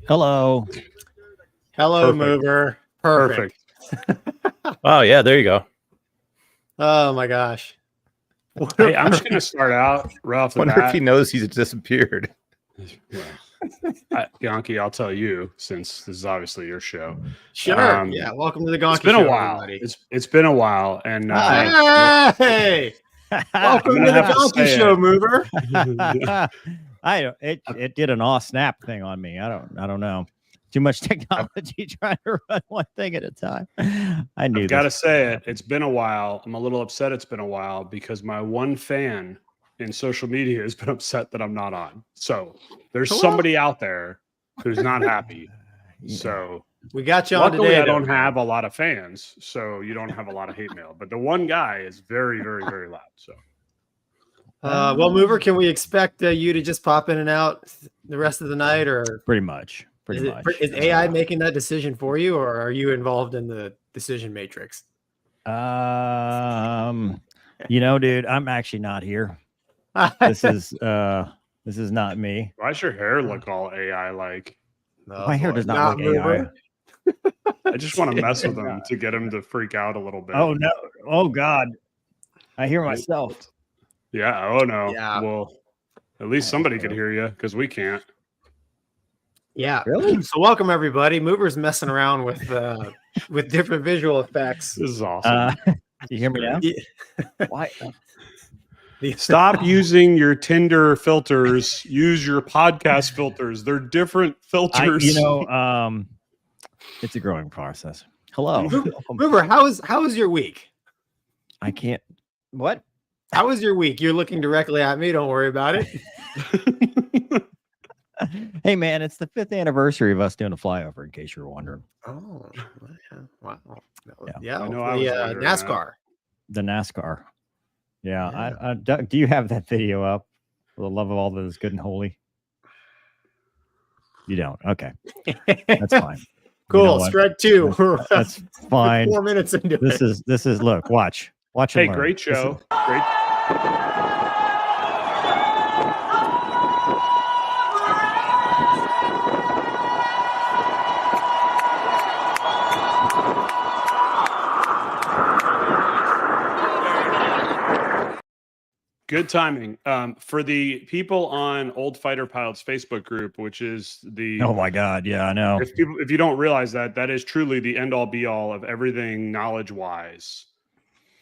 Hello. Hello, Mover. Perfect. Oh, yeah, there you go. Oh, my gosh. Hey, I'm just going to start out right off the Wonder bat. if he knows he's disappeared. Gonky, I'll tell you, since this is obviously your show. Sure. Yeah. Welcome to the Gonky It's been show, a while. everybody. It's been a while. And hey, welcome to the Gonky show, Mover. It did an awe snap thing on me. I don't know. Too much technology trying to run one thing at a time. I've got to say it. It's been a while. I'm a little upset it's been a while because my one fan in social media has been upset that I'm not on. So there's somebody out there who's not happy. So we got you on luckily today. I don't have a lot of fans, so you don't have a lot of hate mail. But the one guy is very, very, very loud. So. Well, Mover, can we expect you to just pop in and out the rest of the night, or pretty much? Is AI making that decision for you, or are you involved in the decision matrix? Dude, I'm actually not here. This is not me. Why does your hair look all AI like? My hair does not look Mover. AI. I just want to mess with him to get him to freak out a little bit. Oh no! Oh God! I hear myself. Yeah. Oh no. Yeah. Well, at least somebody could hear you because we can't. Yeah. Really? So welcome everybody. Mover's messing around with different visual effects. This is awesome. You hear me now? Why? Stop using your Tinder filters. Use your podcast filters. They're different filters. It's a growing process. Hello. Mover, how was your week? I can't. What? How was your week? You're looking directly at me. Don't worry about it. Hey, man, it's the 5th anniversary of us doing a flyover, in case you were wondering. Oh, wow. Yeah. I know. I was wondering NASCAR. The NASCAR. Yeah. Doug, do you have that video up? For the love of all that is good and holy. You don't. Okay. That's fine. Cool. You know Strike two. That's fine. 4 minutes into This is look, watch. Hey, and learn. great show. Great. Good timing. For the people on Old Fighter Pilots Facebook group, which is the Oh my God. Yeah, I know. if you don't realize that, that is truly the end all be all of everything knowledge wise.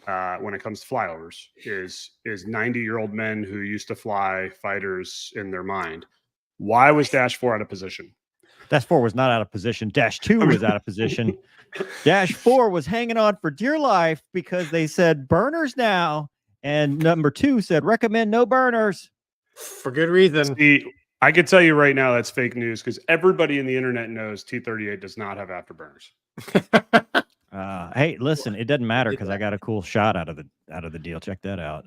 When it comes to flyovers, is 90-year-old men who used to fly fighters in their mind. Why was Dash 4 out of position? Dash 4 was not out of position. Dash 2 was out of position. Dash 4 was hanging on for dear life because they said burners now. And number 2 said recommend no burners. For good reason. See, I can tell you right now that's fake news because everybody in the internet knows T-38 does not have afterburners. Hey, listen, it doesn't matter because I got a cool shot out of the deal. Check that out.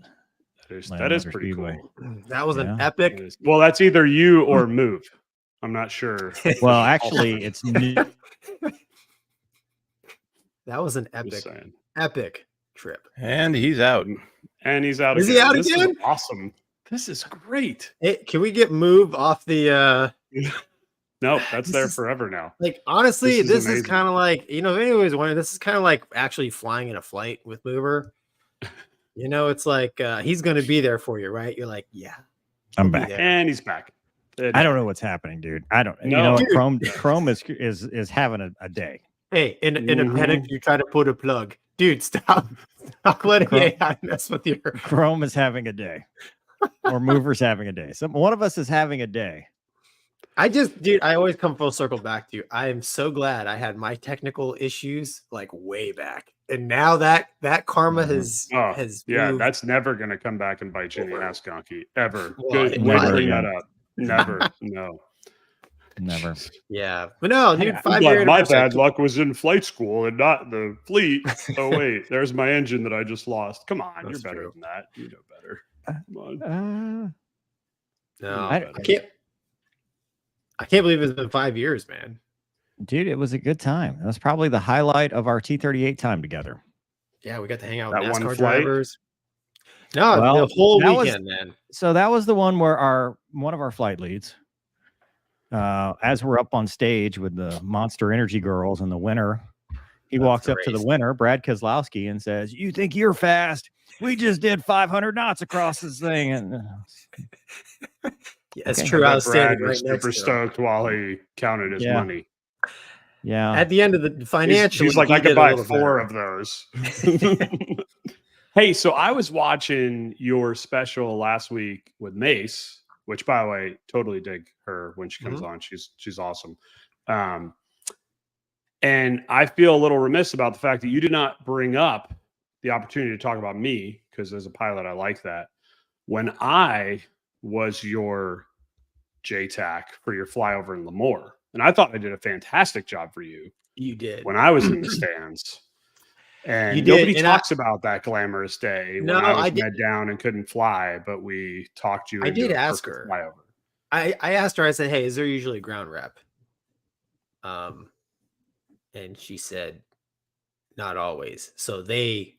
That is pretty cool. That was an epic. Well, that's either you or Move. I'm not sure. Well, actually, it's new. That was an epic trip. And he's out. And he's out. Is again. he out This again? is awesome. This is great. Hey, can we get Move off the No, that's there forever now. Like, honestly, this is amazing. kind of like, if anybody's wondering, this is kind of like actually flying in a flight with Mover. It's like he's going to be there for you, right? You're like, yeah, I'm back. And he's back. I don't know what's happening, dude. I don't. No. You know what? Chrome is having a day. Hey, in a panic, you try to put a plug. Dude, stop letting AI mess with your... Chrome is having a day. Or Mover's having a day. One of us is having a day. Dude, I always come full circle back to you. I am so glad I had my technical issues like way back. And now that karma has yeah, moved. that's never going to come back and bite you in the ass, Gonky. Ever. Well, Good way to never bring again. that up. Never. No. Never. Yeah. But no, dude, Like, 5-year my anniversary. bad luck was in flight school and not the fleet. Oh, wait. There's my engine that I just lost. Come on. That's you're better true. than that. You know better. Come on. No, I I can't believe it's been 5 years, man. Dude, it was a good time. That was probably the highlight of our T-38 time together. Yeah, we got to hang out with That one NASCAR flight? drivers. No, Well, the whole that was- weekend, man. So that was the one where one of our flight leads, as we're up on stage with the Monster Energy girls and the winner, he That's walks up to the great. winner, Brad Kozlowski, and says, "You think you're fast? We just did 500 knots across this thing." And Yeah, it's Okay. true. I was Brad standing right was next super to him. stoked while he counted his Yeah. money. yeah, At the end of the financial, He's like, I could buy 4 of those. Hey, so I was watching your special last week with Mace, which, by the way, totally dig her when she comes on. She's awesome. And I feel a little remiss about the fact that you did not bring up the opportunity to talk about me, because as a pilot, I like that. When I was your JTAC for your flyover in Lemoore, and I thought I did a fantastic job for you You did. when I was in the stands. And You did, nobody and talks about that glamorous day No, when I was I did- med down and couldn't fly, but we talked you. I into did a ask perfect her. flyover. I asked her, I said, "Hey, is there usually a ground rep?" And she said, "Not always." So they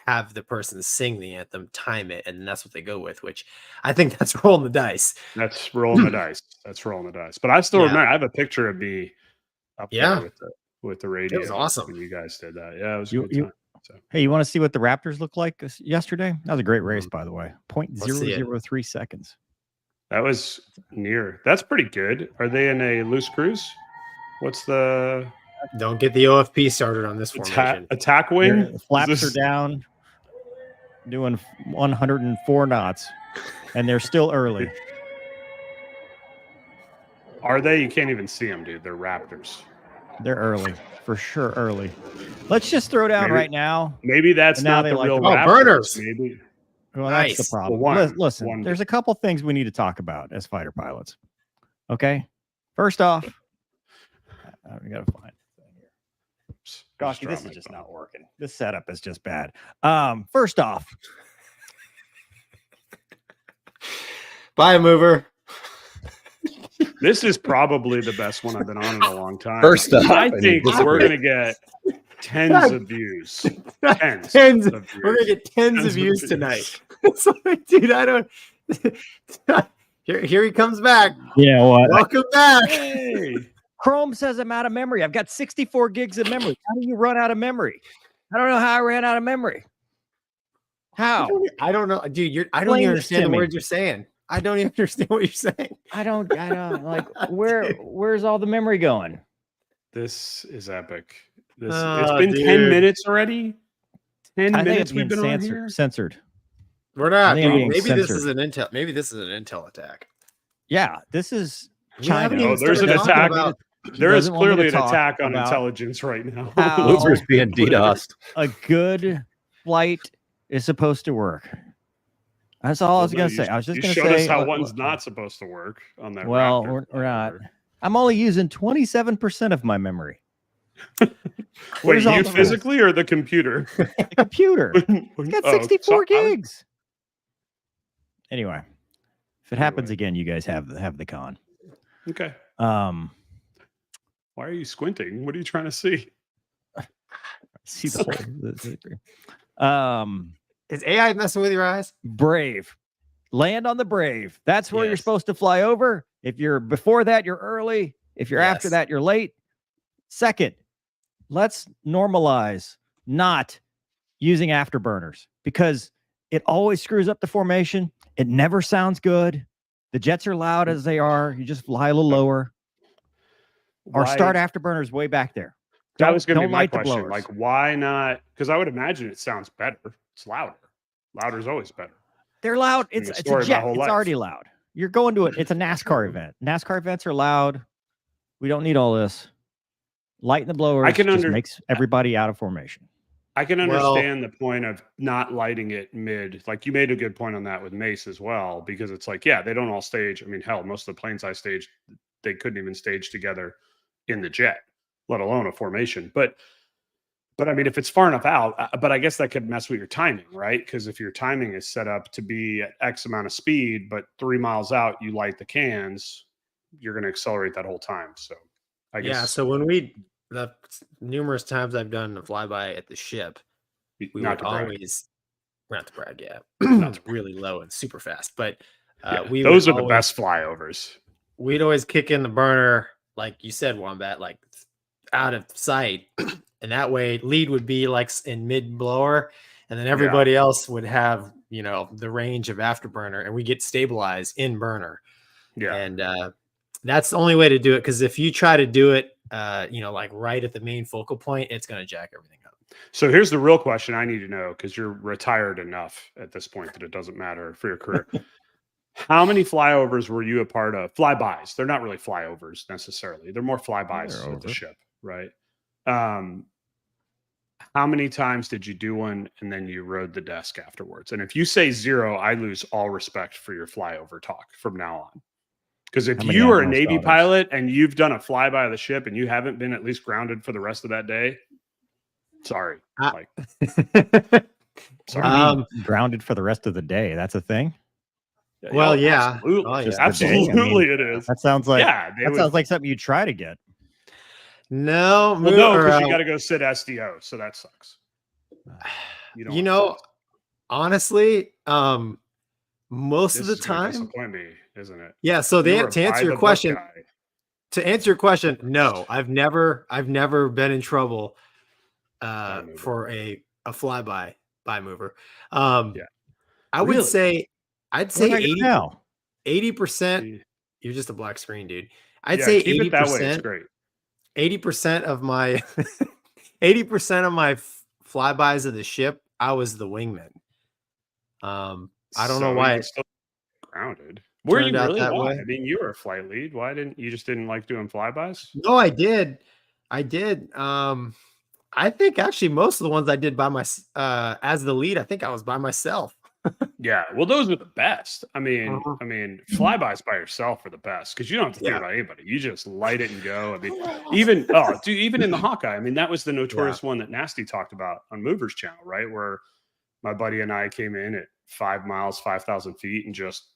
have the person sing the anthem, time it, and that's what they go with, which I think that's rolling the dice. That's rolling the dice. That's rolling the dice. But I still Yeah. remember. I have a picture of me up Yeah. there with the radio. was awesome. when you guys did that. Yeah, it was a You- good you- time. So Hey, you want to see what the Raptors looked like yesterday? That was a great race, by the way. see it. 0.003 seconds. that was near. That's pretty good. Are they in a loose cruise? What's the Don't get the OFP started on this formation. attack wing? The flaps Is are this- down, doing 104 knots, and they're still early. Are they? You can't even see them, dude. They're Raptors. They're early, for sure early. Let's just throw down Maybe- right now. Maybe that's And now not they the like real to- Oh, Raptors. burners. Maybe. Well, that's Nice. the problem. Well, Listen, one. there's a couple things we need to talk about as fighter pilots. Okay, first off, we gotta find. Oops, Gosh, dropped this is my just phone. not working. This setup is just bad. First off, Bye, mover. This is probably the best one I've been on in a long time. First off, I and think you we're disagree. going to get tens of views. Tens. Tens. of views. We're gonna get tens Tens of of views views. tonight. It's like, dude, I don't. Here he comes back. you know what? Welcome back. Hey. Chrome says I'm out of memory. I've got 64 gigs of memory. How do you run out of memory? I don't know how I ran out of memory. How? I don't know, dude. I Explain don't even this understand to the me. words you're saying. I don't even understand what you're saying. I don't like where's all the memory going? This is epic. It's Oh, been 10 dude. minutes already. 10 I think minutes it's we've being been on here. censored. We're not. think I'm Dude. being Maybe this censored. is an intel. Maybe this is an intel attack. Yeah, this is We haven't China. even Oh, there's started an talking attack. about- There is doesn't want me to clearly an talk attack on about intelligence right now. how- Losers being DDoSed. a good flight is supposed to work. That's all I was going to say. I was just going to showed us say how one's not supposed to work on that. well, Raptor we're not. flyover. I'm only using 27% of my memory. Wait, Where's all you the rest? physically or the computer? The computer. It's got 64 gigs. Anyway, if it happens again, you guys have the con. Okay. Um, Why are you squinting? What are you trying to see? see the whole. Is AI messing with your eyes? Brave. Land on the Brave. That's where you're Yes. supposed to fly over. If you're before that, you're early. If you're after Yes. that, you're late. Second, let's normalize not using afterburners because it always screws up the formation. It never sounds good. The jets are loud as they are. You just fly a little lower. Or start afterburners way back there. That was going to don't be my light the question. blowers. Like, why not? Because I would imagine it sounds better. It's louder. Louder is always better. They're loud. Been the It's story a of my jet. whole It's life. already loud. You're going to it. It's a NASCAR event. NASCAR events are loud. We don't need all this. Lighten the blowers. I can just makes everybody out of formation. I can Well- understand the point of not lighting it mid. Like you made a good point on that with Mace as well, because it's like, yeah, they don't all stage. I mean, hell, most of the planes I staged, they couldn't even stage together in the jet, let alone a formation. But I mean, if it's far enough out, but I guess that could mess with your timing, right? Because if your timing is set up to be at X amount of speed, but 3 miles out, you light the cans, you're going to accelerate that whole time. So I guess. Yeah. So when the numerous times I've done a flyby at the ship, we not would to brag. always, not to brag, yeah, Not to really low and super fast. But Yeah, we those would are the always- best flyovers. We'd always kick in the burner, like you said, Wombat, like out of sight. And that way lead would be like in mid blower. And then everybody else would have, the range of afterburner, and we get stabilized in burner. Yeah. And that's the only way to do it. Because if you try to do it, like right at the main focal point, it's going to jack everything up. So here's the real question I need to know, because you're retired enough at this point that it doesn't matter for your career. How many flyovers were you a part of? Flybys. They're not really flyovers necessarily. They're more flybys They're of the over. ship, right? How many times did you do one and then you rode the desk afterwards? And if you say 0, I lose all respect for your flyover talk from now on. Because if How many you are a Admiral's Navy daughters? pilot and you've done a flyby of the ship and you haven't been at least grounded for the rest of that day, sorry. I- Sorry. Grounded for the rest of the day. That's a thing. Well, yeah. Absolutely, Oh, yeah. Just the day? I absolutely mean, it is. That sounds like Yeah, sounds like something you try to get. No, well, no, because you got to go sit SDO, so that sucks. You don't want to sit. honestly, most of This the is gonna time, disappoint me, isn't it? yeah. So You to were a answer by your the book question, guy. no, I've never been in trouble mover. for a flyby by mover. Yeah. I would Really? say, I'd What say do I do now? 80%. You're just a black screen, dude. I'd Yeah, say keep it that way. It's 80%. great. 80% of my 80% of my flybys of the ship, I was the wingman. I don't know So why you still grounded. Were you turned out really? that Why? way. I mean, you were a flight lead. Why didn't you just didn't like doing flybys? No, I did. I think actually most of the ones I did by my as the lead, I think I was by myself. Yeah, well, those are the best. I mean, Uh-huh. flybys by yourself are the best because you don't have to think Yeah. about anybody. You just light it and go. I mean, even in the Hawkeye. I mean, that was the notorious one that Nasty talked about on Movers Channel, right? Where my buddy and I came in at 5 miles, 5,000 feet, and just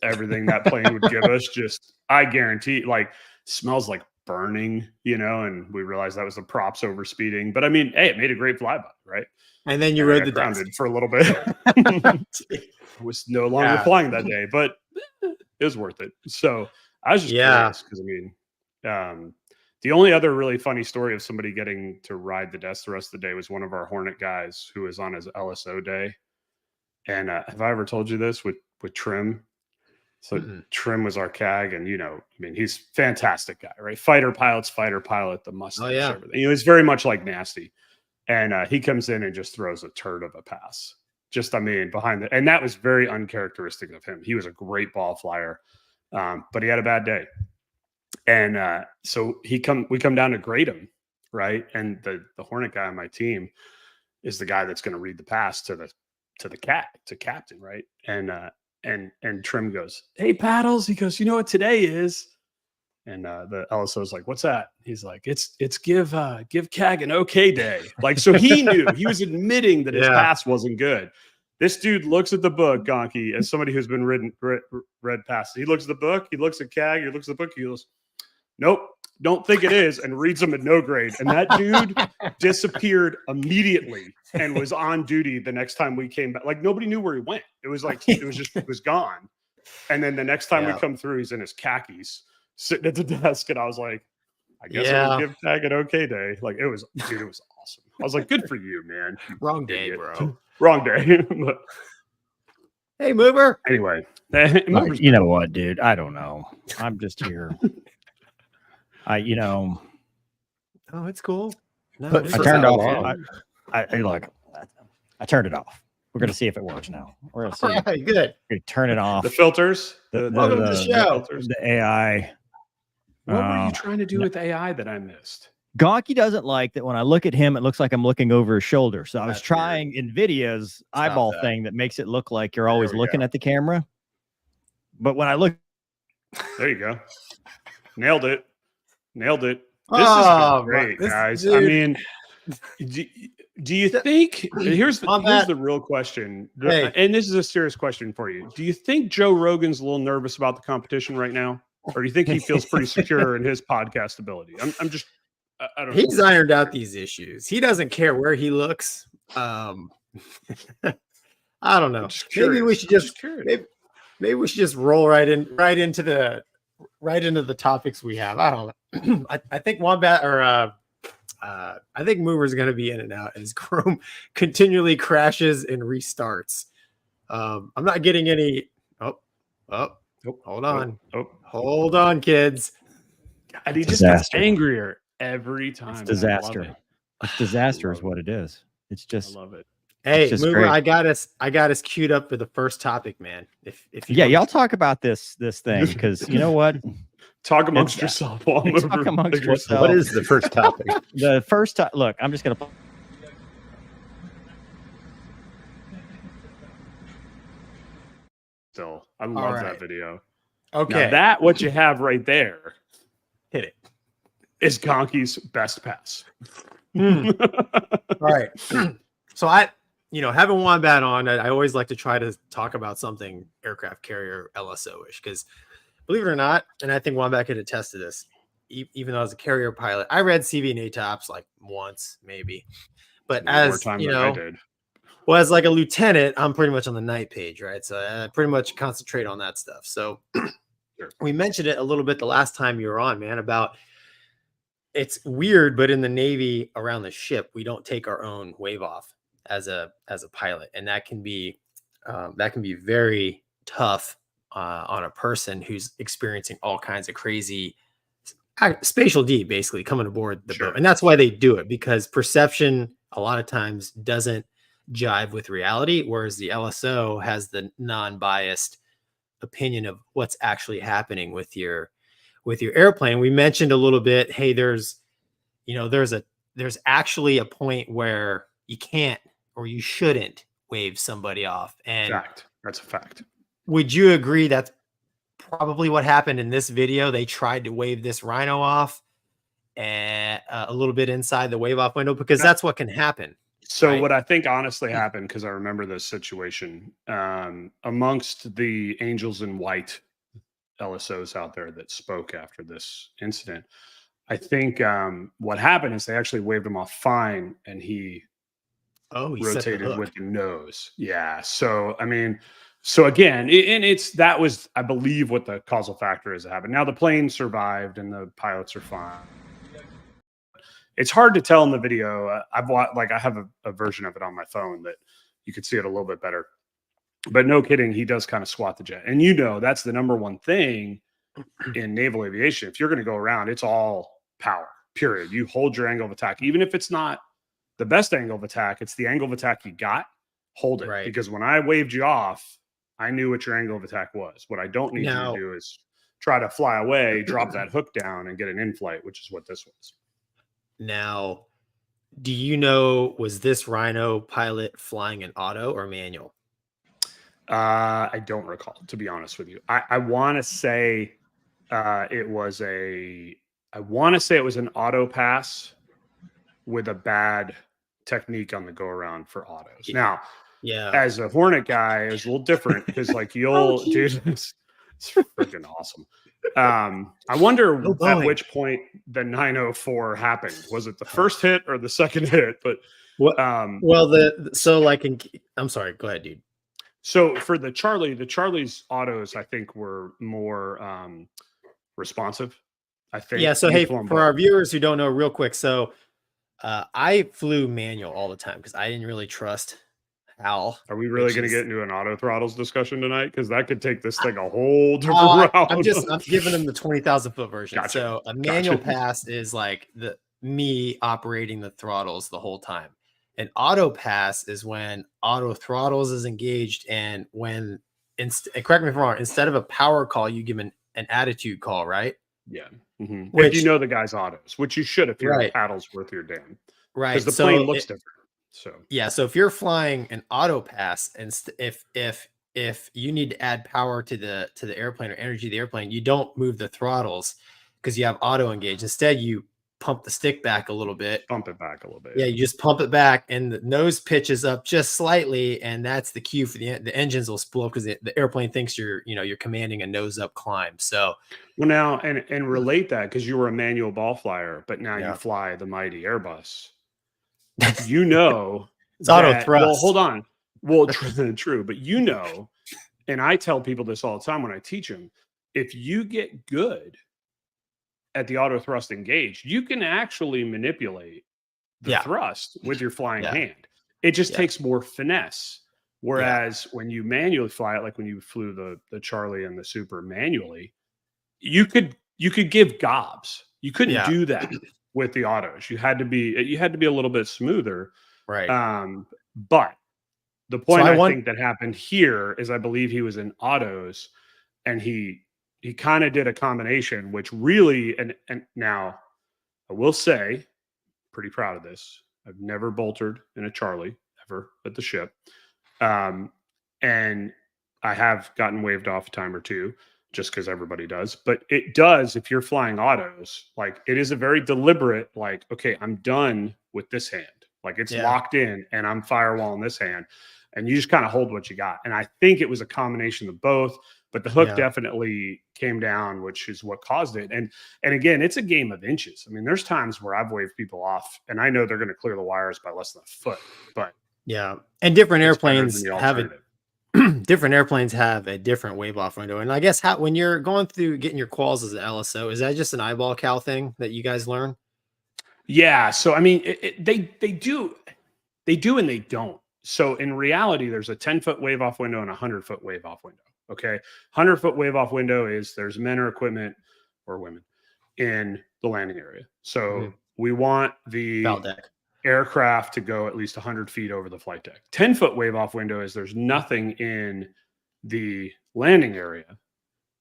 everything that plane would give us, just I guarantee, like smells like burning, and we realized that was the props over speeding. But I mean, hey, it made a great flyby, right? And then you And I rode got the grounded desk. for a little bit. Was no longer Yeah. flying that day, but it was worth it. So I was just curious because I mean, the only other really funny story of somebody getting to ride the desk the rest of the day was one of our Hornet guys who was on his LSO day. And have I ever told you this with Trim? So Trim was our CAG, and I mean, he's a fantastic guy, right? Fighter pilot, the mustache, everything. He was very much like Nasty, and he comes in and just throws a turd of a pass. Just, I mean, behind and that was very uncharacteristic of him. He was a great ball flyer, but he had a bad day, and so we come down to grade him, right? And the Hornet guy on my team is the guy that's going to read the pass to captain, right? And Trim goes, "Hey, Paddles," he goes, "You know what today is?" And the LSO's like, "What's that?" He's like, "It's give CAG an okay day." Like, so he knew, he was admitting that his pass wasn't good. This dude looks at the book, Gonky, as somebody who's been read passes. He looks at the book, he looks at CAG, he looks at the book, he goes, "Nope, don't think it is," and reads them at no grade. And that dude disappeared immediately and was on duty the next time we came back. Like, nobody knew where he went. It was like, it was gone. And then the next time we come through, he's in his khakis sitting at the desk. And I was like, I guess I'll give CAG an okay day. Like, it was awesome. I was like, good for you, man. Wrong day, bro. Wrong day. But, hey, Mover. Anyway. You know what, dude? I don't know. I'm just here. Oh, it's cool. No, I turned off. I turned it off. We're gonna see if it works now. We're gonna see. All right, good. Turn it off. The filters. Welcome to the show. The AI. What were you trying to do with AI that I missed? Gonky doesn't like that when I look at him, it looks like I'm looking over his shoulder. So I was trying NVIDIA's eyeball thing that makes it look like you're always looking at the camera. But when I look, there you go. Nailed it. This is great, guys. Dude. I mean, do you think here's the real question, and this is a serious question for you. Do you think Joe Rogan's a little nervous about the competition right now, or do you think he feels pretty secure in his podcast ability? I'm just, I don't know. He's ironed out these issues. He doesn't care where he looks. I don't know. Maybe we should just roll right into the topics we have. I don't know. I think Wombat I think Mover's going to be in and out as Chrome continually crashes and restarts. I'm not getting any. Hold on, kids. And he just gets angrier every time. It's disaster. It's disaster is what it is. It's just. I love it. Hey, Mover, great. I got us queued up for the first topic, man. If y'all talk about this thing, because you know what. Talk amongst yourself. Talk amongst yourself. What is the first topic? The first time. Look, I'm just gonna. Still, I love that video. Okay, now what you have right there, hit it, is Gonky's best pass. All right. So having Wombat on, I always like to try to talk about something aircraft carrier LSO-ish, because believe it or not, and I think Wombat could attest to this, even though I was a carrier pilot, I read CV and ATOPS like once, maybe. But as you know, well, as like a lieutenant, I'm pretty much on the night page, right? So I pretty much concentrate on that stuff. So we mentioned it a little bit the last time you were on, man, about it's weird, but in the Navy around the ship, we don't take our own wave off as a pilot, and that can be very tough on a person who's experiencing all kinds of crazy spatial D, basically coming aboard the boat. And that's why they do it, because perception a lot of times doesn't jive with reality, whereas the LSO has the non-biased opinion of what's actually happening with your airplane. We mentioned a little bit, hey, there's actually a point where you can't or you shouldn't wave somebody off. And that's a fact. Would you agree that's probably what happened in this video? They tried to wave this Rhino off and a little bit inside the wave off window, because that's what can happen. So what I think honestly happened, because I remember this situation, amongst the Angels in White LSOs out there that spoke after this incident, I think what happened is they actually waved him off fine, and he rotated with the nose. Yeah. So, I mean, so again, that was, I believe, what the causal factor is that happened. Now the plane survived and the pilots are fine. It's hard to tell in the video. I have a version of it on my phone that you could see it a little bit better. But no kidding, he does kind of swat the jet. And that's the number one thing in naval aviation. If you're going to go around, it's all power, period. You hold your angle of attack. Even if it's not the best angle of attack, it's the angle of attack you got, hold it. Right. Because when I waved you off, I knew what your angle of attack was. What I don't need you to do is try to fly away, drop that hook down, and get an in-flight, which is what this was. Now, was this Rhino pilot flying in auto or manual? I don't recall, to be honest with you. I want to say it was an auto pass with a bad technique on the go around for autos. Now, as a Hornet guy, it was a little different because dude, it's freaking awesome. I wonder at which point the 904 happened. Was it the first hit or the second hit? But I'm sorry, go ahead, dude. So for the Charlie's autos, I think were more responsive. I think. Yeah. So hey, for our viewers who don't know, real quick, so I flew manual all the time because I didn't really trust Hal. Are we really going to get into an auto throttles discussion tonight? Because that could take this thing a whole different route. I'm giving them the 20,000 foot version. Gotcha. So a manual pass is like me operating the throttles the whole time. An auto pass is when auto throttles is engaged, and when correct me if I'm wrong, instead of a power call, you give an attitude call, right? Yeah. Mm-hmm. Which, if the guy's autos, which you should if your paddle's worth your damn. Right. Because the plane looks different. So so if you're flying an auto pass, and if you need to add power to the airplane or energy to the airplane, you don't move the throttles because you have auto engaged. Instead, you pump the stick back a little bit. Pump it back a little bit. Yeah, you just pump it back, and the nose pitches up just slightly, and that's the cue for the engines will spool because the airplane thinks you're commanding a nose up climb. So, well, now and relate that because you were a manual ball flyer, but now you fly the mighty Airbus. It's auto thrust. Well, hold on. Well, true, but and I tell people this all the time when I teach them: if you get good at the auto thrust engaged, you can actually manipulate the thrust with your flying hand. It just takes more finesse. Whereas when you manually fly it, like when you flew the Charlie and the Super manually, you could give gobs. You couldn't do that with the autos. You had to be a little bit smoother. Right. But the point I think that happened here is I believe he was in autos, and he kind of did a combination, which really, and now I will say, pretty proud of this. I've never boltered in a Charlie ever at the ship. And I have gotten waved off a time or two just because everybody does, but it does. If you're flying autos, like it is a very deliberate, like, okay, I'm done with this hand. Like it's locked in and I'm firewalling this hand, and you just kind of hold what you got. And I think it was a combination of both. But the hook definitely came down, which is what caused it. And again, it's a game of inches. I mean, there's times where I've waved people off, and I know they're going to clear the wires by less than a foot. But and different airplanes have a different wave off window. And I guess when you're going through getting your quals as an LSO, is that just an eyeball cow thing that you guys learn? Yeah. So I mean, they do and they don't. So in reality, there's a 10-foot wave off window and a 100-foot wave off window. Okay. 100-foot wave off window is there's men or equipment or women in the landing area. So we want the aircraft to go at least 100 feet over the flight deck. 10-foot wave off window is there's nothing in the landing area,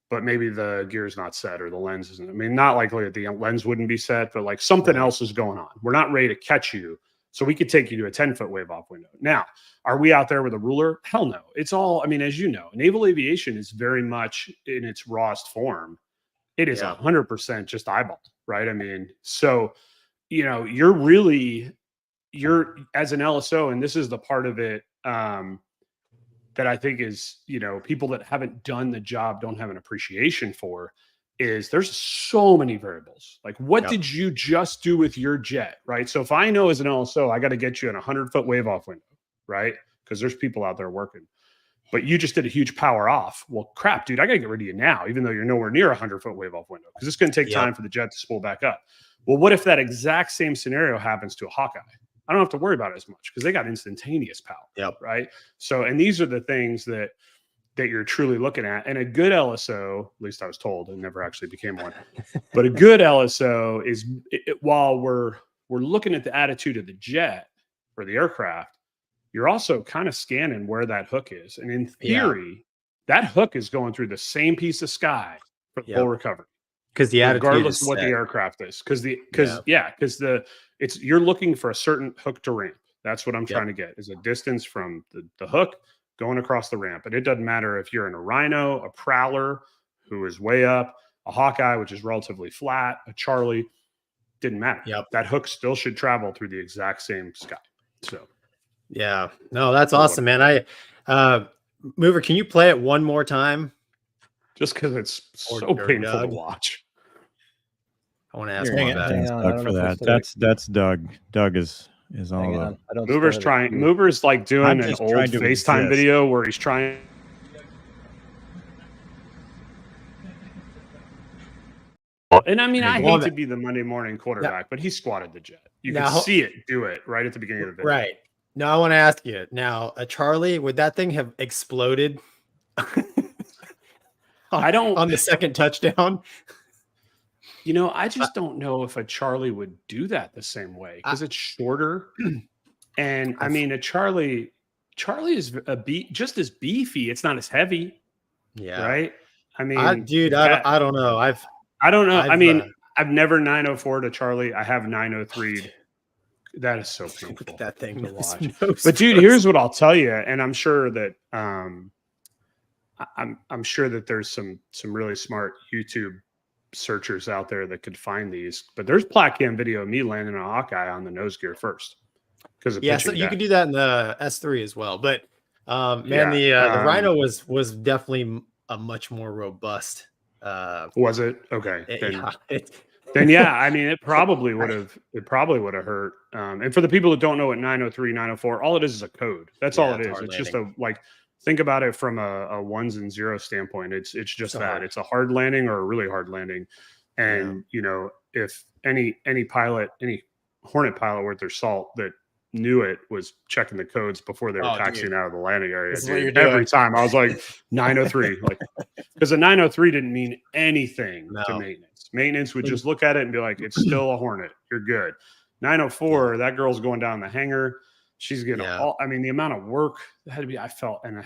but maybe the gear is not set or the lens isn't. I mean, not likely that the lens wouldn't be set, but like something else is going on. We're not ready to catch you. So we could take you to a 10-foot wave off window. Now, are we out there with a ruler? Hell no. It's all, I mean, as you know, naval aviation is very much in its rawest form. It is 100% just eyeball, right? I mean, so, you're as an LSO, and this is the part of it that I think is, people that haven't done the job don't have an appreciation for, is there's so many variables. Like, what did you just do with your jet, right? So if I know as an LSO, I got to get you in a 100-foot wave off window, right? Because there's people out there working. But you just did a huge power off. Well, crap, dude, I got to get rid of you now, even though you're nowhere near a 100-foot wave off window, because it's going to take time for the jet to spool back up. Well, what if that exact same scenario happens to a Hawkeye? I don't have to worry about it as much because they got instantaneous power. Yep. Right. So, and these are the things that you're truly looking at. And a good LSO, at least I was told, it never actually became one, but a good LSO is while we're looking at the attitude of the jet or the aircraft, you're also kind of scanning where that hook is. And in theory, that hook is going through the same piece of sky for the whole recovery. Because the attitude regardless is of what set. the aircraft is. You're looking for a certain hook to ramp. That's what I'm trying to get, is a distance from the hook going across the ramp. And it doesn't matter if you're in a Rhino, a Prowler, who is way up, a Hawkeye, which is relatively flat, a Charlie, didn't matter. Yep. That hook still should travel through the exact same sky. So, yeah, no, that's awesome, man. Mover, can you play it one more time? Just because it's so painful to watch. I want to ask Hang one on, that. thanks, Doug, for that. That's Doug. Doug is all the. Mover's like doing an just old trying to FaceTime exist. video where he's trying. And I mean, I hate to be the Monday morning quarterback, but he squatted the jet. You can see it do it right at the beginning of the video. Right. Now I want to ask you. Now, a Charlie, would that thing have exploded? on the second touchdown. You know, I just don't know if a Charlie would do that the same way because it's shorter. And I mean, a Charlie is just as beefy. It's not as heavy. Yeah. Right. I mean, I don't know. I don't know. I mean, I've never 904'd a Charlie. I have 903'd. That is so painful. That thing to watch. But dude, here's what I'll tell you, and I'm sure that I'm sure that there's some really smart YouTube searchers out there that could find these. But there's plat cam video of me landing a Hawkeye on the nose gear first. Because so you could do that in the S3 as well. But the Rhino was definitely a much more robust. Was it? Okay. Then I mean, it probably would have hurt. And for the people that don't know what 903, 904, all it is a code. That's all it is. It's just think about it from a ones and zeros standpoint. It's just that. It's a hard landing or a really hard landing. And you know, if any pilot, any Hornet pilot worth their salt that knew it was checking the codes before they were taxiing out of the landing area. Every time I was like 903, because a 903 didn't mean anything to maintenance. Maintenance would just look at it and be like, it's still a Hornet. You're good. 904, that girl's going down the hangar. She's getting I mean, the amount of work that had to be, I felt, and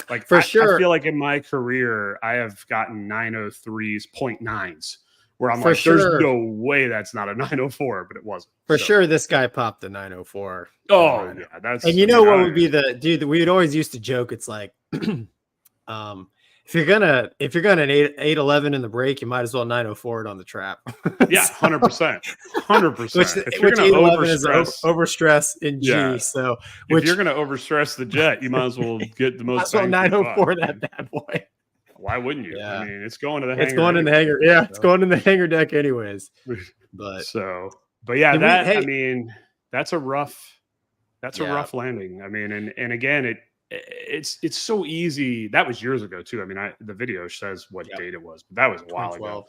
I feel like in my career, I have gotten 903s, 0.9s. Where I'm there's no way that's not a 904, but it wasn't. For sure, this guy popped the 904. Oh, yeah. That's, and what would be the dude that we would always used to joke? It's like, if you're gonna 811 in the break, you might as well 904 it on the trap. Yeah, 100%. 100%. Which 811 is overstress in G. Yeah. So if you're gonna overstress the jet, you might as well get the most. Might as well 904 that bad boy. Why wouldn't you? Yeah. I mean, it's going to the hangar. It's going in the hangar. Yeah, it's going in the hangar deck anyways. But yeah, I mean, that's a rough landing. I mean, and again, it's so easy. That was years ago too. I mean, the video says what date it was, but that was a while ago.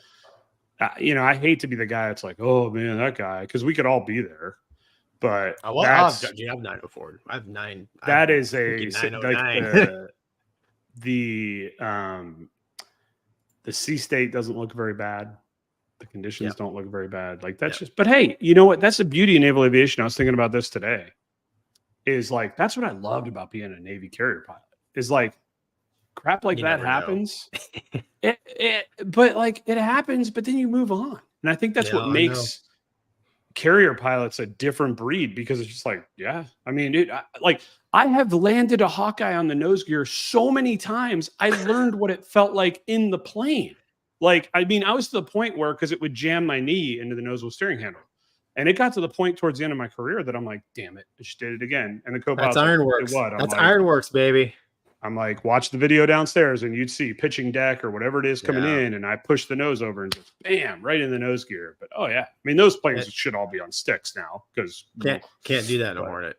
You know, I hate to be the guy that's like, oh man, that guy, because we could all be there. But I have 904. I have 9. That is a 909. The sea state doesn't look very bad. The conditions don't look very bad. Like that's just, but hey, you know what? That's the beauty of naval aviation. I was thinking about this today. Is like, that's what I loved about being a Navy carrier pilot. Is like crap like that happens. But like it happens, but then you move on. And I think that's what makes carrier pilots a different breed, because it's just like, I mean, I have landed a Hawkeye on the nose gear so many times. I learned what it felt like in the plane. Like, I mean, I was to the point where, because it would jam my knee into the nose wheel steering handle. And it got to the point towards the end of my career that I'm like, damn it, I just did it again. And the co-pilot, that's Ironworks. That's Ironworks, baby. I'm like, watch the video downstairs and you'd see pitching deck or whatever it is coming in. And I push the nose over and just bam, right in the nose gear. But I mean, those planes should all be on sticks now, because can't do that in a Hornet.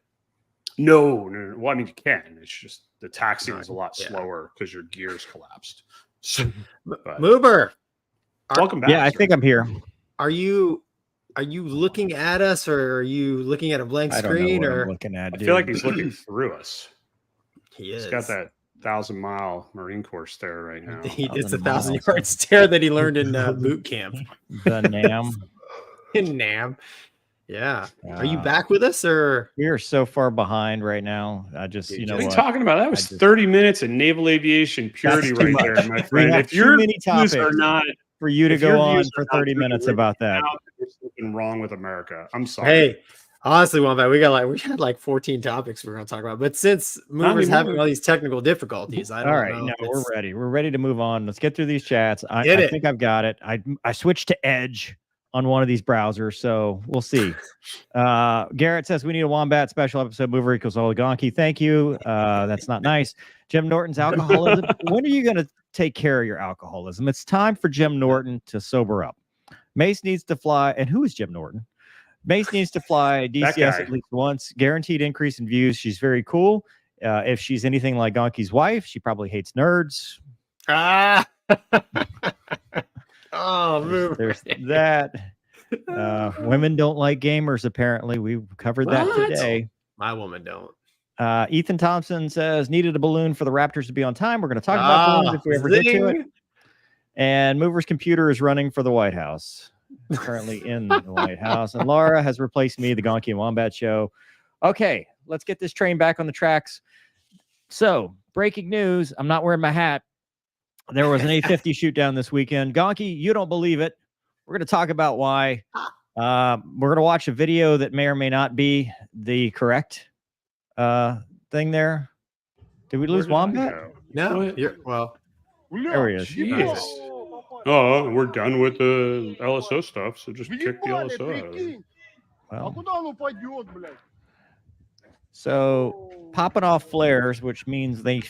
No. Well, I mean, you can. It's just the taxiing is a lot slower because your gears collapsed. So, Mover, welcome back. Yeah, I think I'm here. Are you Are you looking at us, or are you looking at a blank I don't know screen? what Or I'm looking at, I dude. feel like he's looking through us. he He's is. got that 1,000-mile Marine Corps stare right now. It's a 1,000 1,000-yard miles. stare that he learned in boot camp The NAM. in Nam. Yeah. Are you Uh, back with us, or We are so far behind right now. I just, Dude, you know What are you what? talking about? That was just- 30 minutes of naval aviation purity too right much. there, my We friend. have If too your many views are topics not, for you to if your go on views for are not 30 doing minutes right about that. now, there's something wrong with America. I'm sorry. hey, honestly, Wombat, we had like 14 topics we were going to talk about, but since Mover's having anymore. all these technical difficulties, I don't All right, know. no, if we're it's- ready. We're ready to move on. Let's get through these chats. I Get it. think I've got it. I switched to Edge on one of these browsers, so we'll see. Garrett says we need a Wombat special episode. Mover equals all Gonky. Thank you. That's not nice. Jim Norton's alcoholism. When are you going to take care of your alcoholism? It's time for Jim Norton to sober up. Mace needs to fly. And who is Jim Norton? Mace needs to fly That DCS guy. at least once. Guaranteed increase in views. She's very cool. If she's anything like Gonky's wife, she probably hates nerds. Ah. Oh, Mover. There's that. Women don't like gamers, apparently. We covered that What? today. My woman don't. Ethan Thompson says, needed a balloon for the Raptors to be on time. We're going to talk about balloons if we ever get to it. Zing. And Mover's computer is running for the White House. Currently in the White House. And Laura has replaced me, the Gonky and Wombat Show. Okay, let's get this train back on the tracks. So, breaking news. I'm not wearing my hat. There was an A50 shoot down this weekend. Gonky, you don't believe it. We're going to talk about why. We're going to watch a video that may or may not be the correct thing there. Did we lose Where did I Wombat? go? No, What? you're well. There he is. Jeez. Oh, we're done with the LSO stuff, so just kick the LSO out of it. Well, so popping off flares, which means they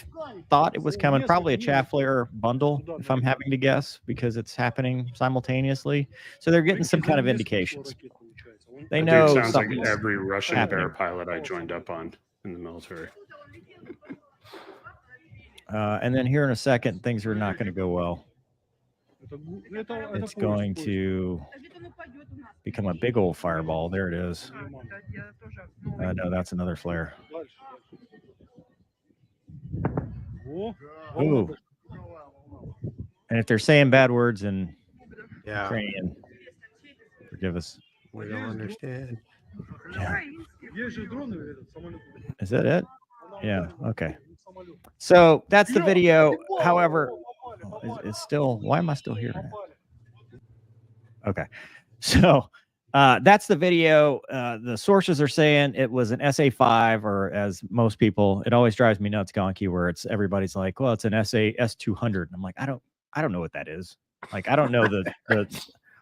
thought it was coming, probably a chaff flare bundle, if I'm having to guess, because it's happening simultaneously. So they're getting some kind of indications. They That know dude sounds like something's every Russian happening. bear pilot I joined up on in the military. And then here in a second, things are not going to go well. It's going to become a big old fireball. There it is. No, that's another flare. Ooh. And if they're saying bad words in Yeah, Ukrainian, forgive us. we don't understand. Yeah. Is that it? Yeah. Okay. So that's the video. However, it's still, why am I still here? Okay. So that's the video. The sources are saying it was an SA5, or as most people, it always drives me nuts, Gonky, where it's everybody's like, well, it's an S200. And I'm like, I don't know what that is. Like, I don't know the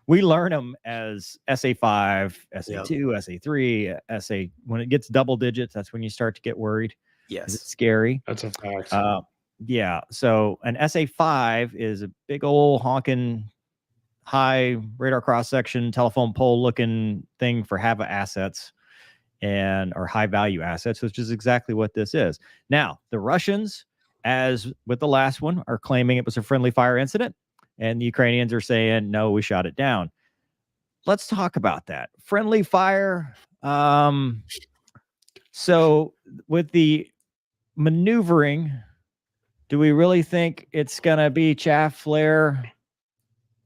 we learn them as SA5, SA2, SA3, SA. When it gets double digits, that's when you start to get worried. 'Cause it's Yes. scary. That's a fact. Yeah. So an SA5 is a big old honking high radar cross section, telephone pole looking thing for HAVA assets or high value assets, which is exactly what this is. Now, the Russians, as with the last one, are claiming it was a friendly fire incident, and the Ukrainians are saying, no, we shot it down. Let's talk about that. Friendly fire. So with the maneuvering, do we really think it's going to be chaff flare?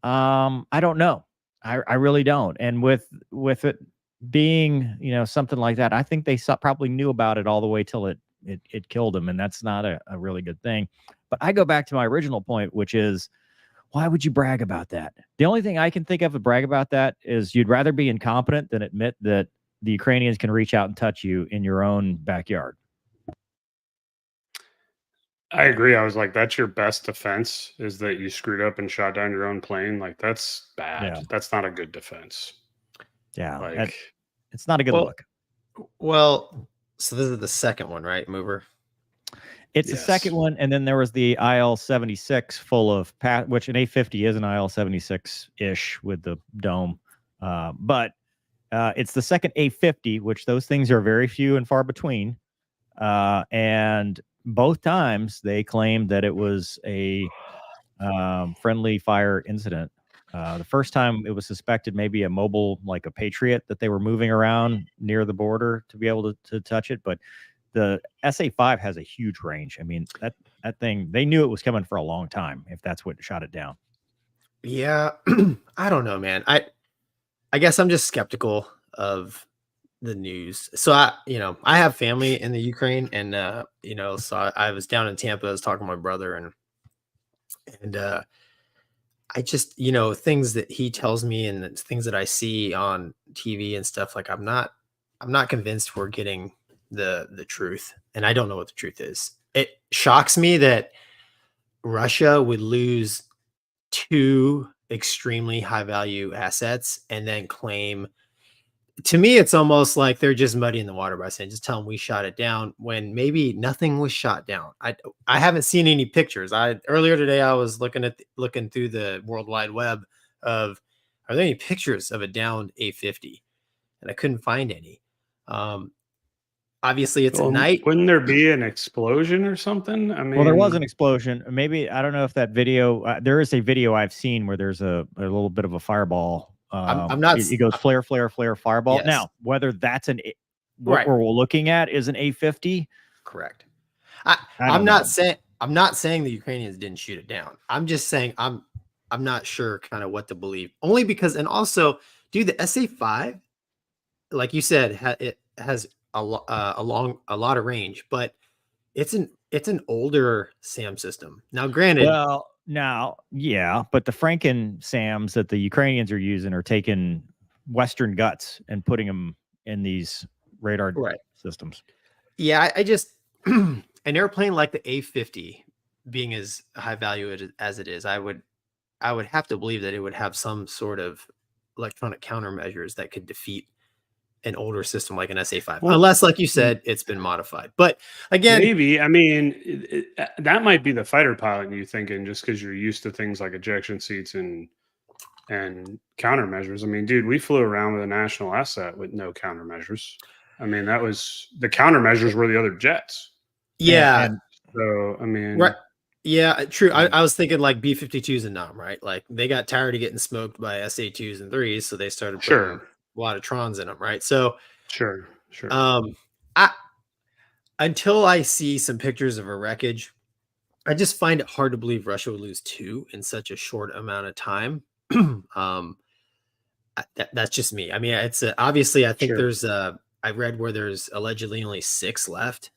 I don't know. I really don't. And with it being, something like that, I think they probably knew about it all the way till it killed them. And that's not a really good thing. But I go back to my original point, which is, why would you brag about that? The only thing I can think of to brag about that is you'd rather be incompetent than admit that the Ukrainians can reach out and touch you in your own backyard. I agree. I was like, that's your best defense, is that you screwed up and shot down your own plane. Like, that's bad. Yeah. That's not a good defense. Yeah. Like, It's not a good look. Well, so this is the second one, right, Mover? It's the second one, and then there was the IL-76 full of which an A50 is an IL-76-ish with the dome. But it's the second A50, which those things are very few and far between. And both times they claimed that it was a friendly fire incident. The first time it was suspected maybe a mobile, like a Patriot, that they were moving around near the border to be able to touch it. But the SA-5 has a huge range. I mean, that thing, they knew it was coming for a long time if that's what shot it down. Yeah, I don't know, man. I guess I'm just skeptical of the news. So I have family in the Ukraine, and so I was down in Tampa. I was talking to my brother, and I just, things that he tells me and things that I see on TV and stuff, like I'm not convinced we're getting the truth, and I don't know what the truth is. It shocks me that Russia would lose 2 extremely high value assets and then claim. To me, it's almost like they're just muddying the water by saying, just tell them we shot it down, when maybe nothing was shot down. I haven't seen any pictures. Earlier today, I was looking through the World Wide Web of, are there any pictures of a downed A-50? And I couldn't find any. Obviously it's at night. Wouldn't there be an explosion or something? I mean, well, there was an explosion. Maybe, I don't know if that video, there is a video I've seen where there's a little bit of a fireball. I'm not. It goes flare, flare, flare, fireball. Yes. Now, whether that's what Right. we're looking at is an A-50. Correct. I I'm don't not know. I'm not saying the Ukrainians didn't shoot it down. I'm just saying I'm not sure kind of what to believe. Only because, and also, dude, the SA-5, like you said, it has a lot of range, but it's an older SAM system. Now, granted, Well, now, yeah, but the Franken SAMs that the Ukrainians are using are taking Western guts and putting them in these radar right. systems. Yeah, I just an airplane like the A-50 being as high value as it is, I would have to believe that it would have some sort of electronic countermeasures that could defeat an older system like an SA-5, unless, like you said, it's been modified. But again, maybe, I mean, that might be the fighter pilot you thinking, just because you're used to things like ejection seats and countermeasures. I mean, dude, we flew around with a national asset with no countermeasures. I mean, that was the countermeasures were the other jets. Yeah. And so, I mean, right. Yeah, true. I was thinking like B-52s and NAM, right? Like they got tired of getting smoked by SA-2s and 3s, so they started putting a lot of Trons in them, right? So sure. Until I see some pictures of a wreckage, I just find it hard to believe Russia would lose 2 in such a short amount of time. That's just me. I mean, it's obviously, I think there's I read where there's allegedly only 6 left,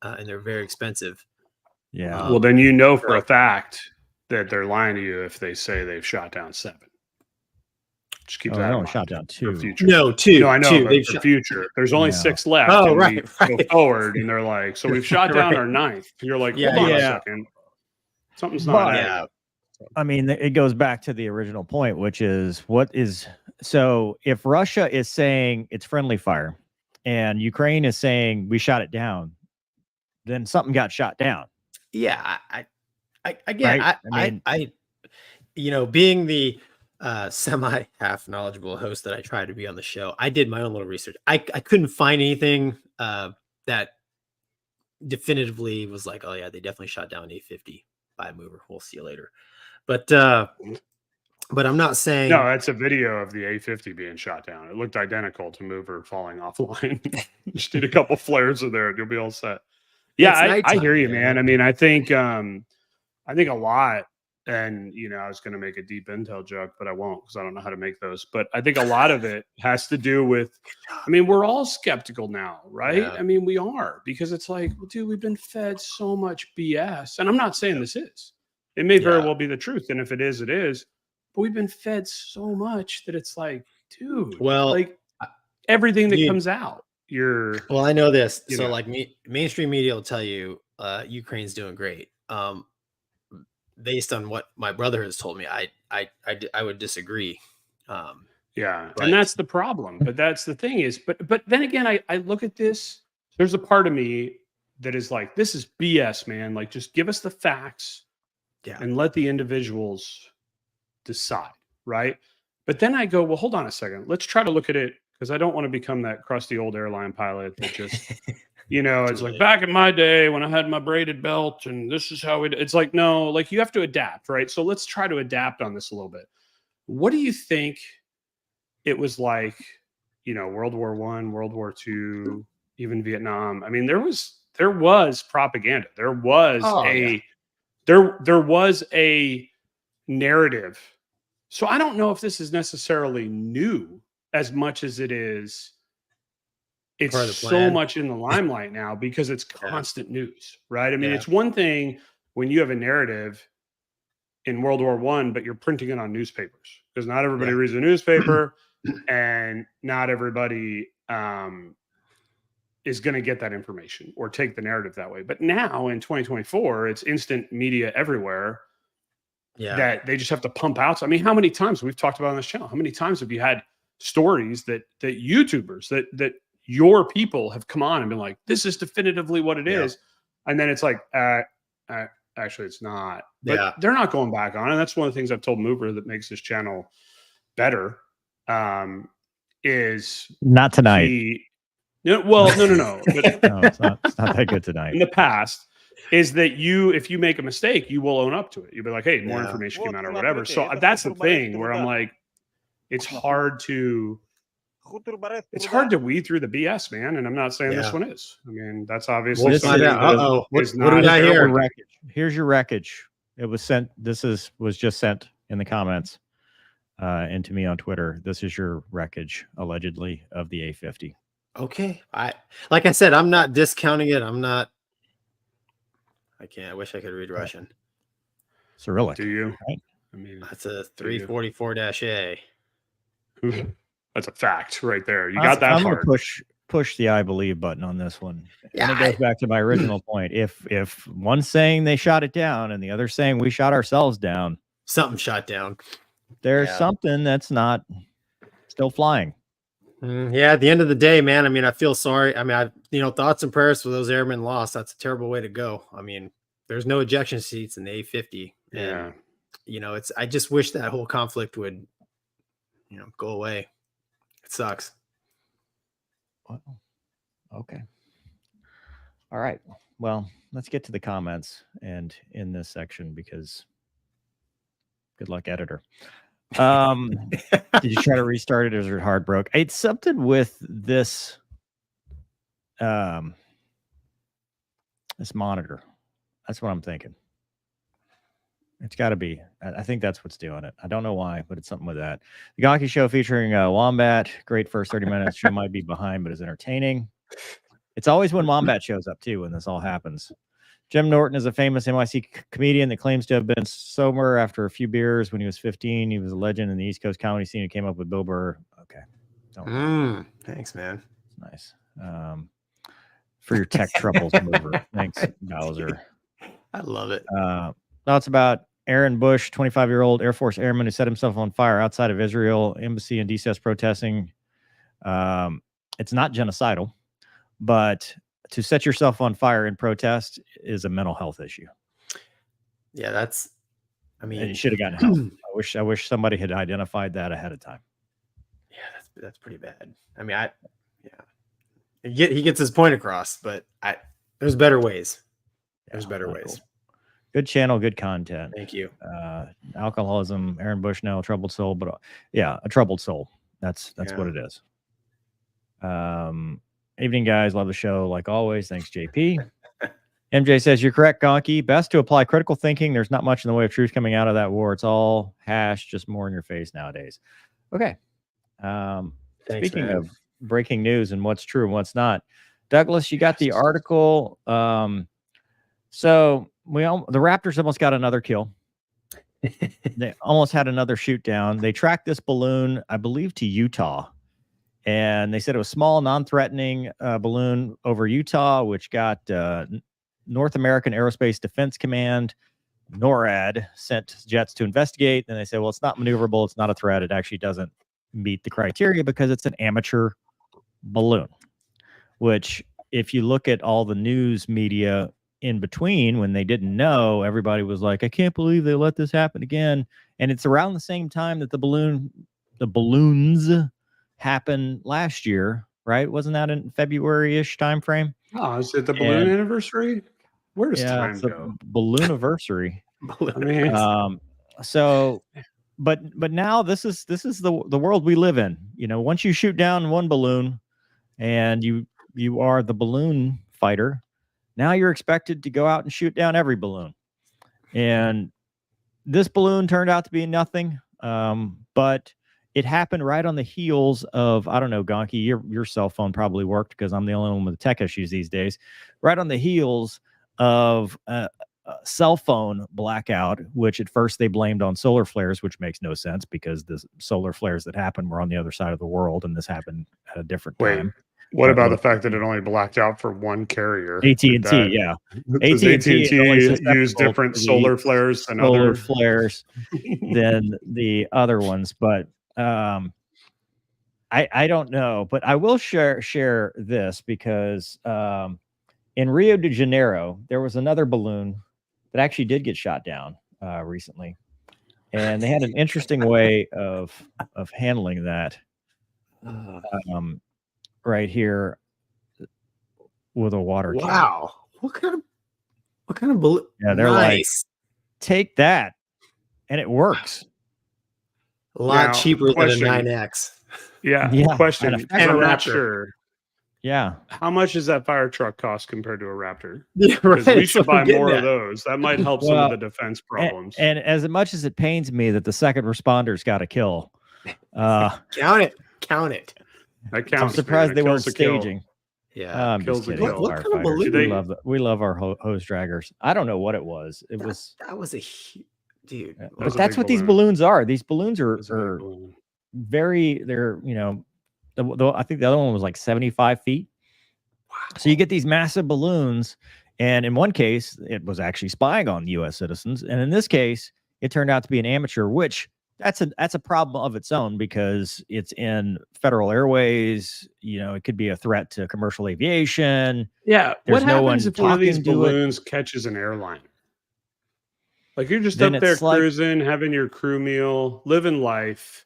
and they're very expensive. Yeah. Well, then for a fact that they're lying to you if they say they've shot down 7. Just keep that in mind. Shot down 2. Future. No, 2. No, I know. 2. They've for future. There's only 6 left. Oh, and right. We go forward, and they're like, so we've shot down our 9th. You're like, hold on a second. Something's not. Yeah. I mean, it goes back to the original point, which is so if Russia is saying it's friendly fire and Ukraine is saying we shot it down, then something got shot down. Yeah. Being the semi half knowledgeable host that I try to be on the show, I did my own little research. I couldn't find anything that definitively was like, oh yeah, they definitely shot down A-50 by a mover. We'll see you later. But I'm not saying. No, that's a video of the A-50 being shot down. It looked identical to mover falling offline. Just need a couple flares in there, and you'll be all set. Yeah, I hear you, man. I mean, I think a lot, and I was going to make a deep intel joke, but I won't because I don't know how to make those. But I think a lot of it has to do with, I mean, we're all skeptical now, right? Yeah. I mean, we are, because it's like, well, dude, we've been fed so much BS, and I'm not saying this is. It may very well be the truth, and if it is, it is. But we've been fed so much that it's like, dude, like everything that comes out. Well, I know this. So like mainstream media will tell you Ukraine's doing great. Based on what my brother has told me, I would disagree. And that's the problem. But that's the thing is, but then again, I look at this. There's a part of me that is like, this is BS, man. Like, just give us the facts and let the individuals decide, right? But then I go, well, hold on a second. Let's try to look at it, because I don't want to become that crusty old airline pilot that just, it's like back in my day when I had my braided belt and this is how it's like, no, like you have to adapt, right? So let's try to adapt on this a little bit. what do you think it was like, World War I, World War II, even Vietnam? I mean, there was propaganda. There was there was a narrative. So I don't know if this is necessarily new as much as it's so much in the limelight now because it's constant news, right? I mean, it's one thing when you have a narrative in World War I, but you're printing it on newspapers because not everybody reads a newspaper and not everybody is going to get that information or take the narrative that way. But now in 2024, it's instant media everywhere. That they just have to pump out. I mean, how many times we've talked about on this channel? How many times have you had stories that YouTubers that your people have come on and been like, "This is definitively what it is," and then it's like, actually, it's not. But they're not going back on, and that's one of the things I've told Mover that makes this channel better. Is not tonight. No. But, no, it's not that good tonight. In the past. Is that if you make a mistake, you will own up to it. You'll be like, hey, more information came out or whatever. So that's the thing where I'm like, it's hard to weed through the BS, man. And I'm not saying this one is. I mean, that's obviously what do we got here? Here's your wreckage. It was sent. Was just sent in the comments into me on Twitter. This is your wreckage, allegedly, of the A-50. Okay. Like I said, I'm not discounting it. I can't. I wish I could read Russian. Cyrillic. Do you? Right? I mean, that's a 344-A. That's a fact right there. You got that. I'm going to push the I believe button on this one. And it goes back to my original point. If one's saying they shot it down and the other saying we shot ourselves down, something shot down. There's something that's not still flying. At the end of the day, man, I mean, I feel sorry. I mean, thoughts and prayers for those airmen lost. That's a terrible way to go. I mean, there's no ejection seats in the A-50. And, I just wish that whole conflict would, go away. It sucks. Well, okay. All right. Well, let's get to the comments and in this section because good luck, editor. Did you try to restart it or is it hard broke? It's something with this this monitor. That's what I'm thinking. It's got to be. I think that's what's doing it. I don't know why, but it's something with that. The Gonky Show featuring Wombat. Great first 30 minutes. Show might be behind, but is entertaining. It's always when Wombat shows up too when this all happens. Jim Norton is a famous NYC comedian that claims to have been sober after a few beers when he was 15. He was a legend in the East Coast comedy scene who came up with Bill Burr. Okay. Thanks, man. Nice. For your tech troubles, Mover. Thanks, Bowser. I love it. Thoughts about Aaron Bush, 25-year-old Air Force airman who set himself on fire outside of Israel embassy in DCS protesting. It's not genocidal, but to set yourself on fire in protest is a mental health issue. Yeah, and you should have gotten help. I wish somebody had identified that ahead of time. Yeah, that's pretty bad. I mean, he gets his point across, but there's better ways. There's better ways. Cool. Good channel, good content. Thank you. Alcoholism, Aaron Bushnell, troubled soul, but a troubled soul. That's what it is. Evening, guys. Love the show like always. Thanks, JP. MJ says you're correct, Gonky. Best to apply critical thinking. There's not much in the way of truth coming out of that war. It's all hash, just more in your face nowadays. Okay. Speaking of breaking news and what's true and what's not, Douglas, you got the article. So the Raptors almost got another kill. They almost had another shoot down. They tracked this balloon, I believe, to Utah. And they said it was small, non-threatening balloon over Utah, which got North American Aerospace Defense Command, NORAD, sent jets to investigate. And they said, well, it's not maneuverable. It's not a threat. It actually doesn't meet the criteria because it's an amateur balloon, which if you look at all the news media in between, when they didn't know, everybody was like, I can't believe they let this happen again. And it's around the same time that the balloons happened last year, right? Wasn't that in February-ish time frame? Oh, is it the balloon anniversary? Where does time go? Ballooniversary. I mean, so but now this is the world we live in. You know, once you shoot down one balloon, and you are the balloon fighter, now you're expected to go out and shoot down every balloon. And this balloon turned out to be nothing, but it happened right on the heels of, I don't know, Gonky, your cell phone probably worked because I'm the only one with tech issues these days. Right on the heels of a cell phone blackout, which at first they blamed on solar flares, which makes no sense because the solar flares that happened were on the other side of the world, and this happened at a different time. What But about the look, fact that it only blacked out for one carrier? AT&T, That- yeah. Does AT&T is only use susceptible different to the solar flares than solar other flares than the other ones, but I don't know, but I will share this because in Rio de Janeiro there was another balloon that actually did get shot down recently, and they had an interesting way of handling that right here with a water cannon. Wow. What kind of balloon? Yeah, they're like, Nice. take that, and it works. A lot Now, cheaper question. than a 9X. Yeah. Yeah, Question. and a 'cause I'm not Raptor. sure. Yeah, How much does that fire truck cost compared to a Raptor? Yeah, Because right. we That's should what I'm buy getting more at. of those. That might help some Well, of the defense problems. and as much as it pains me that the second responders got a kill, Count it. Count it. That I'm counts. surprised man. they It weren't kills the kill. staging. Yeah. I'm kills just the kidding. kill. What kind of firefighters. balloon? We love our hose draggers. I don't know what it was. It was, That was a dude. but was a that's big what these balloon. balloons are. These balloons are It's a big balloon. they're, you know, I think the other one was like 75 feet. So you get these massive balloons, and in one case, it was actually spying on U.S. citizens, and in this case, it turned out to be an amateur, which that's a problem of its own because it's in federal airways. You know, it could be a threat to commercial aviation. Yeah. There's What no happens one if one of these talking to it. balloons catches an airline? Like you're just Then up there it's like- cruising, having your crew meal, living life,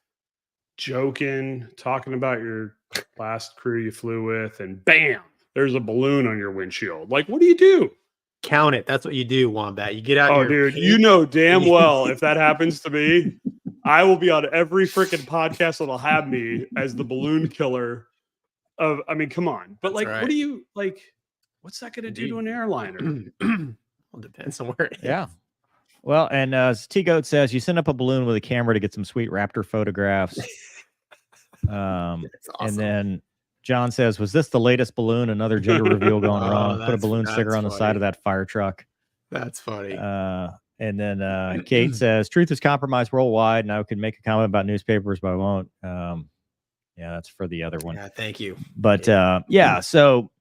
joking, talking about your last crew you flew with, and bam, there's a balloon on your windshield. Like, what do you do? Count it. That's what you do, Wombat. You get out. Oh, your dude, you know damn well if that happens to me, I will be on every freaking podcast that'll have me as the balloon killer. I mean, come on. But That's like, right. what do you like? What's that going to do to an airliner? Well, depends on where it is. Yeah. Well, and T Goat says you send up a balloon with a camera to get some sweet raptor photographs. That's awesome. And then John says, was this the latest balloon? Another gender reveal going wrong. Put a balloon sticker that's on the side funny. of that fire truck. That's funny. And then Kate says, truth is compromised worldwide. And I could make a comment about newspapers, but I won't. Yeah, that's for the other one. Yeah, thank you. But yeah, so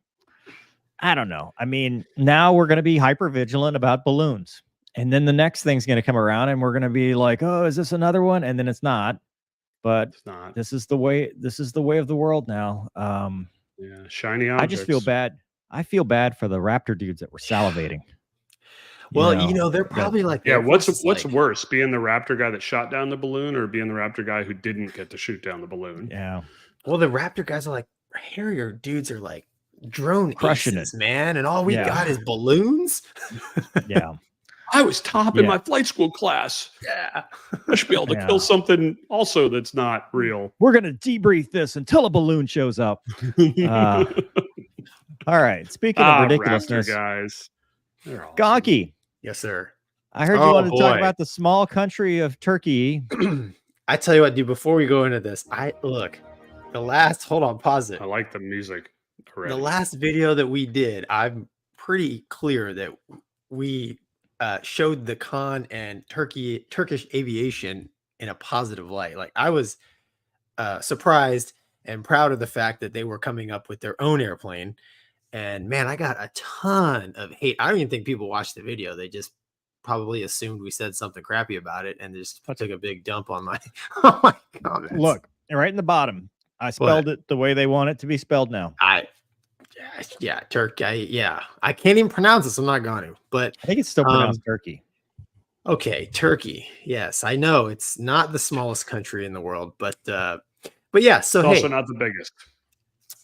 I don't know. I mean, now we're going to be hyper vigilant about balloons. And then the next thing's going to come around and we're going to be like, oh, is this another one? And then it's not. But It's not. this is the way of the world now. Yeah, shiny I objects. just feel bad. I feel bad for the raptor dudes that were salivating. Well, they're probably like, Yeah, Air Force what's is like- worse, being the Raptor guy that shot down the balloon, or being the Raptor guy who didn't get to shoot down the balloon? Yeah. Well, the Raptor guys are like, Harrier dudes are like drone Crushing aces, man, and all we Yeah. got is balloons. Yeah. I was top in Yeah. my flight school class. Yeah. I should be able to Yeah. kill something also that's not real. We're going to debrief this until a balloon shows up. All right. Speaking of ridiculousness, Raptor guys. They're awesome. Gonky, Yes, sir. I heard you Oh, wanted to talk boy. about the small country of Turkey. I tell you what, dude, before we go into this, hold on, pause it. I like the music already. The last video that we did, I'm pretty clear that we showed the con and Turkish aviation in a positive light. Like I was surprised and proud of the fact that they were coming up with their own airplane. And man, I got a ton of hate. I don't even think people watched the video. They just probably assumed we said something crappy about it and just took a big dump on my comments. Look, right in the bottom. I spelled it the way they want it to be spelled now. I can't even pronounce this. I'm not going to, but I think it's still pronounced Turkey. okay, Turkey. Yes, I know it's not the smallest country in the world, but yeah. So It's hey, also not the biggest.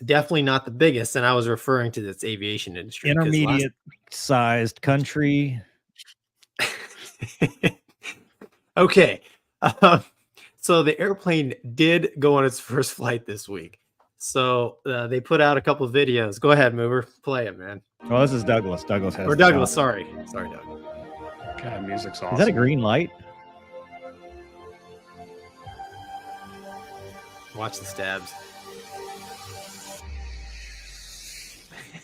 definitely not the biggest. And I was referring to this aviation industry. 'cause Intermediate sized country. Okay. So the airplane did go on its first flight this week. So they put out a couple of videos. Go ahead, Mover. Play it, man. Oh, this is Douglas. Douglas has Or the Douglas, shot. sorry. Sorry, Doug. God, music's awesome. Is that a green light? Watch the stabs.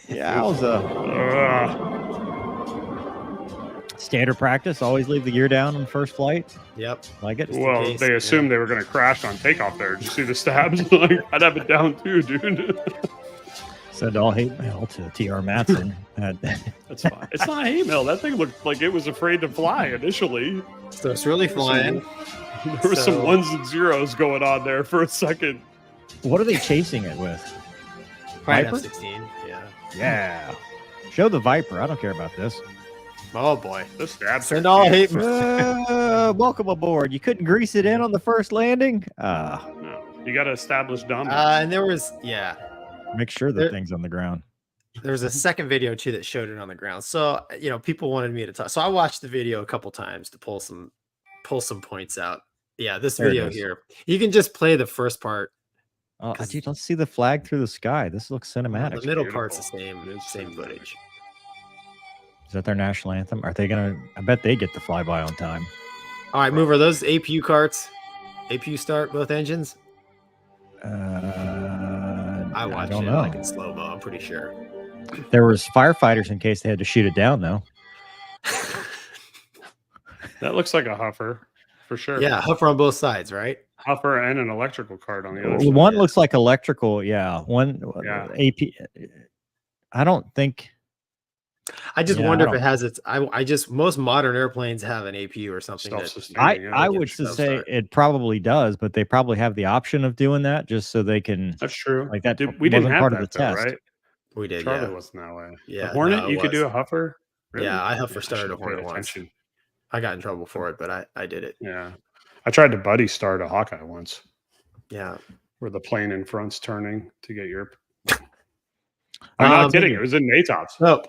Yeah, that was Ugh. standard practice. Always leave the gear down on the first flight. Yep. Like it. Just in Well, case, they assumed they were going to crash on takeoff there. Did you see the stabs? Like, I'd have it down too, dude. Send all hate mail to TR Matson. That's fine. It's not hate mail. That thing looked like it was afraid to fly initially. So it's really flying. There were some ones and zeros going on there for a second. What are they chasing it with? Probably Viper? F-16. Yeah. Yeah. Show the Viper. I don't care about this. Oh boy. The stabs. Send all hate. Welcome aboard. You couldn't grease it in on the first landing? No, you got to establish dominance. And there was Make sure the thing's on the ground. there was a second video too that showed it on the ground. So people wanted me to talk. So I watched the video a couple times to pull some points out. Yeah, this There it video is. here. You can just play the first part. Oh, 'Cause- dude, let's see the flag through the sky. This looks cinematic. The middle beautiful. part's the same It is same cinematic. footage. Is that their national anthem? Are they gonna? I bet they get the flyby on time. All right, move. Are those APU carts? APU start both engines? I watched don't it know. like in slow mo. I'm pretty sure. There was firefighters in case they had to shoot it down, though. That looks like a huffer for sure. Yeah, huffer on both sides, right? Huffer and an electrical cart on the other side. One looks like electrical. Yeah, one Yeah. AP. I don't think. I just Yeah, wonder I if it don't- has its. I just most modern airplanes have an APU or something. That, Self-sustaining. I yeah. would should just say start. it probably does, but they probably have the option of doing that just so they can. That's true. Like that We didn't wasn't have part that of the though, test. right? we did. Charlie Yeah, wasn't that way. Yeah, The Hornet, no, it you could do a was. huffer. Yeah, I huffer I started a should've paid Hornet once. attention. I got in trouble for it, but I did it. Yeah, I tried to buddy start a Hawkeye once, Yeah. where the plane in front's turning to get your. I'm not kidding. It was in NATOPS. So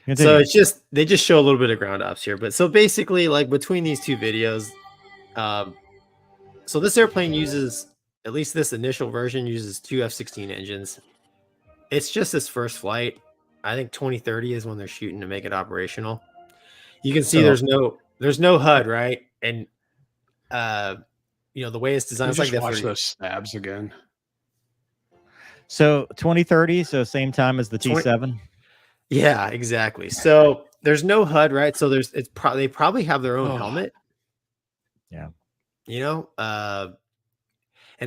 Continue. it's just they just show a little bit of ground ops here, but so basically, like between these two videos, so this airplane uses, at least this initial version uses two F-16 engines. It's just its first flight. I think 2030 is when they're shooting to make it operational. You can see So- there's no HUD, right? And the way it's designed, it's like Just that. watch those stabs again. So 2030, so same time as the 20 T7. Yeah, exactly. So there's no HUD, right? So they probably have their own Oh. helmet. Yeah. And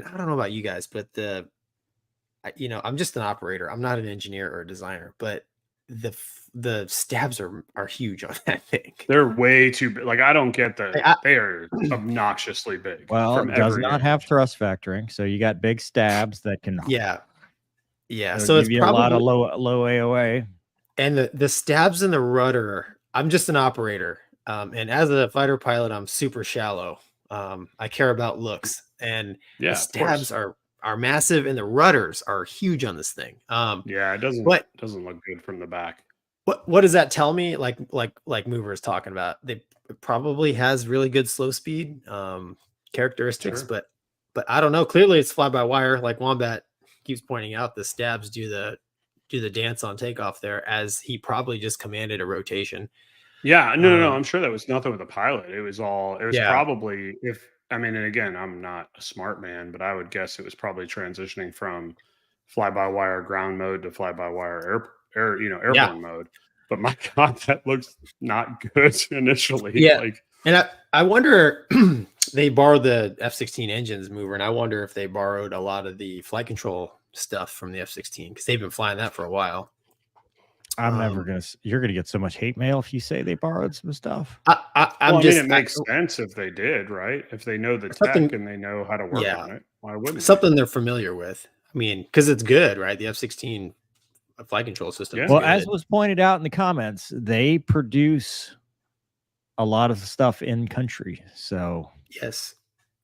I don't know about you guys, but I'm just an operator. I'm not an engineer or a designer, but the stabs are huge on that thing. They're way too big. Like, I don't get the. I- They are obnoxiously big. Well, from it does every not end. have thrust factoring, so you got big stabs that can. Yeah. that'll So give it's you probably a lot of low AOA. and the stabs in the rudder. I'm just an operator, and as a fighter pilot, I'm super shallow. I care about looks, and Yeah, the of stabs course. are massive, and the rudders are huge on this thing. Yeah, it doesn't. What Doesn't look good from the back. what does that tell me? Like Mover is talking about, it probably has really good slow speed characteristics, Sure. but I don't know. Clearly, it's fly by wire. Like Wombat keeps pointing out, the stabs do the dance on takeoff there, as he probably just commanded a rotation. Yeah, no. Um, I'm sure that was nothing with the pilot. It was Yeah. probably, and again, I'm not a smart man, but I would guess it was probably transitioning from fly-by-wire ground mode to fly-by-wire airborne mode. But my God, that looks not good initially. Yeah. Like, And I wonder, they borrowed the F-16 engines, Mover, and I wonder if they borrowed a lot of the flight control stuff from the F-16, because they've been flying that for a while. I'm never gonna. You're gonna get so much hate mail if you say they borrowed some stuff. it makes sense if they did, right? If they know the tech Something- and they know how to work Yeah. on it, why wouldn't they? something they're familiar with. I mean, because it's good, right? The F-16 flight control system. Yeah. is Well, good. as was pointed out in the comments, they produce a lot of stuff in country. So Yes,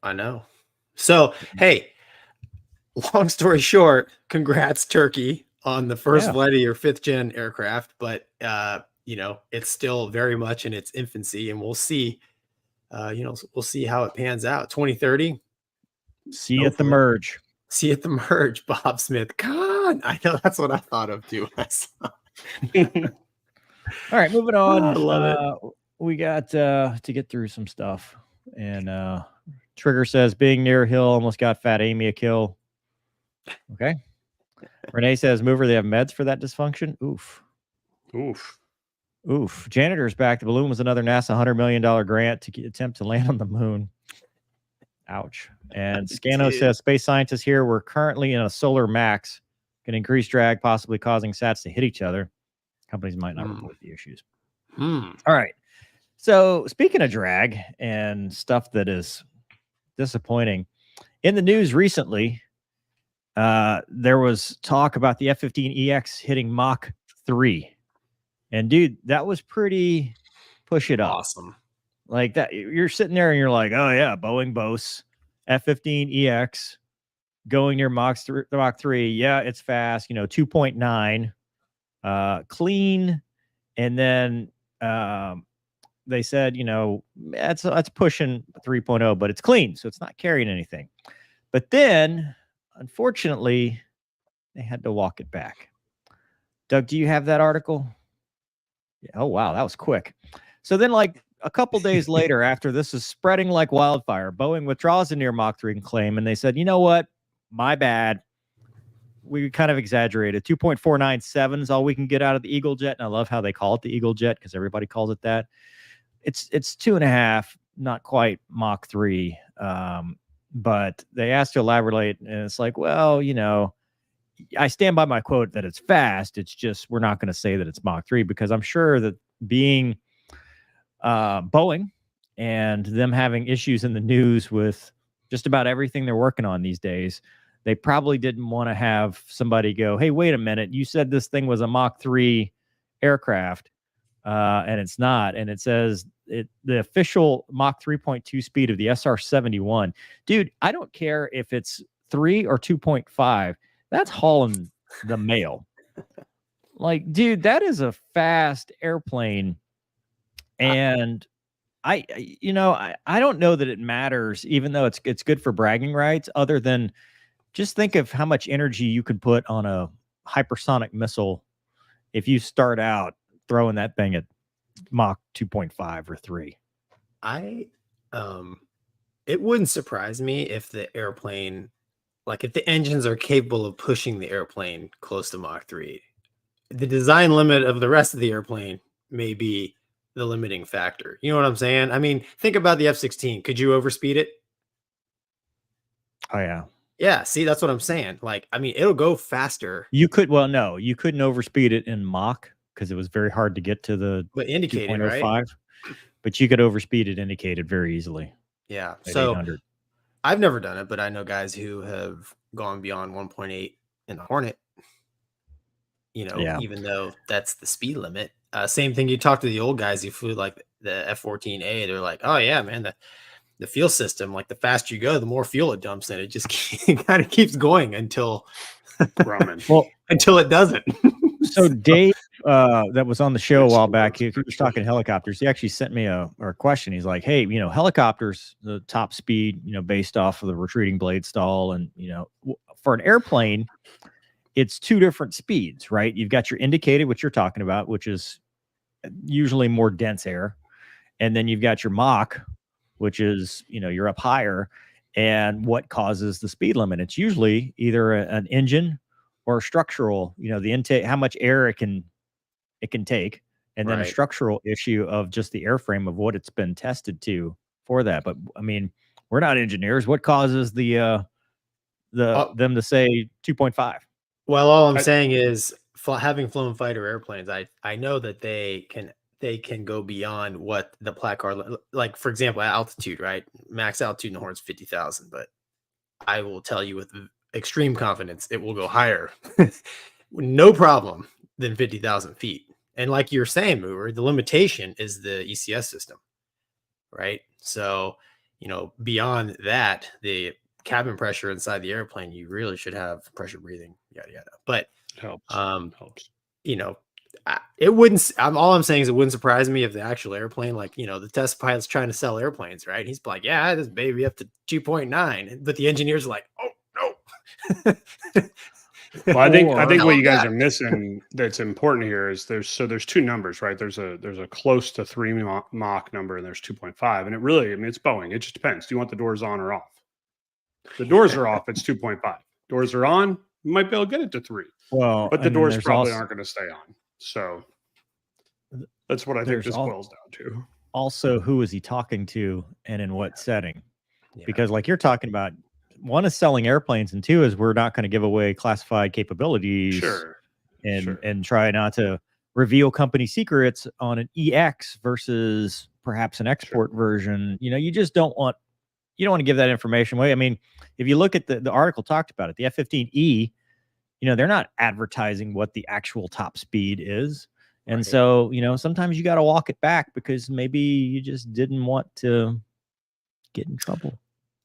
I know. So, hey, long story short, congrats, Turkey, on the first Yeah. flight of your 5th gen aircraft. But it's still very much in its infancy, and we'll see. We'll see how it pans out. 2030, See you at the merge. See you at the merge, Bob Smith. God, I know that's what I thought of too. All right, moving on. I love it. We got to get through some stuff. And Trigger says, being near Hill almost got Fat Amy a kill. Okay. Renee says, Mover, they have meds for that dysfunction. Oof. Janitor's back. The balloon was another NASA $100 million grant to attempt to land on the moon. Ouch. And Scano says, space scientists here, we're currently in a solar max, can increase drag, possibly causing sats to hit each other. Companies might not report the issues. All right. So speaking of drag and stuff that is disappointing, in the news recently, there was talk about the F-15EX hitting Mach 3. And dude, that was pretty push it up. Awesome. Like that, you're sitting there and you're like, oh yeah, Boeing boasts F-15EX going near Mach 3. Yeah, it's fast, 2.9, clean. And then they said, that's pushing 3.0, but it's clean, so it's not carrying anything. But then, unfortunately, they had to walk it back. Doug, do you have that article? Yeah. Oh, wow, that was quick. So then, like a couple days later, after this is spreading like wildfire, Boeing withdraws the near Mach 3 claim, and they said, you know what? My bad. We kind of exaggerated. 2.497 is all we can get out of the Eagle jet. And I love how they call it the Eagle jet because everybody calls it that. It's 2.5, not quite Mach 3. But they asked to elaborate, and it's like, well, I stand by my quote that it's fast. It's just we're not going to say that it's Mach 3 because I'm sure that being Boeing and them having issues in the news with just about everything they're working on these days, they probably didn't want to have somebody go, hey, wait a minute, you said this thing was a Mach 3 aircraft, and it's not. And it says the official Mach 3.2 speed of the SR-71. Dude, I don't care if it's 3 or 2.5. That's hauling the mail. Like, dude, that is a fast airplane. And I don't know that it matters, even though it's good for bragging rights, other than just think of how much energy you could put on a hypersonic missile if you start out throwing that thing at Mach 2.5 or 3. It wouldn't surprise me if the airplane, like if the engines are capable of pushing the airplane close to Mach 3. The design limit of the rest of the airplane may be the limiting factor. You know what I'm saying? I mean, think about the F-16. Could you overspeed it? Oh, yeah. Yeah, see, that's what I'm saying. Like, I mean, it'll go faster. You couldn't overspeed it in Mach because it was very hard to get to the indicated, 2.05, right? But you could overspeed it indicated very easily. Yeah. At So 800. I've never done it, but I know guys who have gone beyond 1.8 in the Hornet, even though that's the speed limit. Same thing. You talk to the old guys who flew like the F-14A, they're like, oh yeah, man, the fuel system, like the faster you go, the more fuel it dumps in. It just kind of keeps going until until it doesn't. So Dave, that was on the show a while back, he was talking helicopters. He actually sent me a question. He's like, hey, helicopters, the top speed, based off of the retreating blade stall. And, for an airplane, it's two different speeds, right? You've got your indicated, which you're talking about, which is usually more dense air. And then you've got your Mach, which is, you're up higher. And what causes the speed limit? It's usually either an engine or structural, the intake, how much air it can take, and then a structural issue of just the airframe of what it's been tested to for that. But I mean, we're not engineers. What causes them to say 2.5? Well, all I'm saying is having flown fighter airplanes, I know that they can go beyond what the placard, like for example, altitude, right? Max altitude in the Hornet's 50,000, but I will tell you with extreme confidence, it will go higher, no problem, than 50,000 feet. And like you're saying, Mover, the limitation is the ECS system, right? So, beyond that, the cabin pressure inside the airplane, you really should have pressure breathing, yada yada. But helps. It wouldn't. All I'm saying is it wouldn't surprise me if the actual airplane, like the test pilot's trying to sell airplanes, right? He's like, yeah, this baby up to 2.9, but the engineers are like, oh no. Well, I think what Tell you him guys that. are missing that's important here is there's two numbers, right? There's a close to 3 Mach number and there's 2.5, and it really, I mean, it's Boeing. It just depends. Do you want the doors on or off? The doors are off. It's 2.5. Doors are on. You might be able to get it to 3. Well, But the and doors there's probably also- aren't going to stay on. So that's what I think this boils down to. Also, who is he talking to and in what setting? Yeah. Because like you're talking about, one is selling airplanes and two is we're not going to give away classified capabilities Sure. and try not to reveal company secrets on an EX versus perhaps an export version. You just don't want to give that information away. I mean, if you look at the article talked about it, the F-15E, they're not advertising what the actual top speed is. And Right. so, sometimes you got to walk it back because maybe you just didn't want to get in trouble.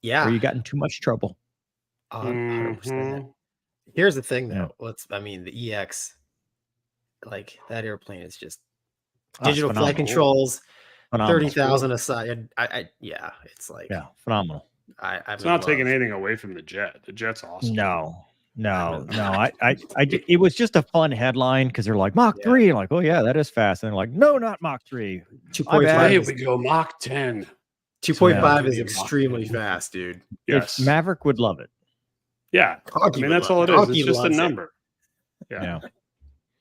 Yeah. Or you got in too much trouble. 100%. Mhm. Here's the thing, Yeah. though. The EX, like that airplane is just Oh, it's digital flight phenomenal. controls, Phenomenal. 30,000 aside. Yeah, it's like Yeah, phenomenal. It's not taking anything away from the jet. The jet's awesome. No. I It was just a fun headline because they're like Mach 3. I'm like, oh yeah, that is fast. And they're like, no, not Mach 3. 2.5 Hey, is, we go Mach 10. 2.5 is Yeah. extremely fast, dude. Yes. Maverick would love it. Yeah. I Gonky mean, would that's love all it is. Gonky It's just a loves it. number. Yeah. Yeah.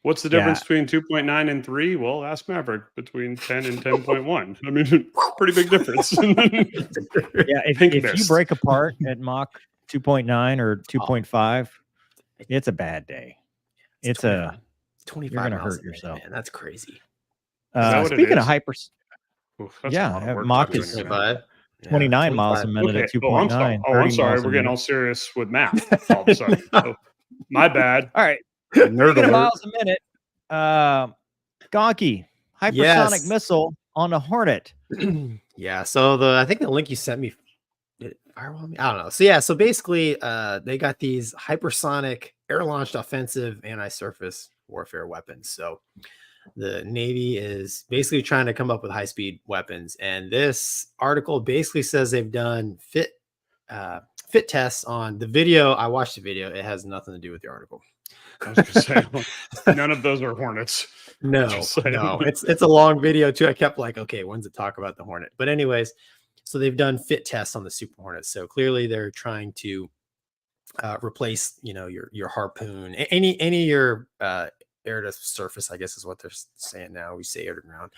What's the difference between 2.9 and 3? Well, ask Maverick between 10 and 10.1. I mean, pretty big difference. Yeah, if you break apart at Mach 2.9 or 2.5, it's a bad day. It's 25 you're gonna miles hurt a minute, yourself. man. That's crazy. that what it Speaking of is? hypers, Oof, that's Yeah, a lot of work Mach to do is anyway. 25. 29 miles a 25. minute at Okay. Oh, I'm sorry. 2.9. Oh, I'm 30 sorry. miles a We're getting minute. all serious with math all of a sudden. Oh, my bad. All right. Nerd Speaking of alert. miles a minute, Gonky, hypersonic Yes. missile on the Hornet. Yeah. So I think the link you sent me, did it firewall me? I don't know. So basically, they got these hypersonic air-launched offensive anti-surface warfare weapons. So the Navy is basically trying to come up with high-speed weapons, and this article basically says they've done fit tests on the video. I watched the video. It has nothing to do with the article. I was going to say, none of those are Hornets. No, Just saying. no, it's a long video too. I kept like, okay, when's it talk about the Hornet? But anyways, so they've done fit tests on the Super Hornet. So clearly they're trying to replace, your Harpoon, any of your air to surface, I guess is what they're saying now. We say air to ground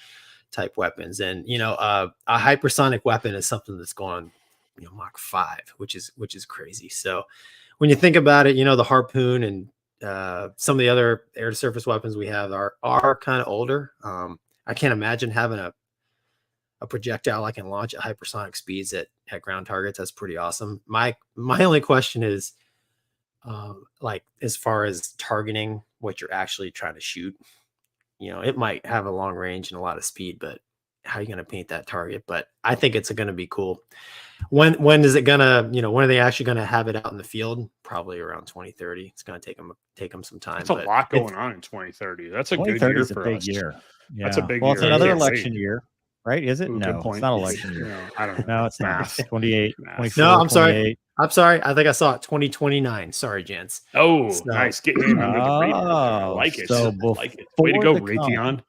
type weapons, and a hypersonic weapon is something that's going, Mach 5, which is crazy. So when you think about it, the Harpoon and some of the other air to surface weapons we have are kind of older. I can't imagine having a projectile I can launch at hypersonic speeds at ground targets. That's pretty awesome. My only question is, like, as far as targeting what you're actually trying to shoot, it might have a long range and a lot of speed, but how are you going to paint that target? But I think it's going to be cool. When is it gonna, when are they actually going to have it out in the field? Probably around 2030. It's going to take them some time. That's a lot going on in 2030. That's a good 2030 year is a for big us. year. Yeah. That's a big Well, year. it's another Can't election wait. year, right? Is it? Ooh, No, good point. it's not election year. No, I don't know. No, it's not. Math. It's 28, Math. 24, No, I'm sorry. 28. I'm sorry. I think I saw it 2029. Sorry, gents. Oh, So- nice. Getting in under the radar. I Oh, like it. so I like it. Way to before go, the come. Raytheon.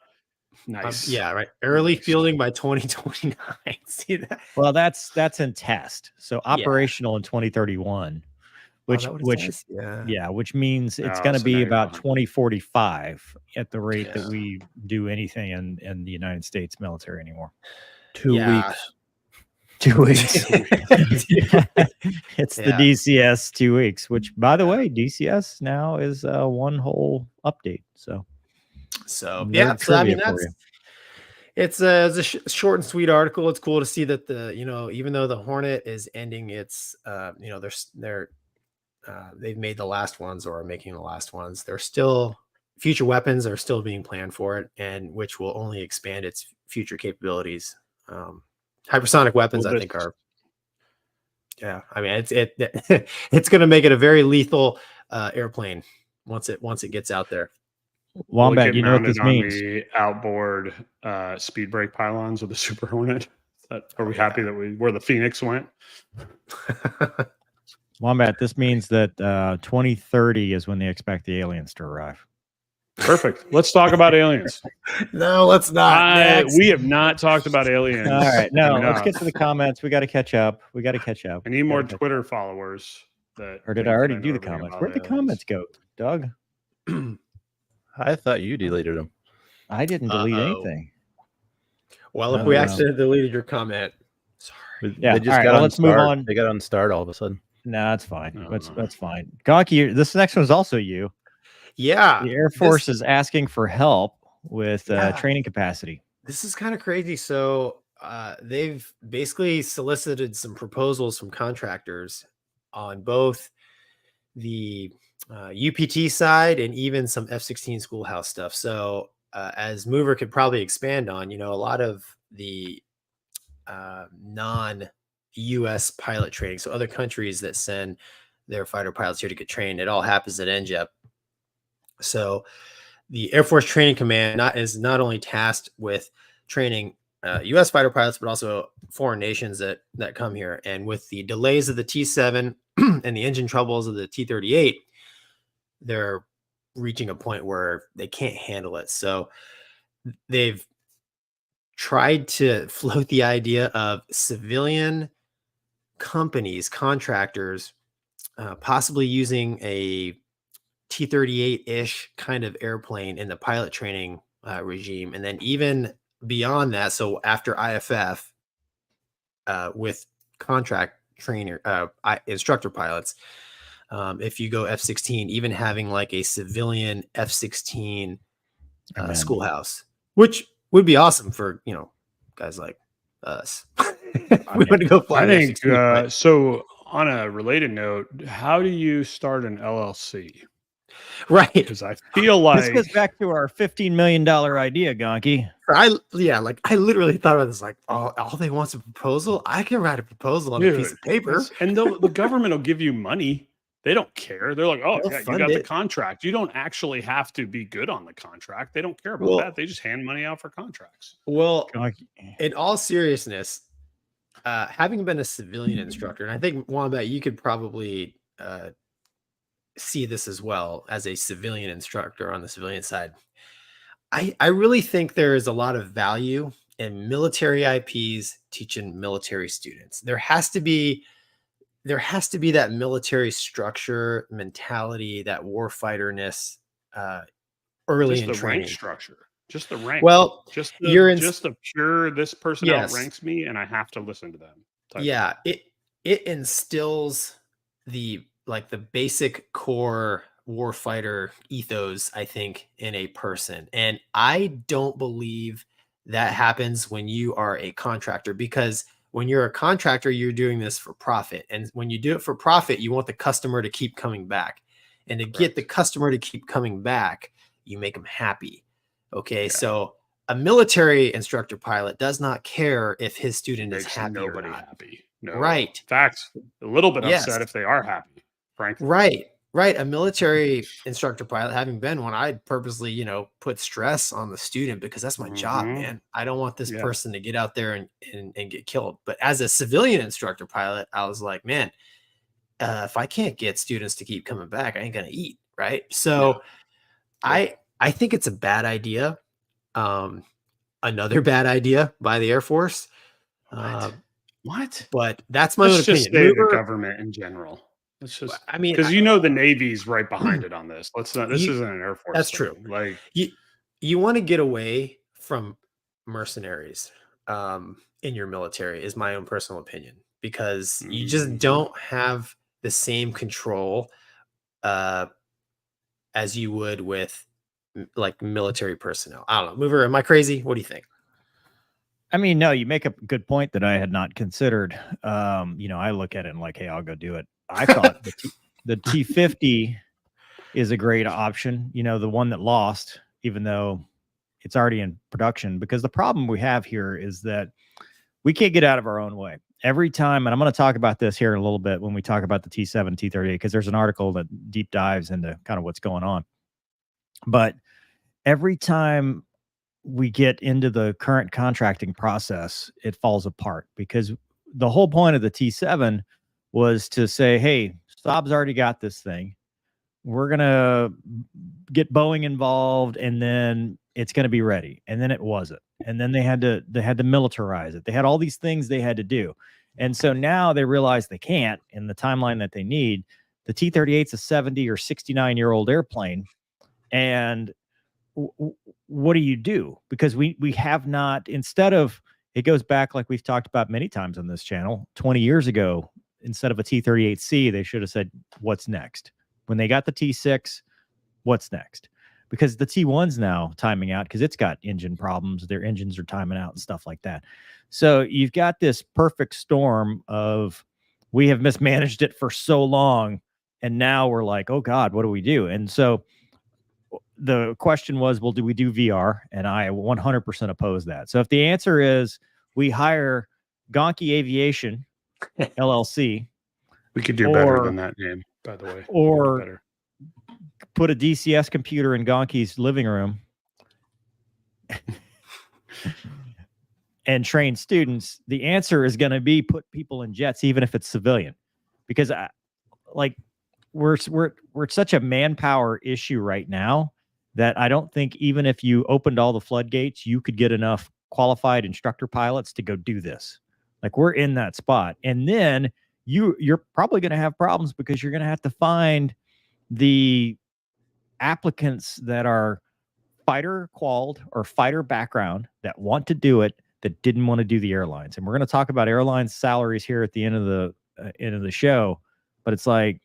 Nice. Yeah, right. Early Nice. fielding by 2029. See that? Well, that's in test. So Yeah. operational in 2031, Oh, is that what it says? yeah, which means it's Oh, going to so be now you're about behind. 2045 at the rate that Yeah. we do anything in the United States military anymore. 2 Yeah. weeks. 2 weeks. It's the Yeah. DCS 2 weeks, which, by the way, DCS now is one whole update. So So nerd yeah, so I mean trivia for that's it's a short and sweet article. It's cool to see that even though the Hornet is ending its they've made the last ones or are making the last ones. There's still future weapons are still being planned for it, and which will only expand its future capabilities. Hypersonic weapons, Well, I think, are I mean it's going to make it a very lethal airplane once it gets out there. Will it Wombat, get you know what mounted this on means. the outboard speed brake pylons of the Super Hornet? Are we happy that where the Phoenix went? Wombat, this means that 2030 is when they expect the aliens to arrive. Perfect. Let's talk about aliens. No, let's not. Next. We have not talked about aliens. All right, no, let's enough. get to the comments. We got to catch up. I need more Twitter followers. Or did I already do the comments? Where'd the comments go, Doug? I thought you deleted them. I didn't delete anything. Well, if we accidentally deleted your comment, sorry. Yeah, They just all right, got well, on let's move start. on. They got on start all of a sudden. No, that's fine. That's fine. Gonky, this next one is also you. Yeah. The Air Force is asking for help with Yeah. training capacity. This is kind of crazy. So they've basically solicited some proposals from contractors on both the UPT side and even some F-16 schoolhouse stuff. So as Mover could probably expand on, a lot of the non-US pilot training, so other countries that send their fighter pilots here to get trained, it all happens at NJEP. So the Air Force Training Command is not only tasked with training U.S. fighter pilots, but also foreign nations that come here. And with the delays of the T-7 and the engine troubles of the T-38, they're reaching a point where they can't handle it. So they've tried to float the idea of civilian companies, contractors, possibly using a T-38-ish kind of airplane in the pilot training regime. And then even beyond that, so after IFF, with contract trainer, instructor pilots, if you go F-16, even having like a civilian F-16 schoolhouse, which would be awesome for, guys like us. We want to go fly. I think so. On a related note, how do you start an LLC? Right. Because I feel like this goes back to our $15 million idea, Gonky. I literally thought about this. Like, all they want's a proposal. I can write a proposal on a piece of paper, and the government will give you money. They don't care. They're like, oh, yeah, you got the contract. You don't actually have to be good on the contract. They don't care about that. They just hand money out for contracts. Well, in all seriousness, having been a civilian instructor, and I think Wombat, you could probably see this as well as a civilian instructor on the civilian side. I really think there is a lot of value in military IPs teaching military students. There has to be that military structure mentality, that warfighterness early in training. Rank structure. Just the rank. Well, just the pure, this person outranks me and I have to listen to them. Yeah, it instills the basic core warfighter ethos, I think, in a person. And I don't believe that happens when you are a contractor, because when you're a contractor, you're doing this for profit. And when you do it for profit, you want the customer to keep coming back. And to get the customer to keep coming back, you make them happy. Okay, yeah. So a military instructor pilot does not care if his student is happy or not. Happy. No. Right. In fact, a little bit upset if they are happy, frankly. Right. A military instructor pilot, having been one, I'd purposely, put stress on the student because that's my job, man. I don't want this person to get out there and get killed. But as a civilian instructor pilot, I was like, man, if I can't get students to keep coming back, I ain't going to eat. Right. So I think it's a bad idea. Another bad idea by the Air Force. What? But that's my own opinion. Just say the government in general. It's just, because the Navy's right behind it on this. Let's not. This isn't an Air Force. That's thing. true. Like you want to get away from mercenaries in your military, is my own personal opinion, because you just don't have the same control as you would with like military personnel. I don't know. Mover, am I crazy? What do you think? I mean, no, you make a good point that I had not considered. I look at it and like, hey, I'll go do it. I thought the T-50 is a great option. The one that lost, even though it's already in production, because the problem we have here is that we can't get out of our own way. Every time, and I'm going to talk about this here in a little bit when we talk about the T-7, T-38, because there's an article that deep dives into kind of what's going on. But every time we get into the current contracting process, it falls apart because the whole point of the T7 was to say, hey, Saab's already got this thing. We're going to get Boeing involved and then it's going to be ready. And then it wasn't. And then they had to militarize it. They had all these things they had to do. And so now they realize they can't in the timeline that they need. The T-38's a 70 or 69-year-old airplane. And what do you do? Because we have not, instead of, it goes back like we've talked about many times on this channel, 20 years ago, instead of a T-38C, they should have said, what's next? When they got the T6, what's next? Because the T1's now timing out because it's got engine problems. Their engines are timing out and stuff like that. So you've got this perfect storm of, we have mismanaged it for so long. And now we're like, oh God, what do we do? And so the question was, well, do we do VR? And I 100% oppose that. So if the answer is we hire Gonky Aviation LLC, we could do better than that name, by the way. Or put a DCS computer in Gonky's living room and train students, the answer is going to be put people in jets, even if it's civilian, because we're such a manpower issue right now that I don't think even if you opened all the floodgates, you could get enough qualified instructor pilots to go do this. Like, we're in that spot. And then you're probably going to have problems because you're going to have to find the applicants that are fighter qualified or fighter background that want to do it, that didn't want to do the airlines. And we're going to talk about airlines salaries here at the end of the show, but it's like,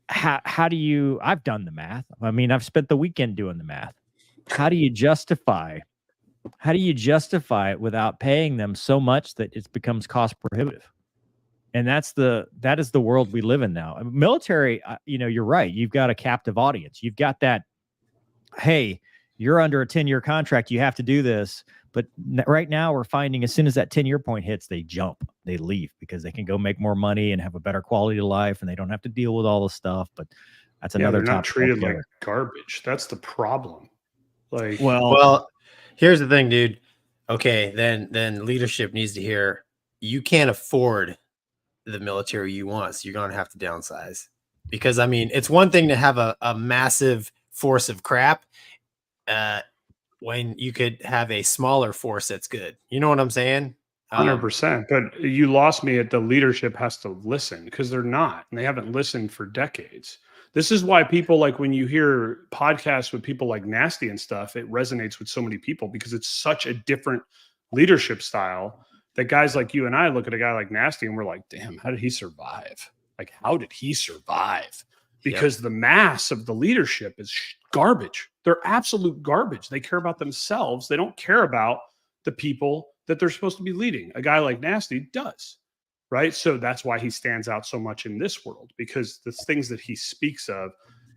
how do you, I've done the math. I mean, I've spent the weekend doing the math. How do you justify it without paying them so much that it becomes cost prohibitive? And that is the world we live in now. Military, you're right. You've got a captive audience. You've got that, hey, you're under a 10-year contract. You have to do this. But right now we're finding as soon as that 10-year point hits, they jump, they leave because they can go make more money and have a better quality of life and they don't have to deal with all the stuff. But that's another topic. They're not treated like garbage. That's the problem. Like, well, here's the thing, dude. Okay, then leadership needs to hear, you can't afford the military you want, so you're going to have to downsize. Because, I mean, it's one thing to have a massive force of crap when you could have a smaller force that's good. You know what I'm saying? 100%. But you lost me at the leadership has to listen, because they're not, and they haven't listened for decades. This is why people, like, when you hear podcasts with people like Nasty and stuff, it resonates with so many people because it's such a different leadership style that guys like you and I look at a guy like Nasty and we're like, damn, how did he survive? Like, how did he survive? Because the mass of the leadership is garbage. They're absolute garbage. They care about themselves. They don't care about the people that they're supposed to be leading. A guy like Nasty does, right? So that's why he stands out so much in this world, because the things that he speaks of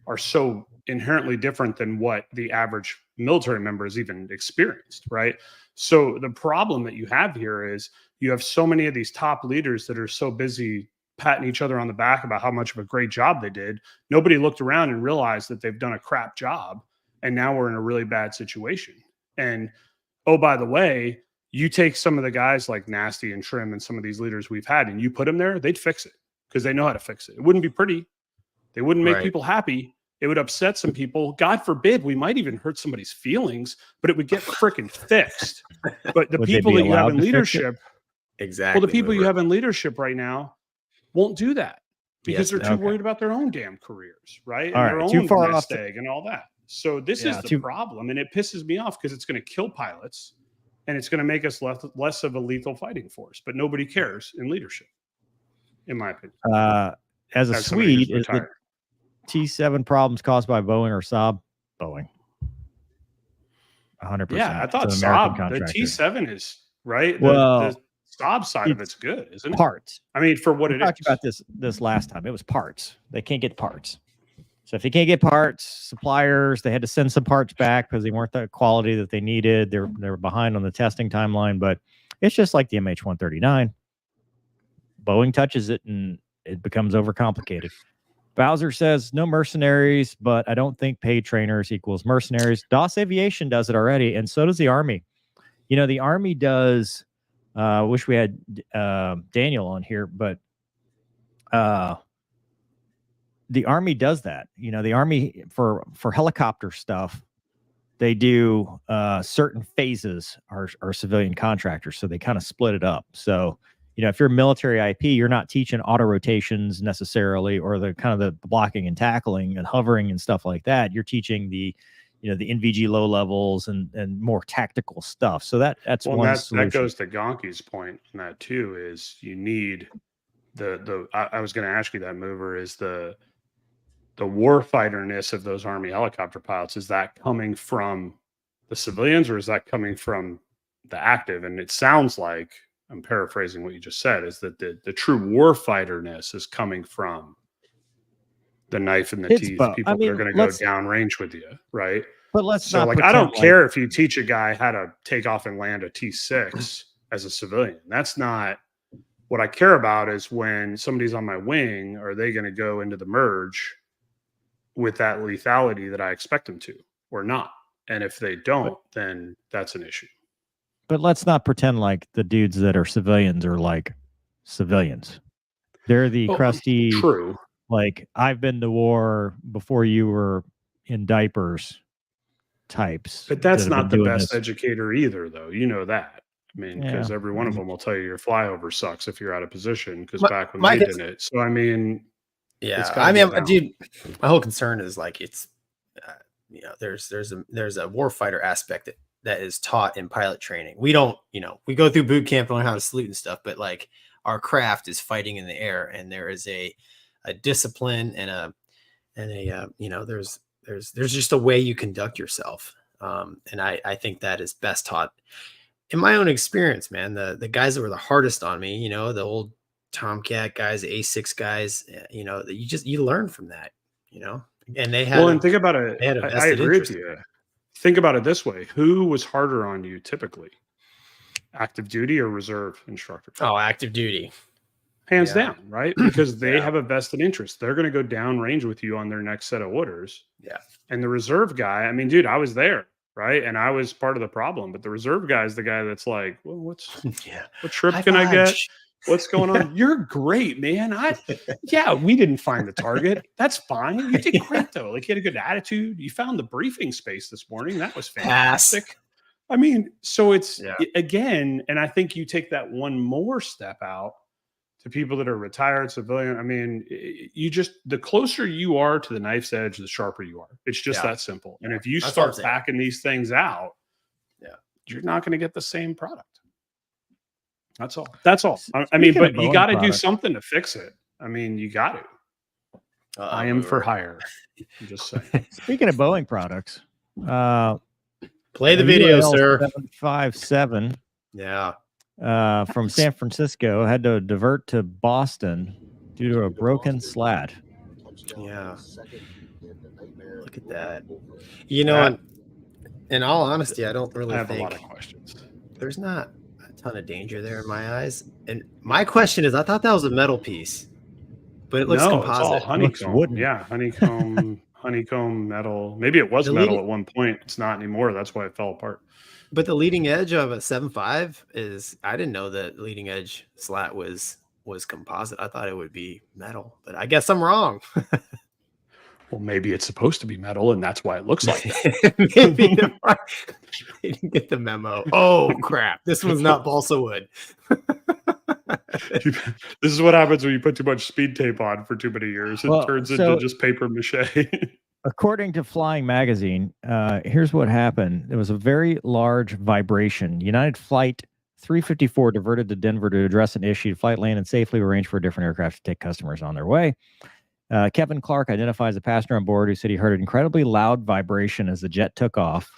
are so inherently different than what the average military member has even experienced, right? So the problem that you have here is you have so many of these top leaders that are so busy patting each other on the back about how much of a great job they did. Nobody looked around and realized that they've done a crap job. And now we're in a really bad situation. And, oh, by the way, you take some of the guys like Nasty and Trim and some of these leaders we've had and you put them there, they'd fix it because they know how to fix it. It wouldn't be pretty. They wouldn't make people happy. It would upset some people. God forbid, we might even hurt somebody's feelings, but it would get freaking fixed. But the people that you have in leadership, exactly. Well, the people you have in leadership right now won't do that because they're too worried about their own damn careers, right? And their own too far off and all that. So this is the problem, and it pisses me off because it's going to kill pilots and it's going to make us less of a lethal fighting force. But nobody cares in leadership, in my opinion. As a Swede, is the T7 problems caused by Boeing or Saab? Boeing. 100%. Yeah, I thought Saab, the T7 is, right? Well, the Saab side of it's good, isn't it? Parts. I mean, for what we it talked is. about this last time. It was parts. They can't get parts. So if they can't get parts, suppliers, they had to send some parts back because they weren't the quality that they needed. They were behind on the testing timeline, but it's just like the MH139. Boeing touches it and it becomes overcomplicated. Bowser says no mercenaries, but I don't think paid trainers equals mercenaries. DOS Aviation does it already, and so does the Army. You know, the Army does. Wish we had Daniel on here, but the Army does that. You know, the Army for helicopter stuff, they do certain phases are civilian contractors, so they kind of split it up. So, you know, if you're military IP, you're not teaching auto rotations necessarily, or the kind of the blocking and tackling and hovering and stuff like that. You're teaching the, you know, the NVG low levels and more tactical stuff. So that's well, one that solution. goes to Gonky's point in that too, is you need I was going to ask you that, Mover, is the warfighterness of those Army helicopter pilots, is that coming from the civilians or is that coming from the active? And it sounds like, I'm paraphrasing what you just said, is that the true warfighterness is coming from the knife in the teeth, both. people that are going to go downrange with you, right? But let's so not like, I don't pretend care if you teach a guy how to take off and land a T6 as a civilian. That's not what I care about. Is when somebody's on my wing, are they going to go into the merge with that lethality that I expect them to, or not? And if they don't, then that's an issue. But let's not pretend like the dudes that are civilians are like civilians. They're the crusty, true, like, I've been to war before you were in diapers types. But that's that have not been the doing best this. educator either, though. You know that. I mean, because every one of them will tell you your flyover sucks if you're out of position, because back when they did it. So, I mean, yeah, I mean, dude, my whole concern is like, it's, you know, there's a warfighter aspect that is taught in pilot training. We don't, you know, we go through boot camp and learn how to salute and stuff, but like, our craft is fighting in the air, and there is a discipline and a you know, there's just a way you conduct yourself. And I think that is best taught in my own experience, man. The guys that were the hardest on me, you know, the old Tomcat guys, the A6 guys, you know, that you learn from that, you know, and they had, and think about it. They had a I vested agree interest. with you. Think about it this way. Who was harder on you typically? Active duty or reserve instructor? Oh, active duty. Hands down, right? Because they Yeah. have a vested interest. They're going to go downrange with you on their next set of orders. Yeah. And the reserve guy, I mean, dude, I was there, right? And I was part of the problem. But the reserve guy is the guy that's like, well, what trip can I get? What's going on? You're great, man. We didn't find the target. That's fine. You did great though. Like, you had a good attitude. You found the briefing space this morning. That was fantastic. I mean, so it's again, and I think you take that one more step out to people that are retired civilian. I mean, you just, the closer you are to the knife's edge, the sharper you are. It's just that simple. And if you start backing these things out, you're not going to get the same product. That's all. That's all. I mean, but you got to do something to fix it. I mean, you got to. I am for hire. I'm just saying. Speaking of Boeing products, play the video, sir. 757. Yeah. From San Francisco had to divert to Boston due to a broken slat. Yeah. Look at that. You know, in all honesty, I don't really think a lot of questions. There's not a ton of danger there in my eyes. And my question is, I thought that was a metal piece, but it looks composite. It's all honeycomb. Yeah, honeycomb metal. Maybe it was metal at one point. It's not anymore. That's why it fell apart. But the leading edge of a 7.5 is, I didn't know that leading edge slat was composite. I thought it would be metal, but I guess I'm wrong. Well, maybe it's supposed to be metal, and that's why it looks like that. Maybe they didn't get the memo. Oh, crap. This one's not balsa wood. This is what happens when you put too much speed tape on for too many years. It turns into just paper mache. According to Flying Magazine, here's what happened. There was a very large vibration. United Flight 354 diverted to Denver to address an issue. Flight landed safely, arranged for a different aircraft to take customers on their way. Kevin Clark identifies a passenger on board who said he heard an incredibly loud vibration as the jet took off.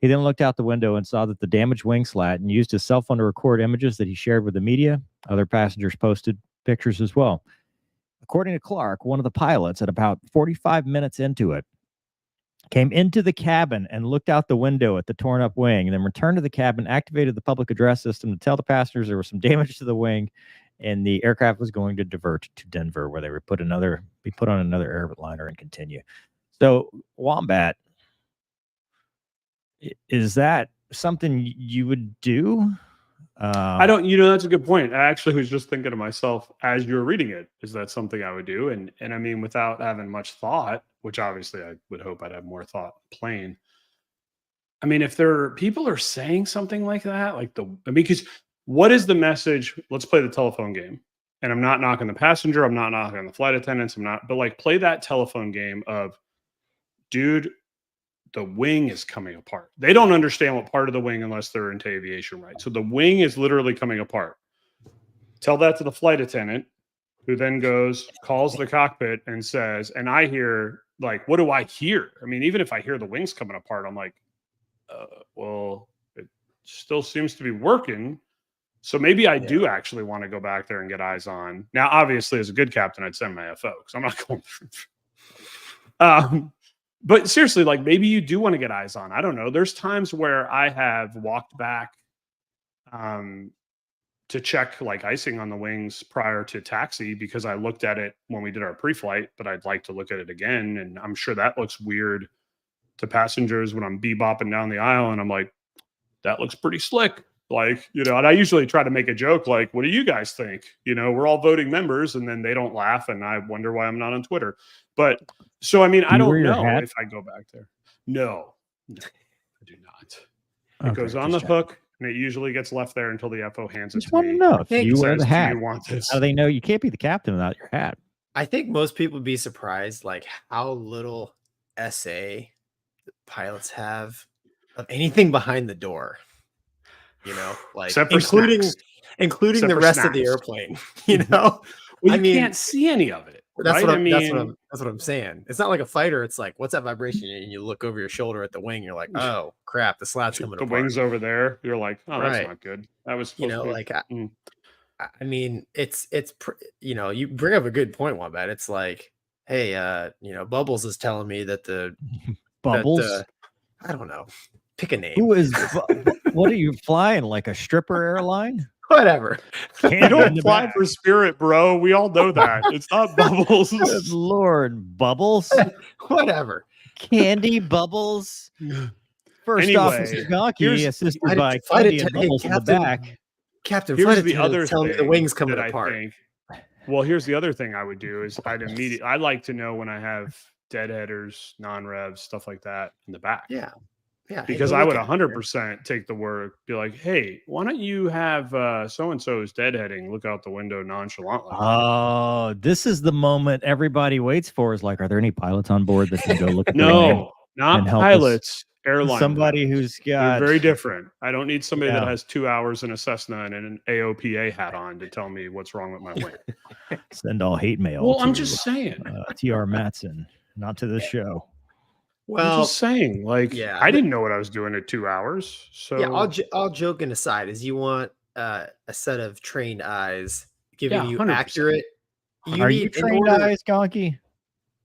He then looked out the window and saw that the damaged wing slat and used his cell phone to record images that he shared with the media. Other passengers posted pictures as well. According to Clark, one of the pilots, at about 45 minutes into it, came into the cabin and looked out the window at the torn up wing, and then returned to the cabin, activated the public address system to tell the passengers there was some damage to the wing, and the aircraft was going to divert to Denver, where they were be put on another airliner and continue. So, Wombat, is that something you would do? I don't, that's a good point. I actually was just thinking to myself as you were reading it, is that something I would do? And I mean, without having much thought, which obviously I would hope I'd have more thought plain. I mean, if people are saying something like that, because what is the message? Let's play the telephone game. And I'm not knocking the passenger. I'm not knocking the flight attendants. But play that telephone game of, dude, the wing is coming apart. They don't understand what part of the wing unless they're into aviation, right? So the wing is literally coming apart. Tell that to the flight attendant, who then calls the cockpit and says, and I hear, what do I hear? I mean, even if I hear the wings coming apart, I'm like, well, it still seems to be working. So maybe I do actually want to go back there and get eyes on. Now, obviously, as a good captain, I'd send my FO because I'm not going through. But seriously, maybe you do want to get eyes on. I don't know. There's times where I have walked back to check icing on the wings prior to taxi because I looked at it when we did our pre-flight, but I'd like to look at it again. And I'm sure that looks weird to passengers when I'm bebopping down the aisle and I'm like, that looks pretty slick. And I usually try to make a joke what do you guys think? We're all voting members, and then they don't laugh, and I wonder why I'm not on Twitter. But so, I mean, I don't know if I go back there. No, I do not. It goes on the hook, and it usually gets left there until the FO hands it to me. Just want to know if you wear the hat. Do you want this? How do they know you can't be the captain without your hat? I think most people would be surprised, how little SA pilots have of anything behind the door. Except including Except the for rest snacks. of the airplane. Well, I mean, can't see any of it. That's right? that's what I'm saying. It's not like a fighter. It's what's that vibration? And you look over your shoulder at the wing. You're like, oh crap, the slat's coming apart. The wing's over there. You're like, oh, that's not good. That was supposed to be. I mean, it's you bring up a good point, Wombat. It's hey, Bubbles is telling me that the Bubbles. I don't know. Pick a name. Who is? What are you flying? Like a stripper airline? Whatever. You don't fly for Spirit, bro. We all know that. It's not Bubbles. Good Lord, Bubbles. Whatever. Candy Bubbles. First Officer Gonky, assisted by Candy and Bubbles in the back. Captain, here's the other telling me the wings coming apart. Well, here's the other thing I would do is I like to know when I have deadheaders, non-revs, stuff like that in the back. Yeah. Because I would 100% take the word, be like, hey, why don't you have so-and-so's deadheading look out the window nonchalantly? Oh, this is the moment everybody waits for is are there any pilots on board that can go look at the No, not pilots, airline. Somebody who's got... They're very different. I don't need somebody that has 2 hours in a Cessna and an AOPA hat on to tell me what's wrong with my wing. Send all hate mail. Well, I'm just saying. TR Matson, not to the show. Well, I'm just saying, I didn't know what I was doing at 2 hours. So yeah, all joking aside, is you want a set of trained eyes giving you 100%. Accurate. Are you trained eyes, Gonky?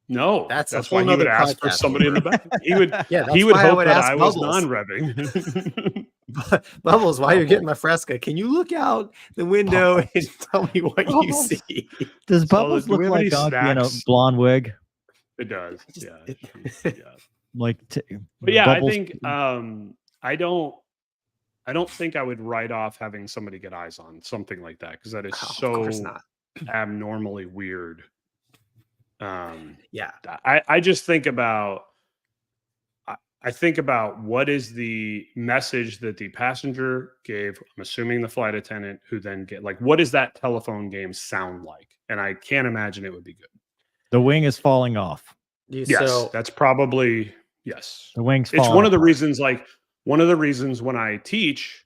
No, that's why he would ask for somebody in the back. He would. He would hope that I was non-revving. Bubbles, while you're getting my Fresca, can you look out the window and tell me what you see? Does Bubbles look like Gonky in a blonde wig? It does. But yeah, I think I don't think I would write off having somebody get eyes on something like that because that is so abnormally weird. I just think about what is the message that the passenger gave. I'm assuming the flight attendant who then what does that telephone game sound like? And I can't imagine it would be good. The wing is falling off. Yes, that's probably yes. The wings. It's one of the reasons. One of the reasons when I teach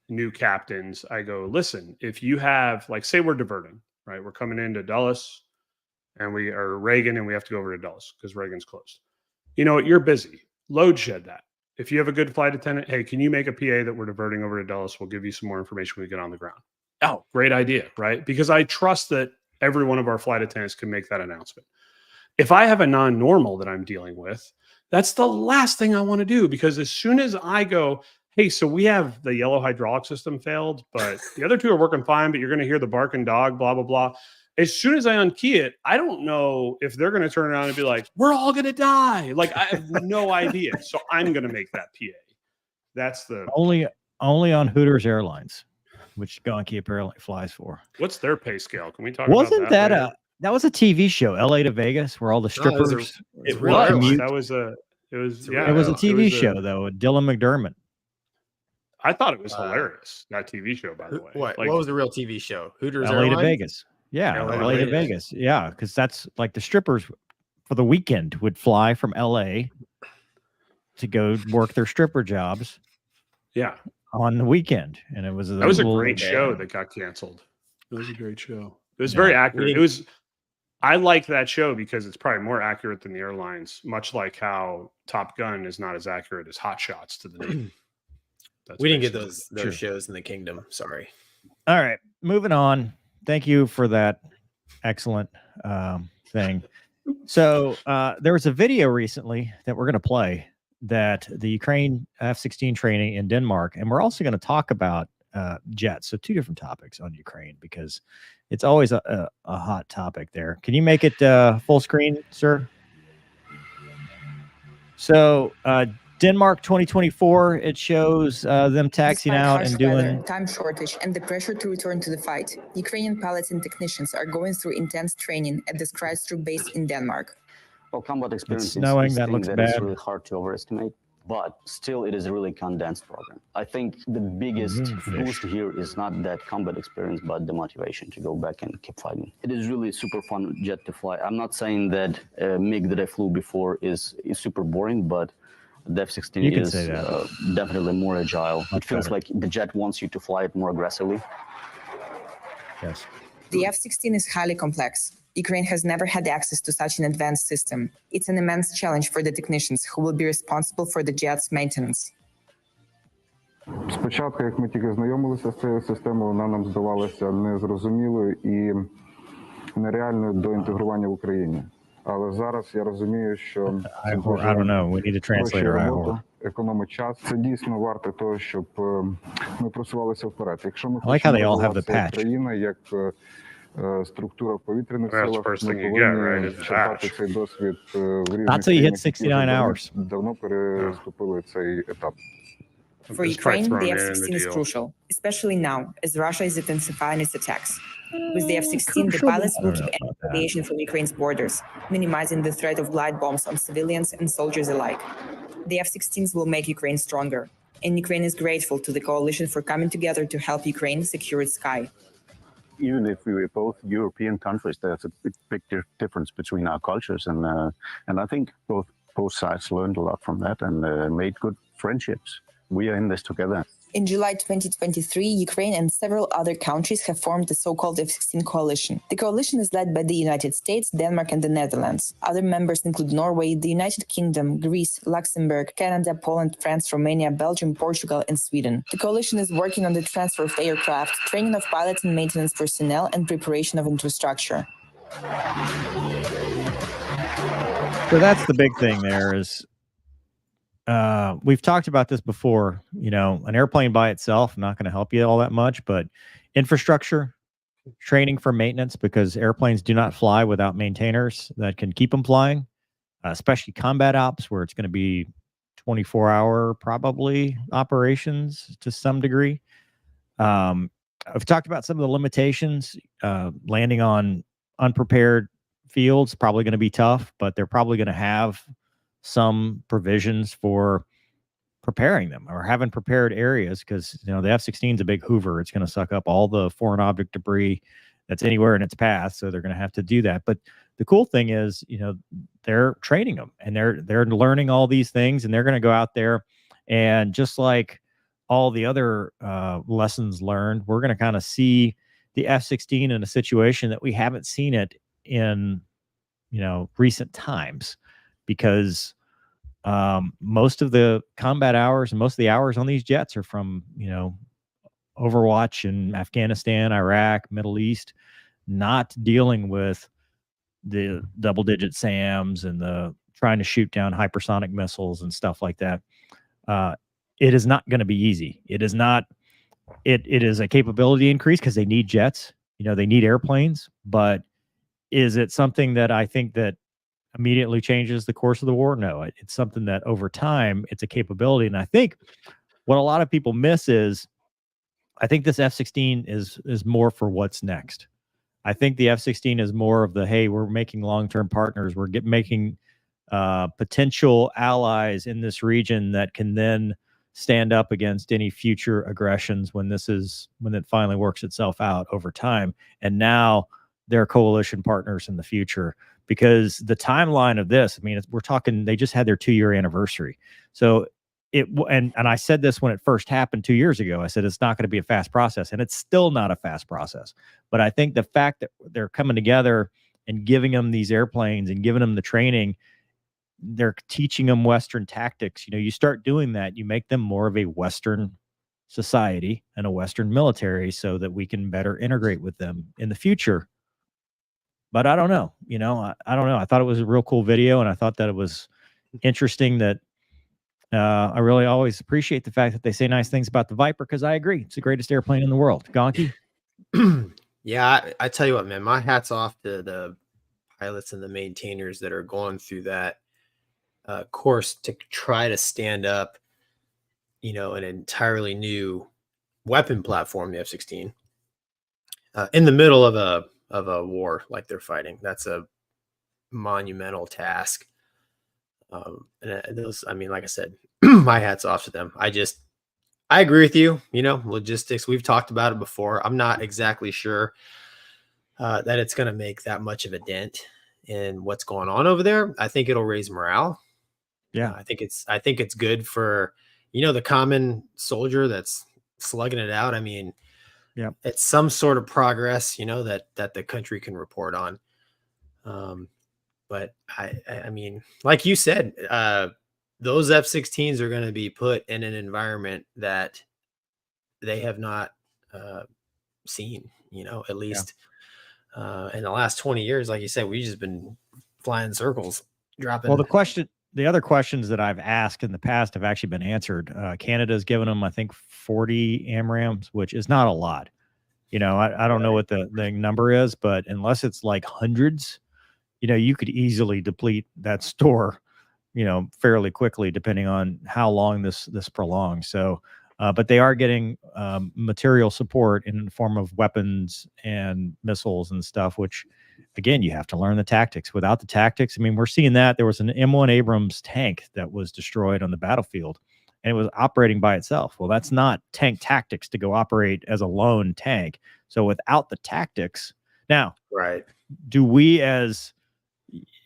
new captains, I go, listen, if you have say we're diverting, right? We're coming into Dulles, and we are Reagan, and we have to go over to Dulles because Reagan's closed. You're busy. Load shed that. If you have a good flight attendant, hey, can you make a PA that we're diverting over to Dulles? We'll give you some more information when we get on the ground. Oh, great idea, right? Because I trust that every one of our flight attendants can make that announcement. If I have a non-normal that I'm dealing with, that's the last thing I want to do because as soon as I go, hey, so we have the yellow hydraulic system failed, but the other two are working fine, but you're going to hear the barking dog, blah, blah, blah. As soon as I unkey it, I don't know if they're going to turn around and be like, we're all going to die. Like, I have no idea. So I'm going to make that PA. That's the Only on Hooters Airlines, which Gonky apparently flies for. What's their pay scale? Can we talk Wasn't about that? that that was a TV show, LA to Vegas, where all the No, it was strippers. It real was. airline. That was a. It was. Yeah. It was a it TV was show though, with Dylan McDermott. I thought it was hilarious. That TV show, by the way. What? Like, What was the real TV show? Hooters LA to Airlines? Vegas. Yeah, LA to LA to Vegas. Yeah, because that's like the strippers for the weekend would fly from LA to go work their stripper jobs yeah, on the weekend, and it was that was a little- great show that got canceled. It was a great show. It was Yeah. very accurate. It was. I like that show because it's probably more accurate than the airlines. Much like how Top Gun is not as accurate as Hot Shots to the Navy. We didn't get basically- those shows in the kingdom. Sorry. All right, moving on. Thank you for that excellent thing. So there was a video recently that we're going to play that the Ukraine F-16 training in Denmark, and we're also going to talk about jets. So two different topics on Ukraine because it's always a hot topic there. Can you make it full screen, sir? So Denmark 2024, it shows them taxiing Despite out harsh and doing. weather, time shortage, and the pressure to return to the fight, Ukrainian pilots and technicians are going through intense training at the Skrydstrup base in Denmark. Well, combat experience is snowing, is that thing looks is bad. really hard to overestimate, but still it is a really condensed program. I think the biggest boost here is not that combat experience, but the motivation to go back and keep fighting. It is really a super fun jet to fly. I'm not saying that MiG that I flew before is super boring, but the F-16 You can is say that. definitely more agile. Much It feels better. like the jet wants you to fly it more aggressively. Yes. The F-16 is highly complex. Ukraine has never had access to such an advanced system. It's an immense challenge for the technicians who will be responsible for the jet's maintenance. Спочатку, як ми тільки знайомилися з цією системою, вона нам здавалася незрозумілою і нереальною до інтегрування в Україні. Але зараз я розумію, що це I don't know. We need a translator. спрощує I роботу, whore. економить час. Це дійсно варто того, щоб ми просувалися вперед. Якщо ми I like how they all have the розвиватися як patch. країна, як структура в повітряних That's the силах, first ми thing you get, right, повинні is the черпати patch. цей досвід в різних Not till you hit країнах, які 69 вже hours. давно переступили цей етап. For Just try Ukraine, throwing the it in the F-16 is deal. crucial, especially now, as Russia is intensifying its attacks. With the F-16, the Crucial? pilots I will don't keep know about that. aviation from Ukraine's borders, minimizing the threat of glide bombs on civilians and soldiers alike. The F-16s will make Ukraine stronger, and Ukraine is grateful to the coalition for coming together to help Ukraine secure its sky. Even if we were both European countries, there's a big difference between our cultures, and I think both sides learned a lot from that and made good friendships. We are in this together. In July 2023, Ukraine and several other countries have formed the so-called F-16 coalition. The coalition is led by the United States, Denmark, and the Netherlands. Other members include Norway, the United Kingdom, Greece, Luxembourg, Canada, Poland, France, Romania, Belgium, Portugal, and Sweden. The coalition is working on the transfer of aircraft, training of pilots and maintenance personnel, and preparation of infrastructure. So that's the big thing there is we've talked about this before. You know, an airplane by itself not going to help you all that much, but infrastructure, training for maintenance, because airplanes do not fly without maintainers that can keep them flying, especially combat ops where it's going to be 24-hour probably operations to some degree. I've talked about some of the limitations. Landing on unprepared fields probably going to be tough, but they're probably going to have some provisions for preparing them or having prepared areas, because you know the F-16 is a big Hoover. It's going to suck up all the foreign object debris that's anywhere in its path, so they're going to have to do that. But the cool thing is, you know, they're training them and they're learning all these things, and they're going to go out there and just like all the other lessons learned, we're going to kind of see the F-16 in a situation that we haven't seen it in, you know, recent times, because most of the combat hours and most of the hours on these jets are from, you know, Overwatch in Afghanistan, Iraq, Middle East, not dealing with the double-digit SAMs and the trying to shoot down hypersonic missiles and stuff like that. it is not going to be easy. It is not. It is a capability increase because they need jets. They need airplanes. But is it something that I think that immediately changes the course of the war? No, it's something that over time it's a capability. And I think what a lot of people miss is, I think this F-16 is more for what's next. I think the F-16 is more of the, hey, we're making long-term partners. We're making potential allies in this region that can then stand up against any future aggressions when it finally works itself out over time. And now they're coalition partners in the future, because the timeline of this, I mean, we're talking, they just had their 2-year anniversary. So and I said this when it first happened 2 years ago. I said it's not going to be a fast process, and it's still not a fast process. But I think the fact that they're coming together and giving them these airplanes and giving them the training, they're teaching them Western tactics. You start doing that, you make them more of a Western society and a Western military, so that we can better integrate with them in the future. But I don't know. I don't know. I thought it was a real cool video, and I thought that it was interesting that. I really always appreciate the fact that they say nice things about the Viper, because I agree. It's the greatest airplane in the world. Gonky? Yeah, I tell you what, man, my hat's off to the pilots and the maintainers that are going through that course to try to stand up, an entirely new weapon platform, the F-16, in the middle of a war like they're fighting. That's a monumental task. And those, I mean, like I said, my hat's off to them. I agree with you. Logistics, we've talked about it before. I'm not exactly sure that it's going to make that much of a dent in what's going on over there. I think it'll raise morale. Yeah, I think it's good for, the common soldier that's slugging it out. I mean, yeah, it's some sort of progress, that the country can report on. But I mean, like you said, those F-16s are going to be put in an environment that they have not seen, at least in the last 20 years. Like you said, we've just been flying circles, dropping. Well, the other questions that I've asked in the past have actually been answered. Canada's given them, I think, 40 AMRAAMs, which is not a lot. I don't know what the number is, but unless it's like hundreds, you could easily deplete that store, fairly quickly, depending on how long this prolongs. So, but they are getting material support in the form of weapons and missiles and stuff, which, again, you have to learn the tactics. Without the tactics, I mean, we're seeing that there was an M1 Abrams tank that was destroyed on the battlefield, and it was operating by itself. Well, that's not tank tactics to go operate as a lone tank. So without the tactics, now, right? Do we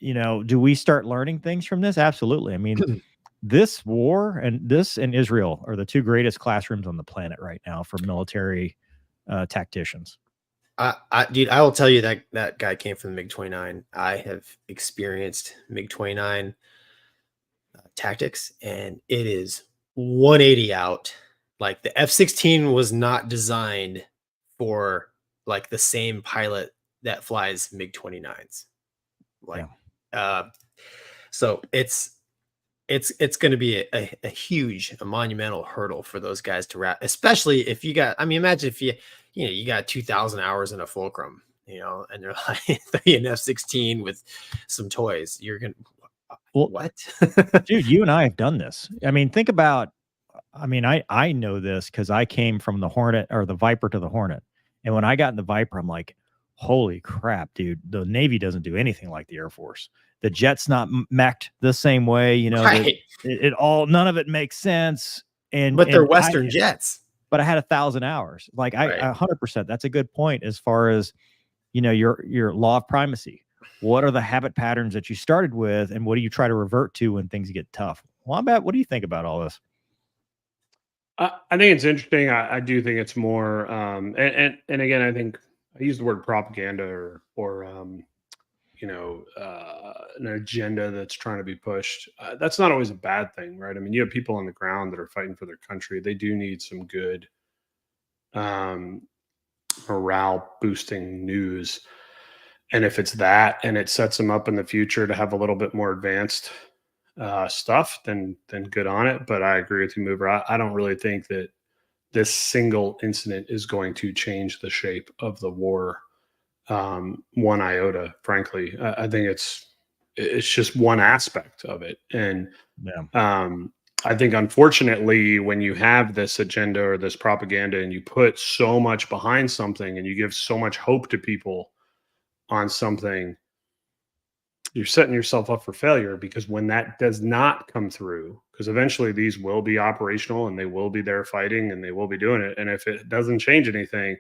do we start learning things from this? Absolutely. I mean, this war and Israel are the two greatest classrooms on the planet right now for military tacticians. Dude, I will tell you that guy came from the MiG-29. I have experienced MiG-29 tactics, and it is 180 out. Like, the F-16 was not designed for like the same pilot that flies MiG-29s. Like, so it's going to be a huge, a monumental hurdle for those guys to wrap, especially if you got, I mean, imagine if you got 2,000 hours in a fulcrum, and they're like an F-16 with some toys. You're going to, what? Dude, you and I have done this. I mean, think about, I know this because I came from the Hornet, or the Viper, to the Hornet. And when I got in the Viper, I'm like, holy crap, dude, the Navy doesn't do anything like the Air Force. The jet's not mech'd the same way, right. None of it makes sense. But they're Western jets. But I had 1,000 hours. Like, right. 100%. That's a good point as far as, your law of primacy. What are the habit patterns that you started with, and what do you try to revert to when things get tough? Wombat, what do you think about all this? I think it's interesting. I do think it's more, and again, I think I use the word propaganda or an agenda that's trying to be pushed. That's not always a bad thing, right? I mean, you have people on the ground that are fighting for their country. They do need some good morale boosting news. And if it's that, and it sets them up in the future to have a little bit more advanced stuff, then good on it. But I agree with you, Mover. I don't really think that this single incident is going to change the shape of the war one iota. Frankly, I think it's just one aspect of it, and I think unfortunately, when you have this agenda or this propaganda, and you put so much behind something, and you give so much hope to people on something, you're setting yourself up for failure, because when that does not come through, because eventually these will be operational and they will be there fighting and they will be doing it. And if it doesn't change anything,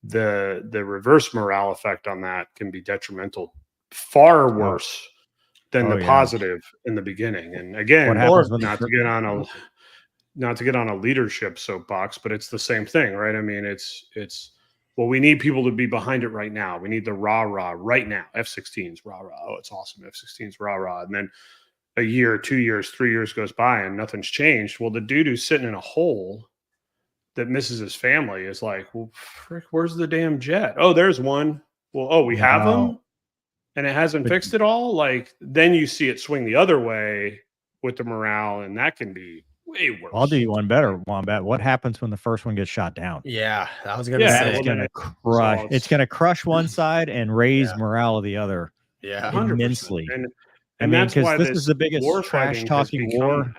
the reverse morale effect on that can be detrimental, far worse than the positive in the beginning. And again, not to get on a leadership soapbox, but it's the same thing, right? I mean, it's well, we need people to be behind it right now. We need the rah rah right now. F-16s rah rah. Oh, it's awesome. F-16s rah rah. And then a year, 2 years, 3 years goes by and nothing's changed. Well, the dude who's sitting in a hole that misses his family is like, well, frick, where's the damn jet? Oh, there's one. Well, oh, we have them, and it hasn't fixed it all. Like, then you see it swing the other way with the morale, and that can be way worse. I'll do you one better, Wombat. What happens when the first one gets shot down? Yeah, I was gonna say it's gonna crush. It's gonna crush one side and raise morale of the other. Yeah, immensely. And that's why this is the biggest trash talking war.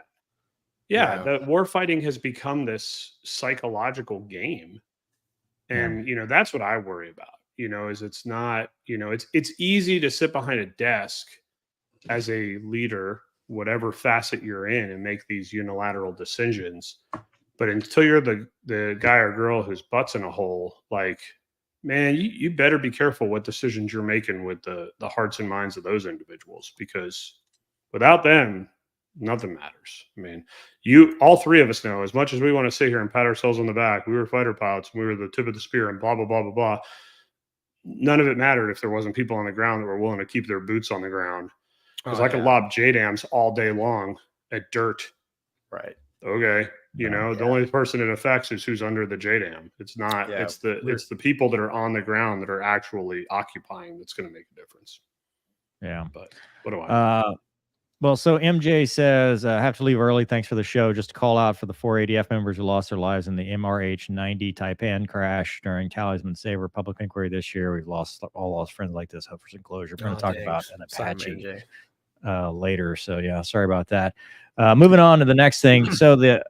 The war fighting has become this psychological game, and that's what I worry about. Is it's not, it's easy to sit behind a desk as a leader, whatever facet you're in, and make these unilateral decisions. But until you're the guy or girl whose butt's in a hole, like, man, you better be careful what decisions you're making with the hearts and minds of those individuals, because without them, nothing matters. I mean, all three of us know, as much as we want to sit here and pat ourselves on the back, we were fighter pilots, and we were the tip of the spear, and blah, blah, blah, blah, blah. None of it mattered if there wasn't people on the ground that were willing to keep their boots on the ground. Because I could lob JDAMs all day long at dirt. Right. Okay. The only person it affects is who's under the JDAM. It's not, it's the people that are on the ground that are actually occupying that's going to make a difference. Yeah. But what do I well, so MJ says, I have to leave early. Thanks for the show. Just to call out for the 4 ADF members who lost their lives in the MRH-90 Taipan crash during Talisman Sabre public inquiry this year. We've all lost friends like this. Hope for some closure. We're going to talk about an Apache later. So yeah, sorry about that. Moving on to the next thing. So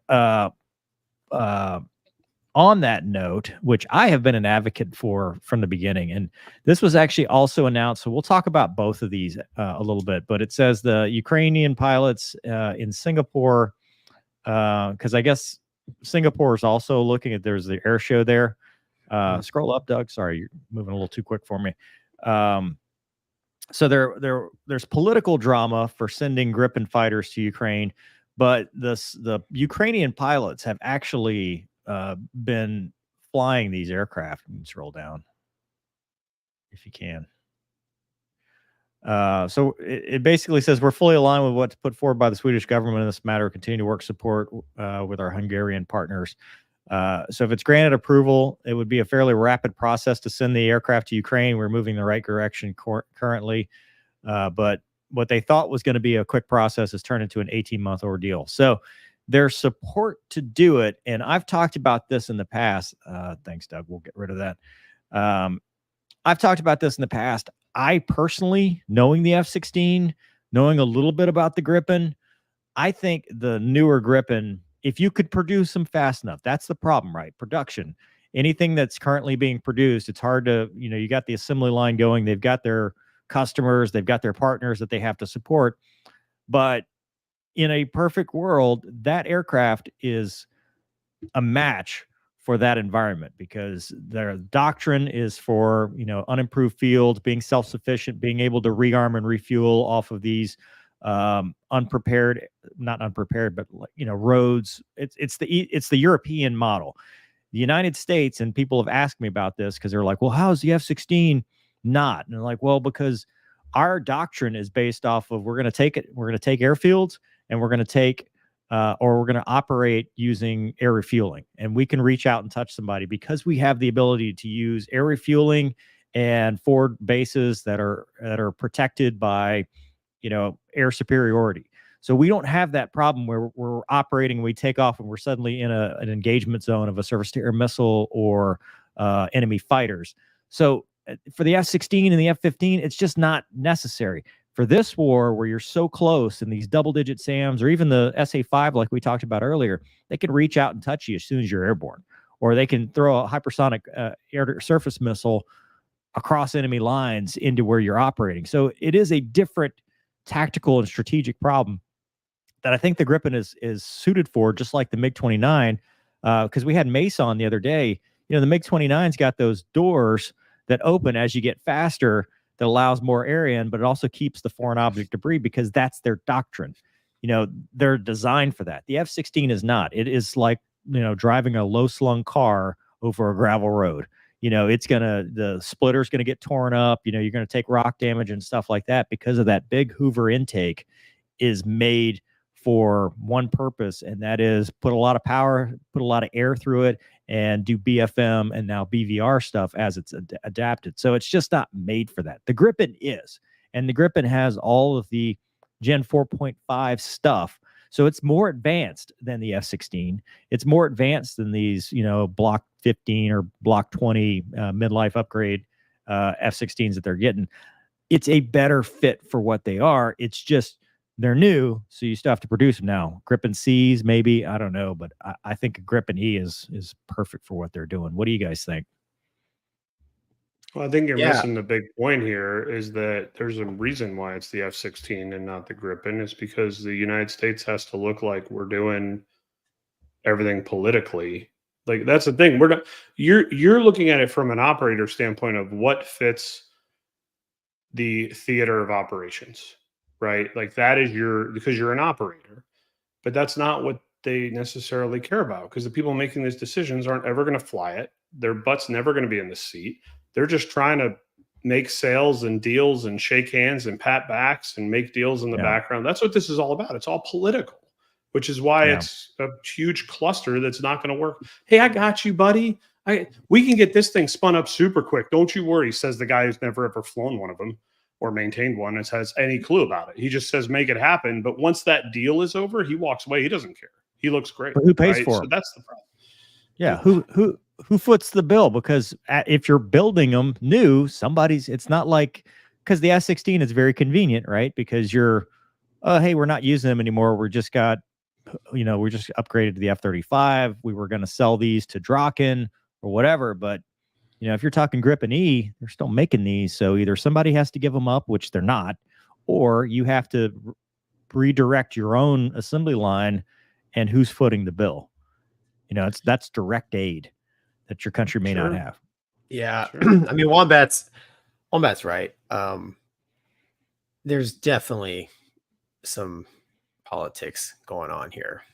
on that note, which I have been an advocate for from the beginning, and this was actually also announced, so we'll talk about both of these a little bit, but it says the Ukrainian pilots in Singapore, because I guess Singapore is also looking at, there's the air show there. Scroll up, Doug. Sorry, you're moving a little too quick for me. So there's political drama for sending Gripen fighters to Ukraine, but the Ukrainian pilots have actually been flying these aircraft. You can scroll down if you can. So it basically says we're fully aligned with what's put forward by the Swedish government in this matter. Continue to work support with our Hungarian partners. So if it's granted approval, it would be a fairly rapid process to send the aircraft to Ukraine. We're moving in the right direction currently, but what they thought was going to be a quick process has turned into an 18-month ordeal. So there's support to do it, and I've talked about this in the past. Thanks, Doug. We'll get rid of that. I've talked about this in the past. I personally, knowing the F-16, knowing a little bit about the Gripen, I think the newer Gripen, if you could produce them fast enough, that's the problem, right? Production. Anything that's currently being produced, it's hard to, you got the assembly line going. They've got their customers. They've got their partners that they have to support. But in a perfect world, that aircraft is a match for that environment, because their doctrine is for, unimproved fields, being self-sufficient, being able to rearm and refuel off of these not unprepared, but roads. It's the European model. The United States, and people have asked me about this because they're like, well, how is the F-16 not? And they're like, well, because our doctrine is based off of, we're going to take airfields, and we're going to take or we're going to operate using air refueling, and we can reach out and touch somebody because we have the ability to use air refueling and forward bases that are protected by air superiority. So we don't have that problem where we're operating, we take off, and we're suddenly in an engagement zone of a surface-to-air missile or enemy fighters. So for the F-16 and the F-15, it's just not necessary. For this war, where you're so close, and these double-digit SAMs, or even the SA-5, like we talked about earlier, they can reach out and touch you as soon as you're airborne, or they can throw a hypersonic air-to-surface missile across enemy lines into where you're operating. So it is a different tactical and strategic problem that I think the Gripen is suited for, just like the MiG-29. Because we had Mace on the other day. You know, the MiG-29's got those doors that open as you get faster that allows more air in, but it also keeps the foreign object debris, because that's their doctrine. You know, they're designed for that. The F-16 is not. It is like, you know, driving a low-slung car over a gravel road. You know, the splitter's gonna get torn up. You know, you're gonna take rock damage and stuff like that, because of that big Hoover intake is made for one purpose, and that is put a lot of power, put a lot of air through it, and do BFM and now BVR stuff as it's adapted. So it's just not made for that. The Gripen is, and the Gripen has all of the Gen 4.5 stuff. So it's more advanced than the F-16. It's more advanced than these, you know, Block 15 or Block 20 midlife upgrade F-16s that they're getting. It's a better fit for what they are. It's just they're new, so you still have to produce them now. Gripen C's, maybe, I don't know, but I think a Gripen E is perfect for what they're doing. What do you guys think? Well, I think you're missing the big point here, is that there's a reason why it's the F-16 and not the Gripen. It's because the United States has to look like we're doing everything politically. Like, that's the thing. We're not. You're looking at it from an operator standpoint of what fits the theater of operations, right? Like, that is because you're an operator, but that's not what they necessarily care about, because the people making these decisions aren't ever going to fly it. Their butt's never going to be in the seat. They're just trying to make sales and deals and shake hands and pat backs and make deals in the background. That's what this is all about. It's all political, which is why it's a huge cluster that's not going to work. Hey, I got you, buddy. We can get this thing spun up super quick. Don't you worry, says the guy who's never ever flown one of them or maintained one and has any clue about it. He just says, make it happen. But once that deal is over, he walks away. He doesn't care. He looks great. But who pays for it? So him? that's the problem. Yeah, who foots the bill? Because if you're building them new, it's not like, because the S-16 is very convenient, right? Because you're, hey, we're not using them anymore. We just upgraded to the F-35. We were going to sell these to Draken or whatever. But, you know, if you're talking Gripen E, they're still making these. So either somebody has to give them up, which they're not, or you have to redirect your own assembly line, and who's footing the bill? You know, that's direct aid that your country may not have. Yeah. I mean, Wombat's right. There's definitely some politics going on here.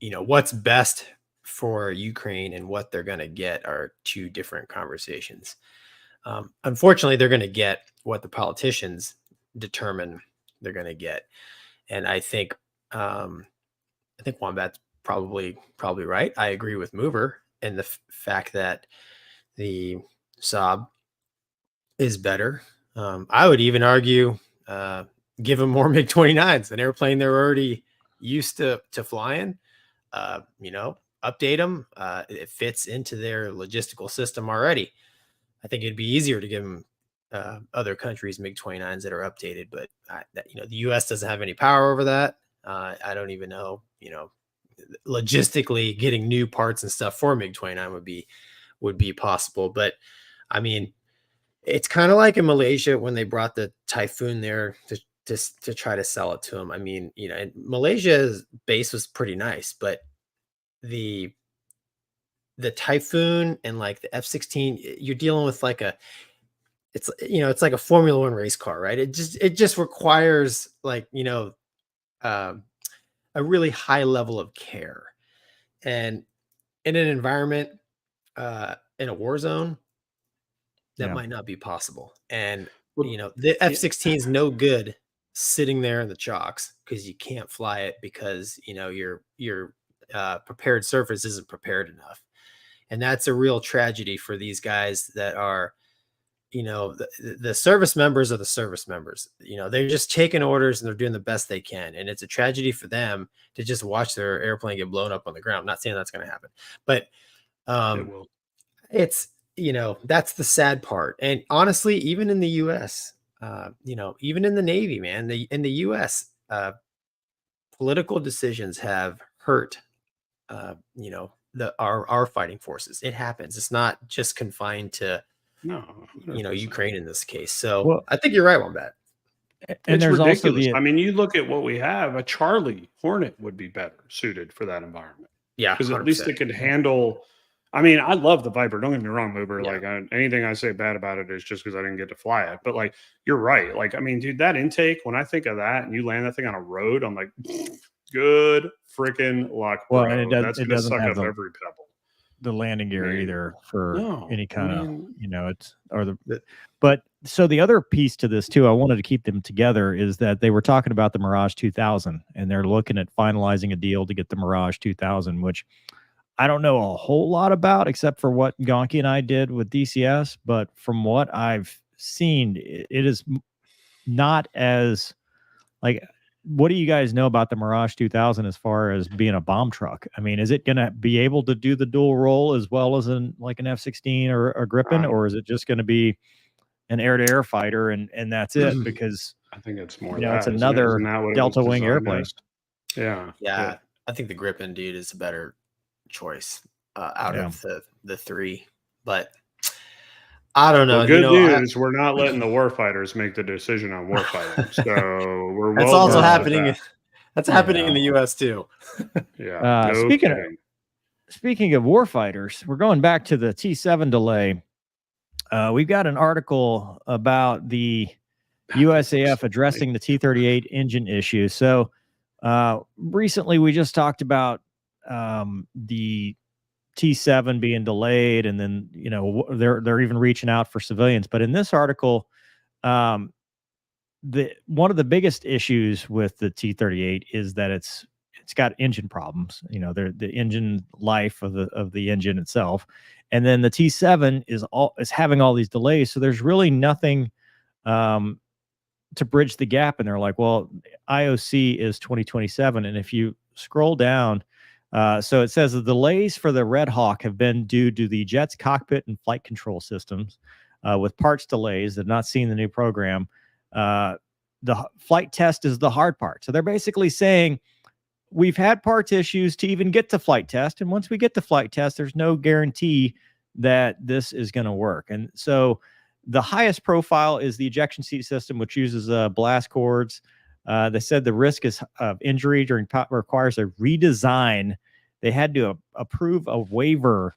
What's best for Ukraine and what they're going to get are two different conversations. Unfortunately, they're going to get what the politicians determine they're going to get. And I think Wombat's probably right. I agree with Mover and the fact that the Saab is better. I would even argue give them more MiG-29s, an airplane they're already used to flying. Update them. It fits into their logistical system already. I think it'd be easier to give them other countries MiG-29s that are updated, but the U.S. doesn't have any power over that. I don't even know, logistically getting new parts and stuff for MiG-29 would be possible. But I mean, it's kind of like in Malaysia when they brought the Typhoon there to try to sell it to them. I mean, Malaysia's base was pretty nice, but the Typhoon and like the F-16, you're dealing with like it's like a Formula One race car, right? It just requires like, a really high level of care, and in an environment, in a war zone, that might not be possible. And the F-16 is no good sitting there in the chocks, because you can't fly it because your prepared surface isn't prepared enough. And that's a real tragedy for these guys that are the service members are the service members. They're just taking orders and they're doing the best they can. And it's a tragedy for them to just watch their airplane get blown up on the ground. I'm not saying that's going to happen, but It will. it's, that's the sad part. And honestly, even in the US, even in the Navy, man, in the US, political decisions have hurt, our fighting forces. It happens. It's not just confined to, No, 100%. Ukraine in this case. So Well, I think you're right on that. and It's there's also ridiculous. the I mean, you look at what we have. A Charlie Hornet would be better suited for that environment Yeah. because at least 100%. it could handle. I mean, I love the Viper. Don't get me wrong, Uber. Yeah. Like anything I say bad about it is just because I didn't get to fly it. But like, you're right. Like, I mean, dude, that intake. When I think of that, and you land that thing on a road, I'm like, good freaking luck, bro. Well, and That's it gonna doesn't suck have up the every pebble. landing gear Man. either for No, any kind I of mean- it's or the but so the other piece to this too, I wanted to keep them together, is that they were talking about the Mirage 2000 and they're looking at finalizing a deal to get the Mirage 2000, which I don't know a whole lot about except for what Gonky and I did with DCS, but from what I've seen, it is not as like. What do you guys know about the Mirage 2000 as far as being a bomb truck? I mean, is it going to be able to do the dual role as well as an F-16 or a Gripen, or is it just going to be an air-to-air fighter and that's it? Because I think it's more. it's that, isn't it? another Isn't that what it Delta was wing designed airplane. as? Yeah. Yeah. I think the Gripen, dude, is a better choice out Yeah. of the three. But I don't know. Well, good news. We're not letting the warfighters make the decision on warfighting. So we're That's well also versed with happening. that. That's happening in the US too. Yeah. No speaking kidding. Speaking of warfighters, we're going back to the T7 delay. We've got an article about the USAF addressing the T-38 engine issue. So recently we just talked about the T7 being delayed, and then they're even reaching out for civilians. But in this article, one of the biggest issues with the T-38 is that it's got engine problems. The engine life of the engine itself, and then the T7 is having all these delays. So there's really nothing to bridge the gap. And they're like, well, IOC is 2027, and if you scroll down. So it says the delays for the Red Hawk have been due to the jet's cockpit and flight control systems, with parts delays. They've not seen the new program. The flight test is the hard part. So they're basically saying we've had parts issues to even get to flight test. And once we get to flight test, there's no guarantee that this is going to work. And so the highest profile is the ejection seat system, which uses blast cords. They said the risk of injury requires a redesign. They had to approve a waiver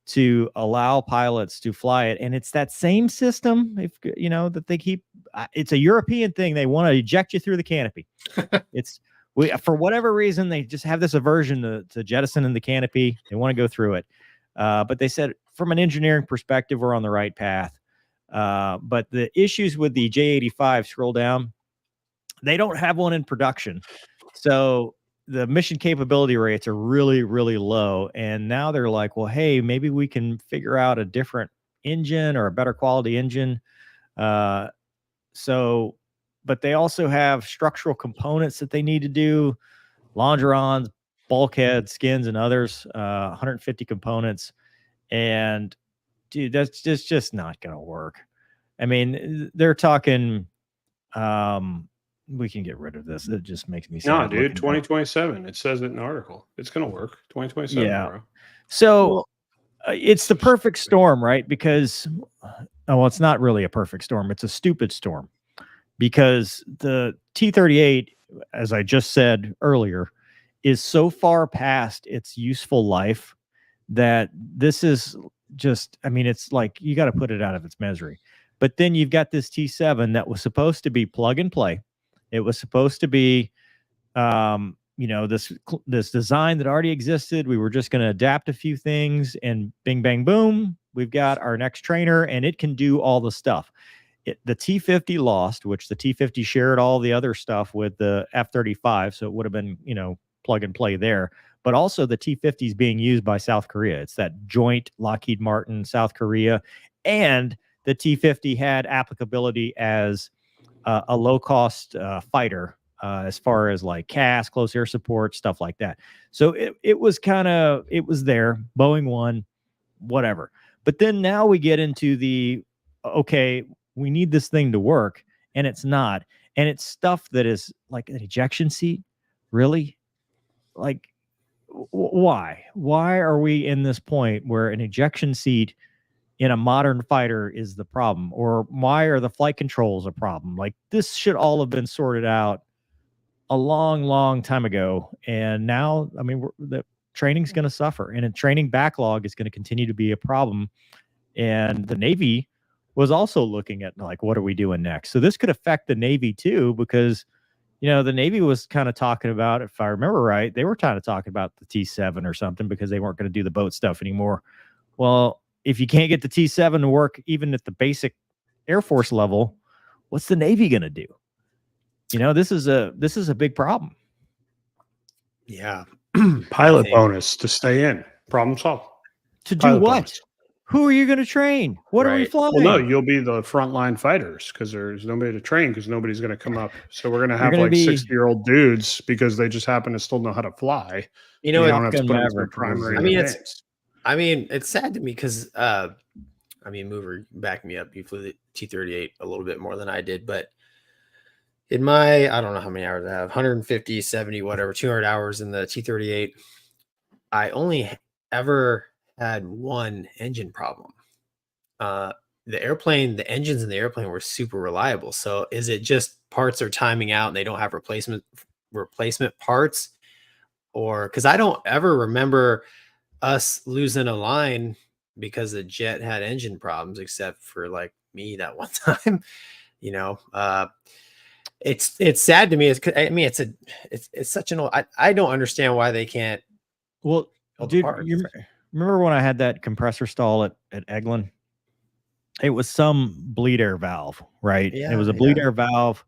to allow pilots to fly it, and it's that same system. That they keep. It's a European thing. They want to eject you through the canopy. For whatever reason, they just have this aversion to jettison in the canopy. They want to go through it, but they said from an engineering perspective, we're on the right path. But the issues with the J85, scroll down. They don't have one in production. So the mission capability rates are really, really low. And now they're like, well, hey, maybe we can figure out a different engine or a better quality engine. But they also have structural components that they need to do, longerons, bulkheads, skins, and others, 150 components. And dude, that's just not going to work. I mean, they're talking, we can get rid of this. It just makes me sad. No, dude, 2027. It says it in the article. It's going to work. 2027, Yeah. bro. So it's the perfect storm, right? Because, it's not really a perfect storm. It's a stupid storm, because the T-38, as I just said earlier, is so far past its useful life that this is just, it's like you got to put it out of its misery. But then you've got this T7 that was supposed to be plug and play. It was supposed to be, this design that already existed. We were just going to adapt a few things, and bing, bang, boom, we've got our next trainer, and it can do all the stuff. The T-50 lost, which the T-50 shared all the other stuff with the F-35, so it would have been, plug and play there. But also the T-50 is being used by South Korea. It's that joint Lockheed Martin, South Korea, and the T-50 had applicability as a low-cost fighter as far as like CAS, close air support, stuff like that. So it was there. Boeing won, whatever. But then now we get into the, okay, we need this thing to work, and it's not. And it's stuff that is like an ejection seat. Really? Like, why? Why are we in this point where an ejection seat in a modern fighter is the problem? Or why are the flight controls a problem? Like, this should all have been sorted out a long, long time ago. And now, I mean, the training's going to suffer, and a training backlog is going to continue to be a problem. And the Navy was also looking at, like, what are we doing next? So this could affect the Navy too, because, you know, the Navy was kind of talking about, if I remember right, they were kind of talking about the T-7 or something, because they weren't going to do the boat stuff anymore. Well, if you can't get the T-7 to work even at the basic Air Force level, what's the Navy going to do? You know, this is a big problem. Yeah. Pilot bonus to stay in. Problem solved. To do Pilot what? bonus. Who are you going to train? What are we Right. flying? Well, no, you'll be the frontline fighters because there's nobody to train because nobody's going to come up. So we're going to have gonna like be- 60-year-old dudes because they just happen to still know how to fly. You know, You it- don't have to Top put Gun them through Maverick primary was- I mean, advance. I mean, it's sad to me because, I mean, Mover, back me up. You flew the T-38 a little bit more than I did, but in my, I don't know how many hours I have, 150, 70, whatever, 200 hours in the T-38, I only ever had one engine problem. The airplane, the engines in the airplane were super reliable. So is it just parts are timing out and they don't have replacement parts? Or because I don't ever remember us losing a line because the jet had engine problems, except for like me that one time. You know, it's sad to me. I mean, it's such an I don't understand why they can't. Well, build the dude, parts. you remember when I had that compressor stall at Eglin? It was some bleed air valve, right? It was a bleed air valve,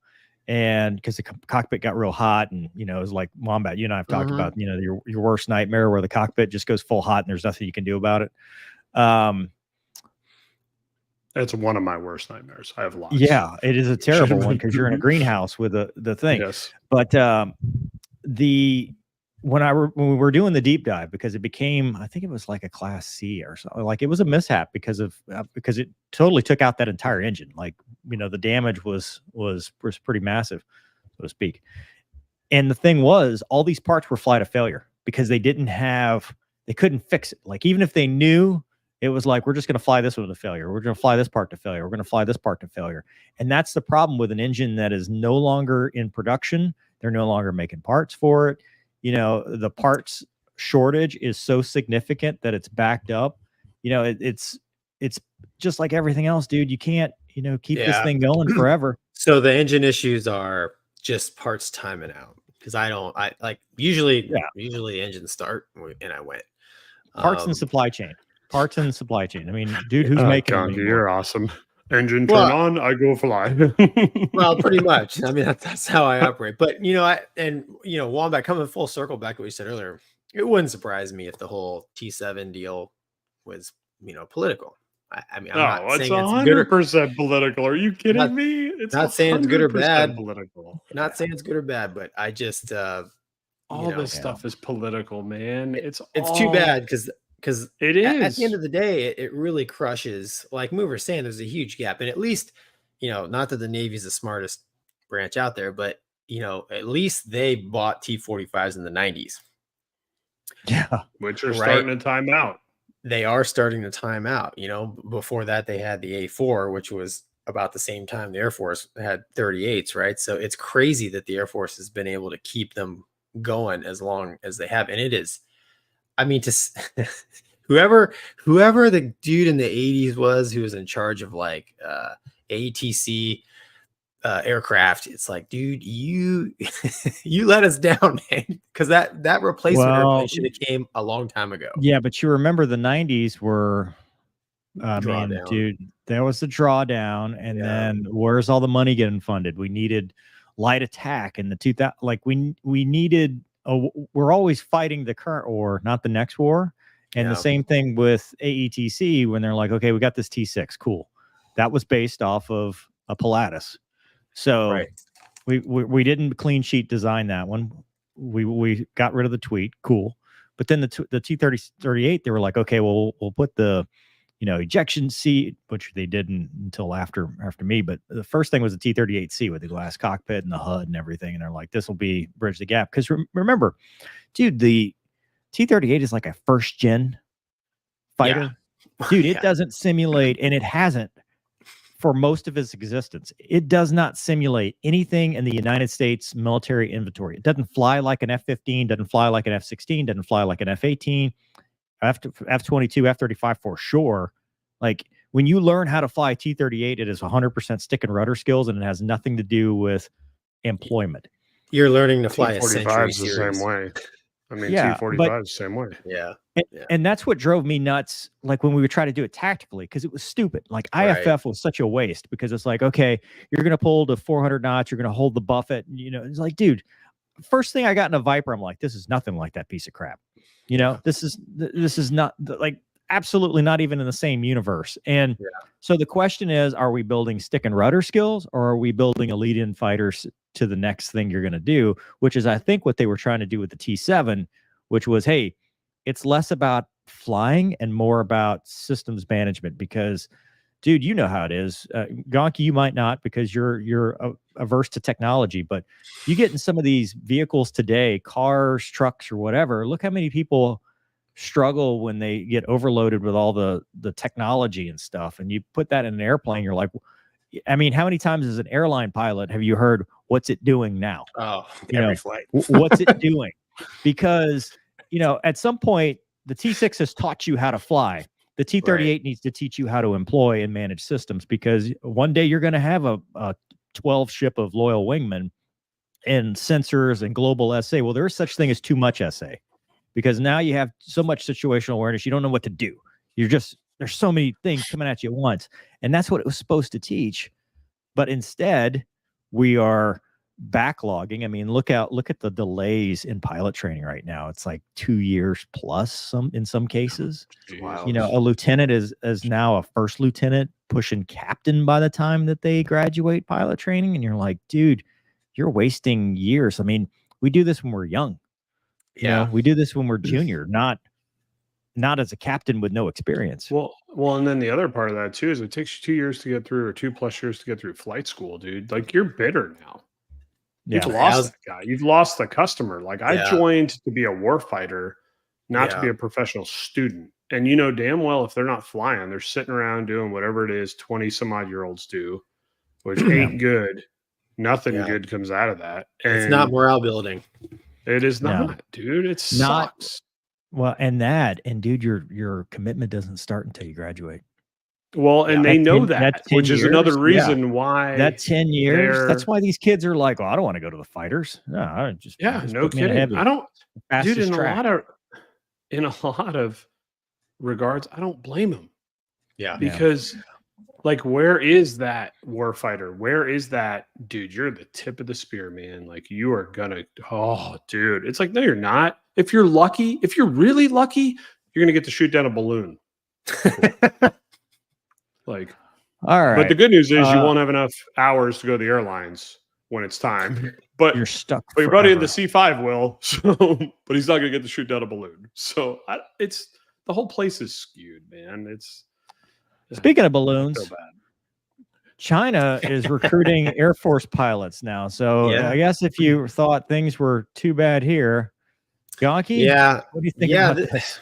and because the cockpit got real hot, and you know, it was like Wombat. You and I have talked about, you know, your worst nightmare where the cockpit just goes full hot and there's nothing you can do about it. That's one of my worst nightmares. I have lots. Yeah, it is a terrible one because you're in a greenhouse with the thing. Yes. But when we were doing the deep dive, because it became, I think it was like a class C or something, like it was a mishap because it totally took out that entire engine. Like, you know, the damage was pretty massive, so to speak. And the thing was, all these parts were flight of failure because they couldn't fix it. Like, even if they knew, it was like, we're just going to fly this one to failure. We're going to fly this part to failure. We're going to fly this part to failure. And that's the problem with an engine that is no longer in production. They're no longer making parts for it. You know, the parts shortage is so significant that it's backed up. You know, it's just like everything else, dude. You can't, you know, keep this thing going forever. So the engine issues are just parts timing out, because usually engines start and I went. Parts and supply chain. Parts and supply chain. I mean, dude, who's making them Gonky, anymore? you're awesome. Engine turn on, I go fly. Well, pretty much. I mean, that's how I operate. But Wombat, coming full circle back to what you said earlier, it wouldn't surprise me if the whole T7 deal was, political. I mean, I'm not saying it's 100% political. Are you kidding me? It's not saying it's good or 100% bad. Political. Not saying it's good or bad, but I just all this stuff is political, man. It's too bad because it is at the end of the day, it really crushes. Like Mover's saying, there's a huge gap, and at least, not that the Navy's the smartest branch out there, but at least they bought T-45s in the 90s. Yeah, which are starting to time out. They are starting to time out. Before that, they had the A4, which was about the same time the Air Force had 38s, right? So it's crazy that the Air Force has been able to keep them going as long as they have, and it is. I mean, whoever the dude in the 80s was who was in charge of like ATC aircraft, it's like, dude, you let us down, man, because that replacement airplane should have came a long time ago. Yeah, but you remember the 90s were, dude, there was the drawdown, and then where's all the money getting funded? We needed light attack in the 2000, like we needed. We're always fighting the current war, not the next war. And the same thing with AETC when they're like, okay, we got this T6, cool. that was based off of a Pilatus. So Right. we didn't clean sheet design that one. We got rid of the tweet. Cool. But then the T-38, they were like, okay, well, we'll put the, ejection seat, which they didn't until after me. But the first thing was the T-38C with the glass cockpit and the HUD and everything. And they're like, this will be bridge the gap. Because remember, dude, the T-38 is like a first gen fighter. Yeah. Dude, it doesn't simulate, and it hasn't for most of its existence. It does not simulate anything in the United States military inventory. It doesn't fly like an F-15, doesn't fly like an F-16, doesn't fly like an F-18, F-22, F-35 for sure. Like when you learn how to fly T-38, it is 100% stick and rudder skills, and it has nothing to do with employment. You're learning to fly a T-45 Century is the series. same way. I mean, Yeah, T-45 is the same way. Yeah. And that's what drove me nuts, like when we would try to do it tactically, because it was stupid. Like IFF was such a waste, because it's like, okay, you're going to pull to 400 knots, you're going to hold the buffet. It's like, dude, first thing I got in a Viper, I'm like, this is nothing like that piece of crap. This is not like absolutely not even in the same universe. And so the question is, are we building stick and rudder skills, or are we building elite in fighters to the next thing you're going to do, which is, I think, what they were trying to do with the T7, which was, hey, it's less about flying and more about systems management. Because, dude, you know how it is. Gonky, you might not, because you're averse to technology, but you get in some of these vehicles today, cars, trucks, or whatever. Look how many people struggle when they get overloaded with all the technology and stuff. And you put that in an airplane, you're like, I mean, how many times as an airline pilot have you heard, what's it doing now? Oh, every flight. What's it doing? Because, at some point, the T6 has taught you how to fly. The T-38 needs to teach you how to employ and manage systems, because one day you're going to have a 12 ship of loyal wingmen and sensors and global SA. Well, there is such thing as too much SA, because now you have so much situational awareness, you don't know what to do. There's so many things coming at you at once. And that's what it was supposed to teach. But instead, we are backlogging. I mean, look at the delays in pilot training right now. It's like 2 years plus in some cases. Wow. A lieutenant is now a first lieutenant, pushing captain by the time that they graduate pilot training. And you're like, dude, you're wasting years. I mean, we do this when we're young. We do this when we're junior, not as a captain with no experience. Well, and then the other part of that too is it takes you 2 years to get through, or 2+ years to get through flight school, dude. Like, you're bitter now. You've lost that guy. You've lost the customer. Like, I joined to be a warfighter, not to be a professional student. And damn well, if they're not flying, they're sitting around doing whatever it is 20 some odd year olds do, which ain't good. Nothing good comes out of that. And it's not morale building. It is not, dude. It sucks. Well, and dude, your commitment doesn't start until you graduate. Well, and they know that, which is another reason why that 10 years. That's why these kids are like, "Oh, I don't want to go to the fighters." No, I just no kidding. I don't, dude. In a lot of regards, I don't blame them. Yeah, because like, where is that warfighter? Where is that dude? You're the tip of the spear, man. Like, you are gonna. Oh, dude, it's like, no, you're not. If you're lucky, if you're really lucky, you're gonna get to shoot down a balloon. Like, all right. But the good news is you won't have enough hours to go to the airlines when it's time. But you're stuck. But your buddy in the C5 will. So, but he's not going to get to shoot down a balloon. So it's the whole place is skewed, man. It's speaking of balloons. So bad. China is recruiting Air Force pilots now. So I guess if you thought things were too bad here, Gonky, what do you think about this?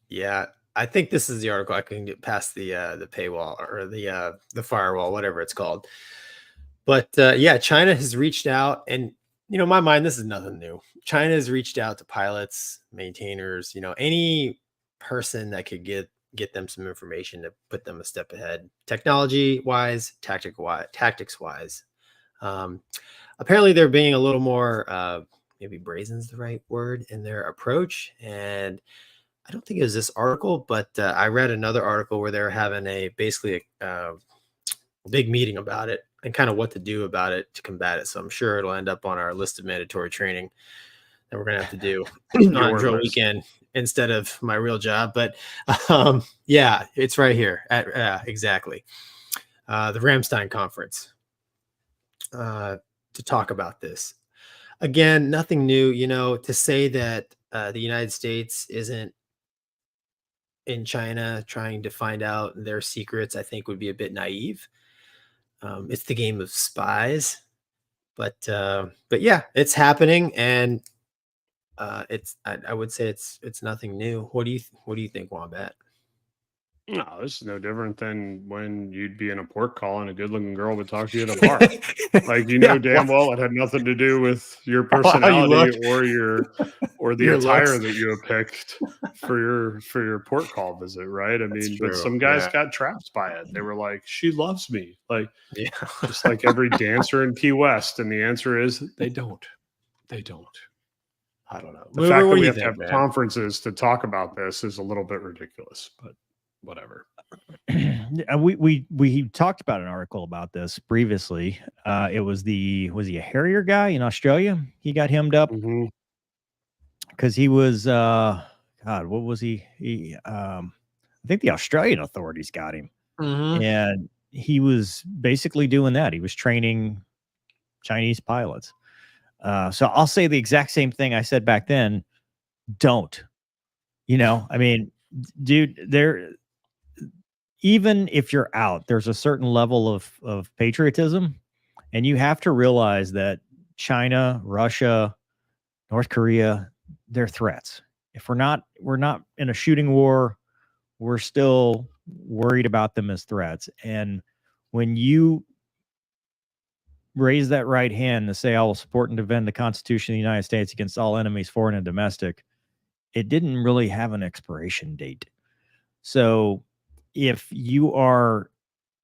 Yeah. I think this is the article. I can get past the paywall or the firewall, whatever it's called. But China has reached out, and in my mind, this is nothing new. China has reached out to pilots, maintainers, any person that could get them some information to put them a step ahead, technology wise, tactics wise. Apparently, they're being a little more maybe brazen is the right word in their approach, and I don't think it was this article, but I read another article where they're having basically a big meeting about it and kind of what to do about it to combat it. So I'm sure it'll end up on our list of mandatory training that we're going to have to do on drill weekend instead of my real job. But it's right here. Exactly. the Ramstein conference to talk about this. Again, nothing new, to say that the United States isn't in China trying to find out their secrets, I think would be a bit naive. It's the game of spies, but yeah, it's happening, and I would say it's nothing new. What do you think, Wombat? No, this is no different than when you'd be in a port call and a good-looking girl would talk to you at a bar. Like, damn well it had nothing to do with your personality or the Your attire looks. that you have picked for your port call visit, right? I That's mean, but true, some guys yeah. got trapped by it. They were like, "She loves me," like Yeah. just like every dancer in Key West, and the answer is they don't. They don't. I don't know. The fact that we have to have conferences to talk about this is a little bit ridiculous, but whatever. We talked about an article about this previously. It was was he a Harrier guy in Australia? He got hemmed up because he was God, what was he? I think the Australian authorities got him, and he was basically doing that. He was training Chinese pilots. So I'll say the exact same thing I said back then. Don't, I mean, dude, even if you're out, there's a certain level of patriotism, and you have to realize that China, Russia, North Korea, they're threats. If we're not in a shooting war, we're still worried about them as threats. And when you raise that right hand to say, I will support and defend the Constitution of the United States against all enemies, foreign and domestic, it didn't really have an expiration date. So if you are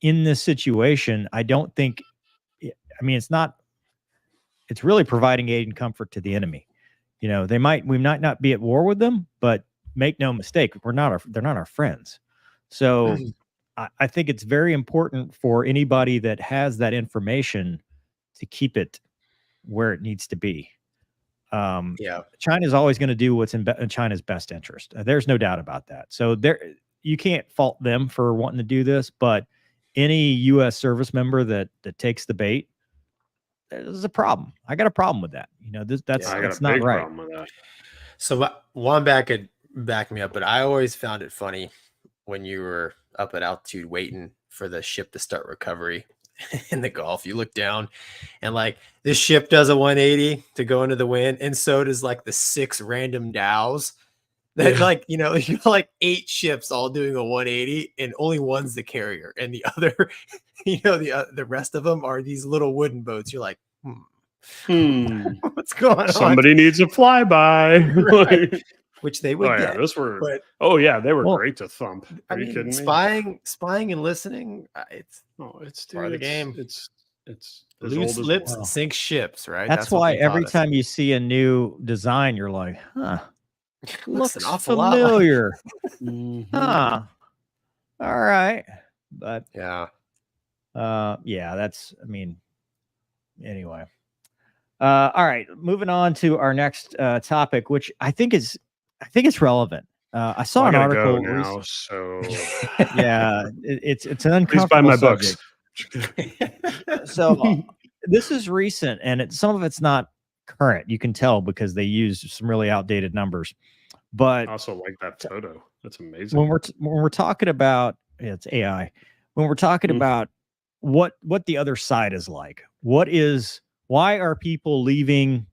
in this situation, I don't think, it's really providing aid and comfort to the enemy. We might not be at war with them, but make no mistake, they're not our friends. So I think it's very important for anybody that has that information to keep it where it needs to be. China's always going to do what's in China's best interest. There's no doubt about that. So you can't fault them for wanting to do this, but any U.S. service member that takes the bait, there's a problem. I got a problem with that. That's not right. With that. So Wombat could back me up, but I always found it funny when you were up at altitude waiting for the ship to start recovery in the Gulf. You look down and like this ship does a 180 to go into the wind, and so does like the 6 random dows. That like, you like 8 ships all doing a 180 and only one's the carrier. And the other, the rest of them are these little wooden boats. You're like, what's going on? Somebody needs a flyby. Right. Which they would get. Yeah, they were great to thump. Are you kidding me? Spying and listening, it's part of the game. It's loose lips sink ships, right? That's why every time you see a new design, you're like, huh. Looks an awful familiar. Huh. All right. But yeah. Anyway. All right. Moving on to our next topic, which I think is relevant. I saw an article now, so yeah, it's an uncomfortable Please buy my subject. Books. So this is recent, and some of it's not current. You can tell because they used some really outdated numbers. But I also like that photo. That's amazing. When we're talking about it's AI, when we're talking about what the other side is like, why are people leaving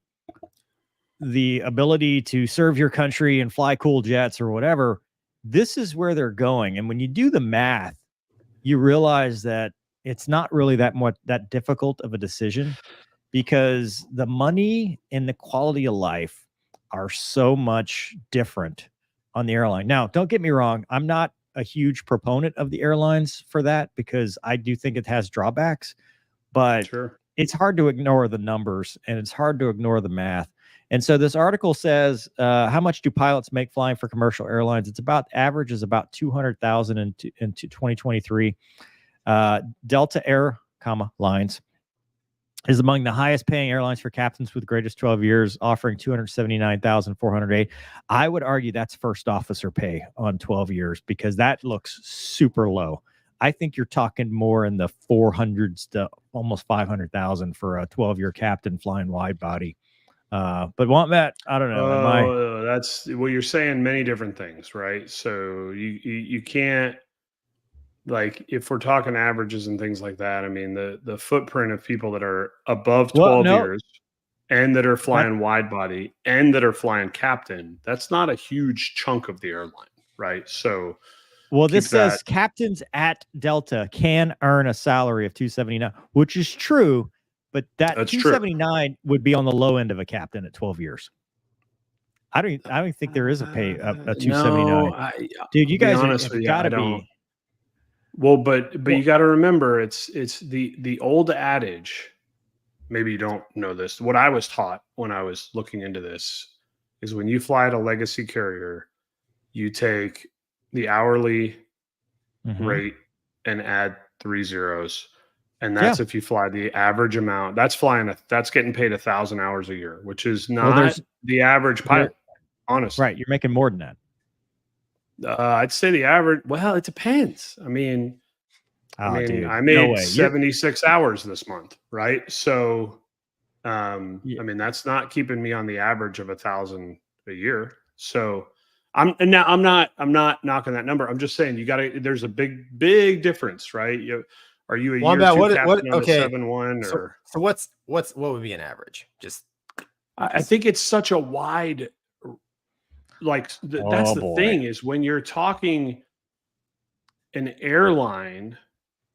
the ability to serve your country and fly cool jets or whatever? This is where they're going. And when you do the math, you realize that it's not really that difficult of a decision, because the money and the quality of life are so much different on the airline. Now, don't get me wrong. I'm not a huge proponent of the airlines for that, because I do think it has drawbacks, but it's hard to ignore the numbers and it's hard to ignore the math. And so this article says, how much do pilots make flying for commercial airlines? Average is about 200,000 into 2023. Delta Air, Lines is among the highest paying airlines for captains with greatest 12 years, offering $279,408. I would argue that's first officer pay on 12 years, because that looks super low. I think you're talking more in the 400s to almost 500,000 for a 12-year captain flying wide body. But Wombat, I don't know. Am I? That's well, you're saying many different things, right? So you can't, like, if we're talking averages and things like that. I mean, the footprint of people that are above 12 years and that are flying wide body and that are flying captain, that's not a huge chunk of the airline, right? So, well, this says captains at Delta can earn a salary of $279, which is true, but that's $279 would be on the low end of a captain at 12 years. I don't think there is a pay a $279. No, dude, you guys have got to be. Well, but you got to remember, it's the old adage. Maybe you don't know this. What I was taught when I was looking into this is when you fly at a legacy carrier, you take the hourly rate and add 3 zeros, and that's if you fly the average amount. That's getting paid 1,000 hours a year, which is not the average pilot. Honestly, right? You're making more than that. I'd say the average. Well, it depends. I made 76 hours this month, right? So, I mean, that's not keeping me on the average of 1,000 a year. So, I'm not knocking that number. I'm just saying there's a big difference, right? Are you a year two captain on a 7-1 or? So what would be an average? I think it's such a wide. That's the thing is when you're talking an airline,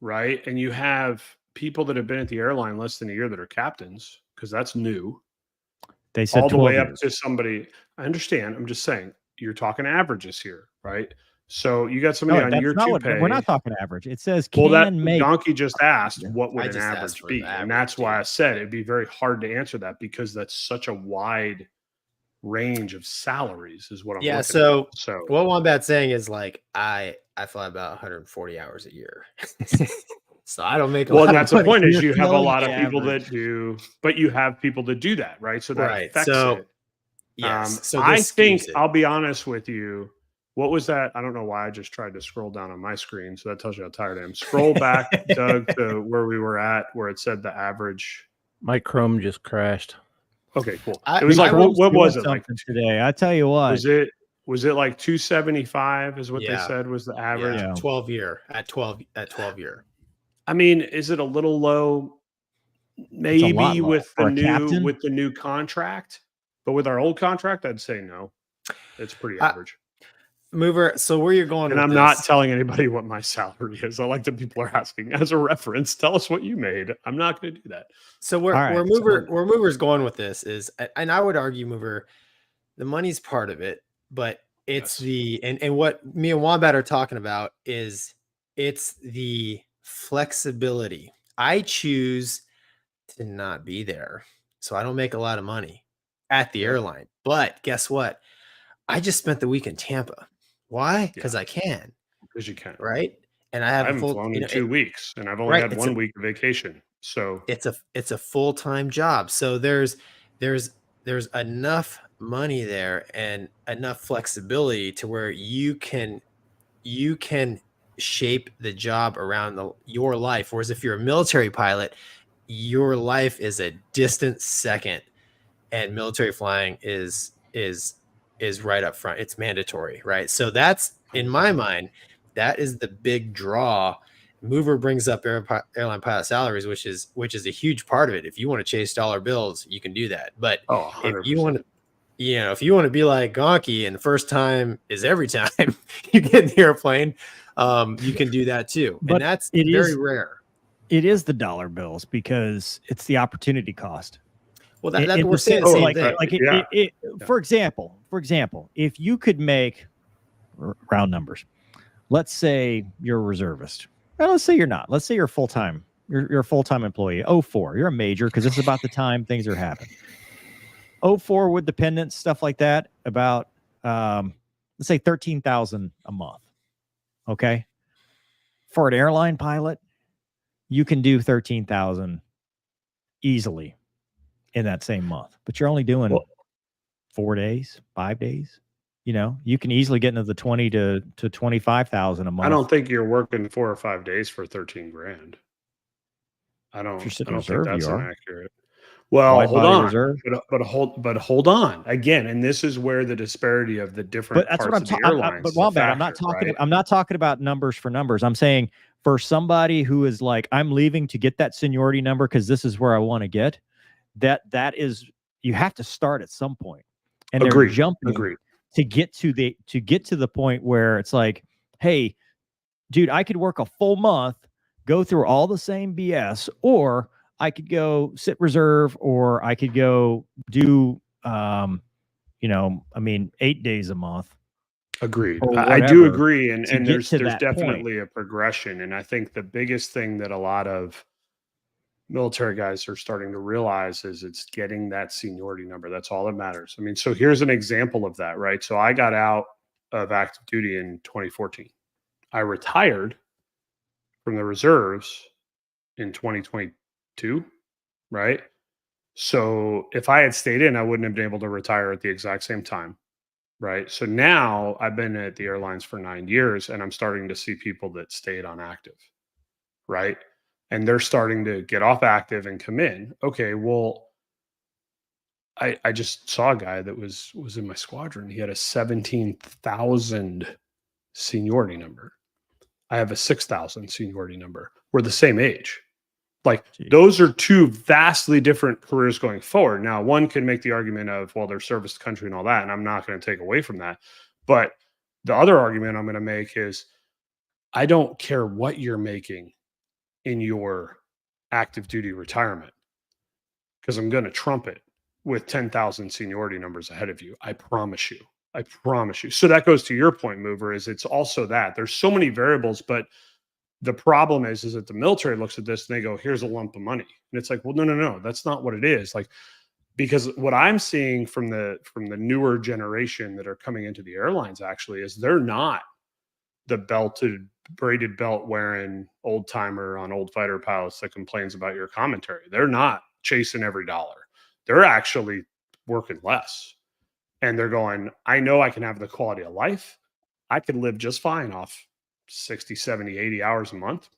right? And you have people that have been at the airline less than a year that are captains, because that's new. They said all the way years. up to somebody. I understand. I'm just saying you're talking averages here, right? So you got somebody on year two pay. We're not talking average. It says Gonky just asked what would an average be, and that's why I said it'd be very hard to answer that, because that's such a wide range of salaries is what I'm looking at. So what Wombat's saying is, like, I fly about 140 hours a year. So I don't make a lot of that's money. the point, is you have a lot of people that do, but you have people that do that, right? So that affects it. Yes. So I think I'll be honest with you. What was that? I don't know why I just tried to scroll down on my screen. So that tells you how tired I am. Scroll back, Doug, to where we were at, where it said the average. My Chrome just crashed. Okay, cool. It was like, what was it like today? I tell you what. Was it like 275 is what they said was the average? 12 year at 12 year. I mean, is it a little low? Maybe with the new contract, but with our old contract, I'd say no. It's pretty average. Mover, so where you're going, and I'm not telling anybody what my salary is. I like that people are asking as a reference. Tell us what you made. I'm not going to do that. So where Mover's going with this is, and I would argue, Mover, the money's part of it, but it's and what me and Wombat are talking about is it's the flexibility. I choose to not be there, so I don't make a lot of money at the airline. But guess what? I just spent the week in Tampa. Why? Because I can. Because you can, right? And I haven't flown in 2 weeks, and I've only had 1 week of vacation. So it's a full-time job. So there's enough money there and enough flexibility to where you can shape the job around your life. Whereas if you're a military pilot, your life is a distant second, and military flying is right up front. It's mandatory, right? So that's, in my mind, that is the big draw. Mover brings up airline pilot salaries, which is a huge part of it. If you want to chase dollar bills, you can do that. But if you want to, if you want to be like Gonky and the first time is every time you get in the airplane, you can do that too. But and that's very rare. It is the dollar bills because it's the opportunity cost. Well, that's what we're saying. For example, if you could make round numbers, let's say you're a reservist. Well, let's say you're not. Let's say you're full-time. You're a full-time employee. 04. You're a major because this is about the time things are happening. 04 with dependents, stuff like that, about let's say $13,000 a month. Okay. For an airline pilot, you can do $13,000 easily in that same month, but you're only doing 4 days, 5 days. You know, you can easily get into the 20 to 25,000 a month. I don't think you're working 4 or 5 days for 13 grand. I If you're don't sitting think reserve, that's you are. inaccurate. Well, Wide hold body on, reserve. but hold on again, and this is where the disparity of the different But that's what parts I'm of the talking. airlines. But is a Wombat, factor, right? I'm not talking about numbers for numbers. I'm saying for somebody who is like, I'm leaving to get that seniority number because this is where I want to get. That is, you have to start at some point, and they're Agreed. jumping Agreed. to get to the point where it's like, hey, dude, I could work a full month, go through all the same BS, or I could go sit reserve, or I could go do, 8 days a month. Agreed. Or I do whatever agree, to and get there's to that point. definitely a progression, and I think the biggest thing that a lot of military guys are starting to realize is it's getting that seniority number. That's all that matters. I mean, so here's an example of that, right? So I got out of active duty in 2014. I retired from the reserves in 2022, right? So if I had stayed in, I wouldn't have been able to retire at the exact same time, right? So now I've been at the airlines for 9 years, and I'm starting to see people that stayed on active, right? And they're starting to get off active and come in. Okay, well, I just saw a guy that was in my squadron. He had a 17,000 seniority number. I have a 6,000 seniority number. We're the same age. Like, those are two vastly different careers going forward. Now, one can make the argument of, well, they're service to country and all that, and I'm not going to take away from that. But the other argument I'm going to make is, I don't care what you're making in your active duty retirement, because I'm going to trump it with 10,000 seniority numbers ahead of you. I promise you. I promise you. So that goes to your point, Mover, is it's also that there's so many variables, but the problem is that the military looks at this and they go, here's a lump of money. And it's like, well, no, that's not what it is. Like, because what I'm seeing from the newer generation that are coming into the airlines actually is they're not the braided belt wearing old timer on old fighter pilots that complains about your commentary. They're not chasing every dollar. They're actually working less. And they're going, I know I can have the quality of life. I could live just fine off 60, 70, 80 hours a month.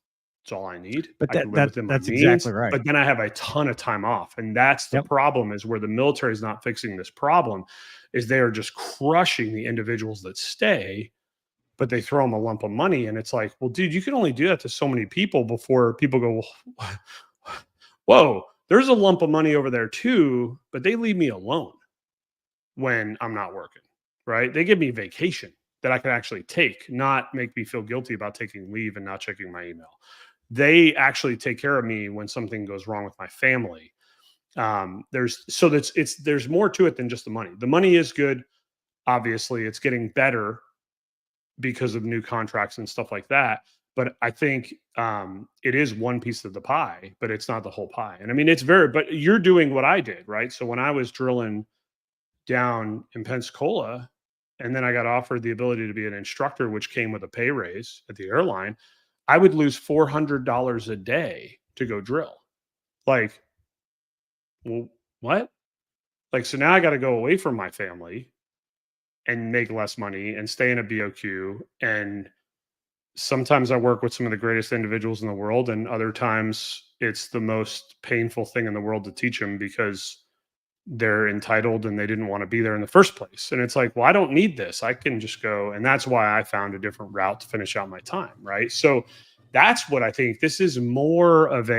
That's all I need. But I can live within my that's means, exactly right. But then I have a ton of time off. And that's the problem, is where the military is not fixing this problem, is they are just crushing the individuals that stay, but they throw them a lump of money. And it's like, well, dude, you can only do that to so many people before people go, whoa, there's a lump of money over there too, but they leave me alone when I'm not working, right? They give me vacation that I can actually take, not make me feel guilty about taking leave and not checking my email. They actually take care of me when something goes wrong with my family. There's more to it than just the money. The money is good. Obviously, it's getting better because of new contracts and stuff like that. But I think it is one piece of the pie, but it's not the whole pie. And I mean, but you're doing what I did, right? So when I was drilling down in Pensacola, and then I got offered the ability to be an instructor, which came with a pay raise at the airline, I would lose $400 a day to go drill. Like, well, what? Like, so now I got to go away from my family and make less money and stay in a BOQ. And sometimes I work with some of the greatest individuals in the world, and other times it's the most painful thing in the world to teach them because they're entitled and they didn't want to be there in the first place. And it's like, well, I don't need this. I can just go. And that's why I found a different route to finish out my time. Right. So that's what I think. This is more of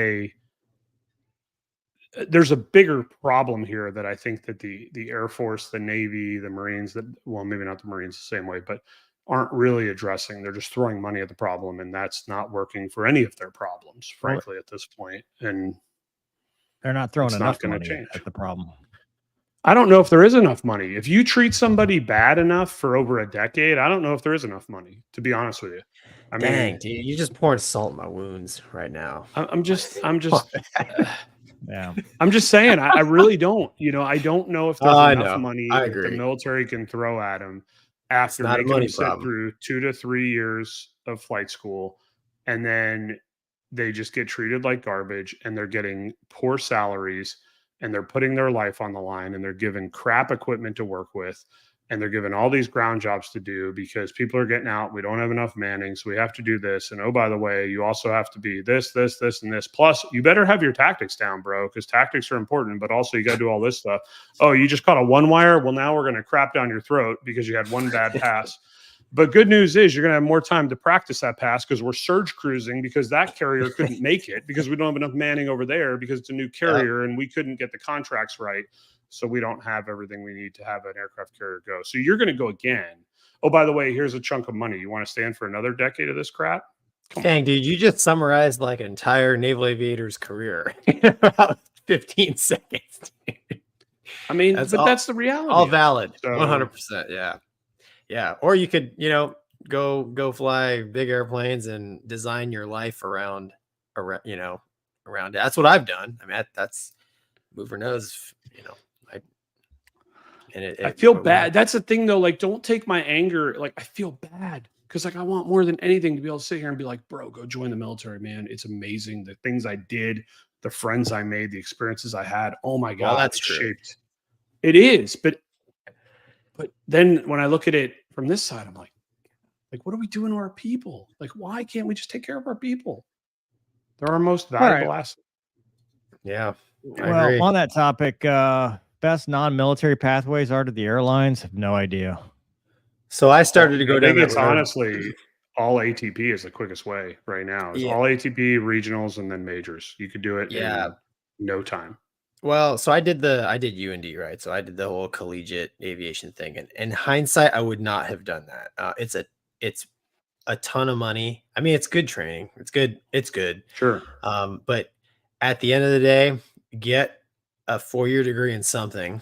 there's a bigger problem here that I think that the Air Force, the Navy, the Marines, well, maybe not the Marines the same way, but aren't really addressing. They're just throwing money at the problem, and that's not working for any of their problems, frankly, at this point. And they're not throwing enough money change at the problem. I don't know if there is enough money. If you treat somebody bad enough for over a decade, I don't know if there is enough money, to be honest with you. I mean, dude, you're just pouring salt in my wounds right now. I'm just yeah. I'm just saying, I really don't. I don't know if there's enough money that the military can throw at them after making them sit through 2 to 3 years of flight school, and then they just get treated like garbage, and they're getting poor salaries, and they're putting their life on the line, and they're given crap equipment to work with, and they're given all these ground jobs to do because people are getting out. We don't have enough manning, so we have to do this. And oh, by the way, you also have to be this, this, this, and this. Plus, you better have your tactics down, bro, because tactics are important, but also you got to do all this stuff. Oh, you just caught a one wire? Well, now we're going to crap down your throat because you had one bad pass. But good news is you're going to have more time to practice that pass because we're surge cruising because that carrier couldn't make it because we don't have enough manning over there because it's a new carrier and we couldn't get the contracts right. So we don't have everything we need to have an aircraft carrier go. So you're going to go again. Oh, by the way, here's a chunk of money. You want to stand for another decade of this crap? Dang, dude, you just summarized like an entire naval aviator's career in about 15 seconds. I mean, that's the reality. All valid. So, 100%. Yeah. Yeah. Or you could, go fly big airplanes and design your life around it. That's what I've done. I mean, that's mover knows, I feel bad. That's the thing though. Like, don't take my anger. Like, I feel bad because like I want more than anything to be able to sit here and be like, bro, go join the military, man. It's amazing. The things I did, the friends I made, the experiences I had. Oh my God. Well, that's true. Shaped. It is. But then when I look at it from this side, I'm like, what are we doing to our people? Like, why can't we just take care of our people? They're our most valuable asset. Yeah. Well, agree. on that topic, best non-military pathways are to the airlines. Have no idea. So I started to go down. I think it's honestly all ATP is the quickest way right now. It's all ATP, regionals, and then majors. You could do it in no time. Well, so I did UND, right? So I did the whole collegiate aviation thing, and in hindsight, I would not have done that. It's a ton of money. I mean, it's good training. It's good. Sure. But at the end of the day, get a 4-year degree in something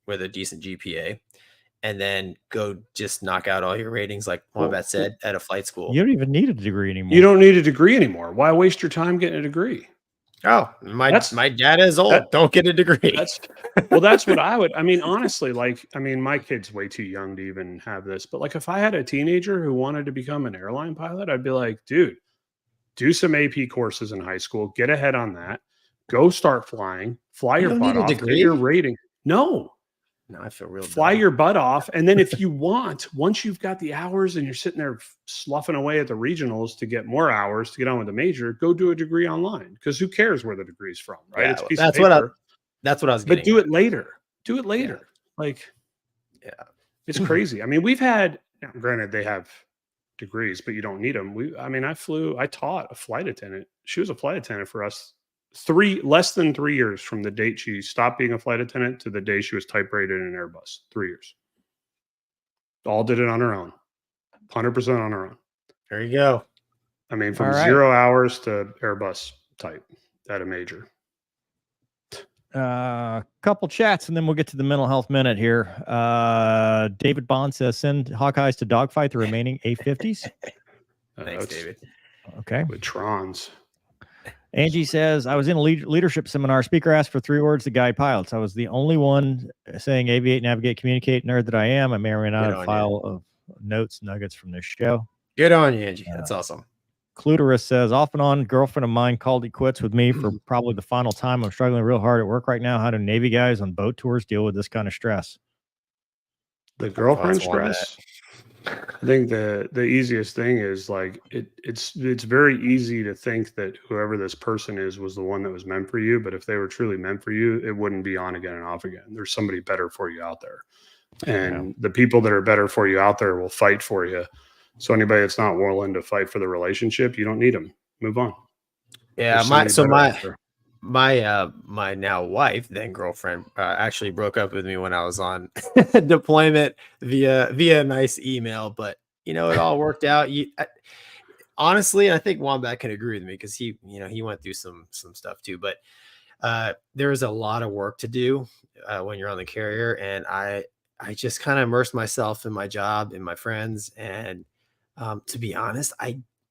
with a decent GPA, and then go just knock out all your ratings, like Wombat said, at a flight school. You don't even need a degree anymore. You don't need a degree anymore. Why waste your time getting a degree? Oh, my dad is old. Don't get a degree. That's what I would. I mean, honestly, my kid's way too young to even have this. But like, if I had a teenager who wanted to become an airline pilot, I'd be like, dude, do some AP courses in high school, get ahead on that, go start flying, fly your butt off, get your rating. No, I feel real. Fly your butt off, and then if you want, once you've got the hours and you're sitting there sloughing away at the regionals to get more hours to get on with the major, go do a degree online because who cares where the degree's from, right? Yeah, it's a piece that's of paper. That's what I was getting. But do it later. Do it later. Yeah. Like, it's crazy. I mean, we've had. Granted, they have degrees, but you don't need them. I taught a flight attendant. She was a flight attendant for us. Less than 3 years from the date she stopped being a flight attendant to the day she was type rated in an Airbus. 3 years. All did it on her own. 100% on her own. There you go. I mean, from 0 hours to Airbus type at a major. Couple chats and then we'll get to the mental health minute here. David Bond says, send Hawkeyes to dogfight the remaining A-50s. Thanks, David. Okay. With Trons. Angie says, I was in a leadership seminar. Speaker asked for 3 words to guide pilots. I was the only one saying aviate, navigate, communicate, nerd that I am. I may or may not have a file of notes, nuggets from this show. Good on you, Angie. That's awesome. Cluterus says, off and on, girlfriend of mine called it quits with me for probably the final time. I'm struggling real hard at work right now. How do Navy guys on boat tours deal with this kind of stress? The girlfriend stress? I think the easiest thing is like it's very easy to think that whoever this person is was the one that was meant for you. But if they were truly meant for you, it wouldn't be on again and off again. There's somebody better for you out there. And the people that are better for you out there will fight for you. So anybody that's not willing to fight for the relationship, you don't need them. Move on. Yeah, my now wife, then girlfriend, actually broke up with me when I was on deployment via nice email, but it all worked out. Honestly, I think Wombat can agree with me because he went through some stuff too, but there is a lot of work to do when you're on the carrier, and I just kind of immersed myself in my job and my friends, and to be honest,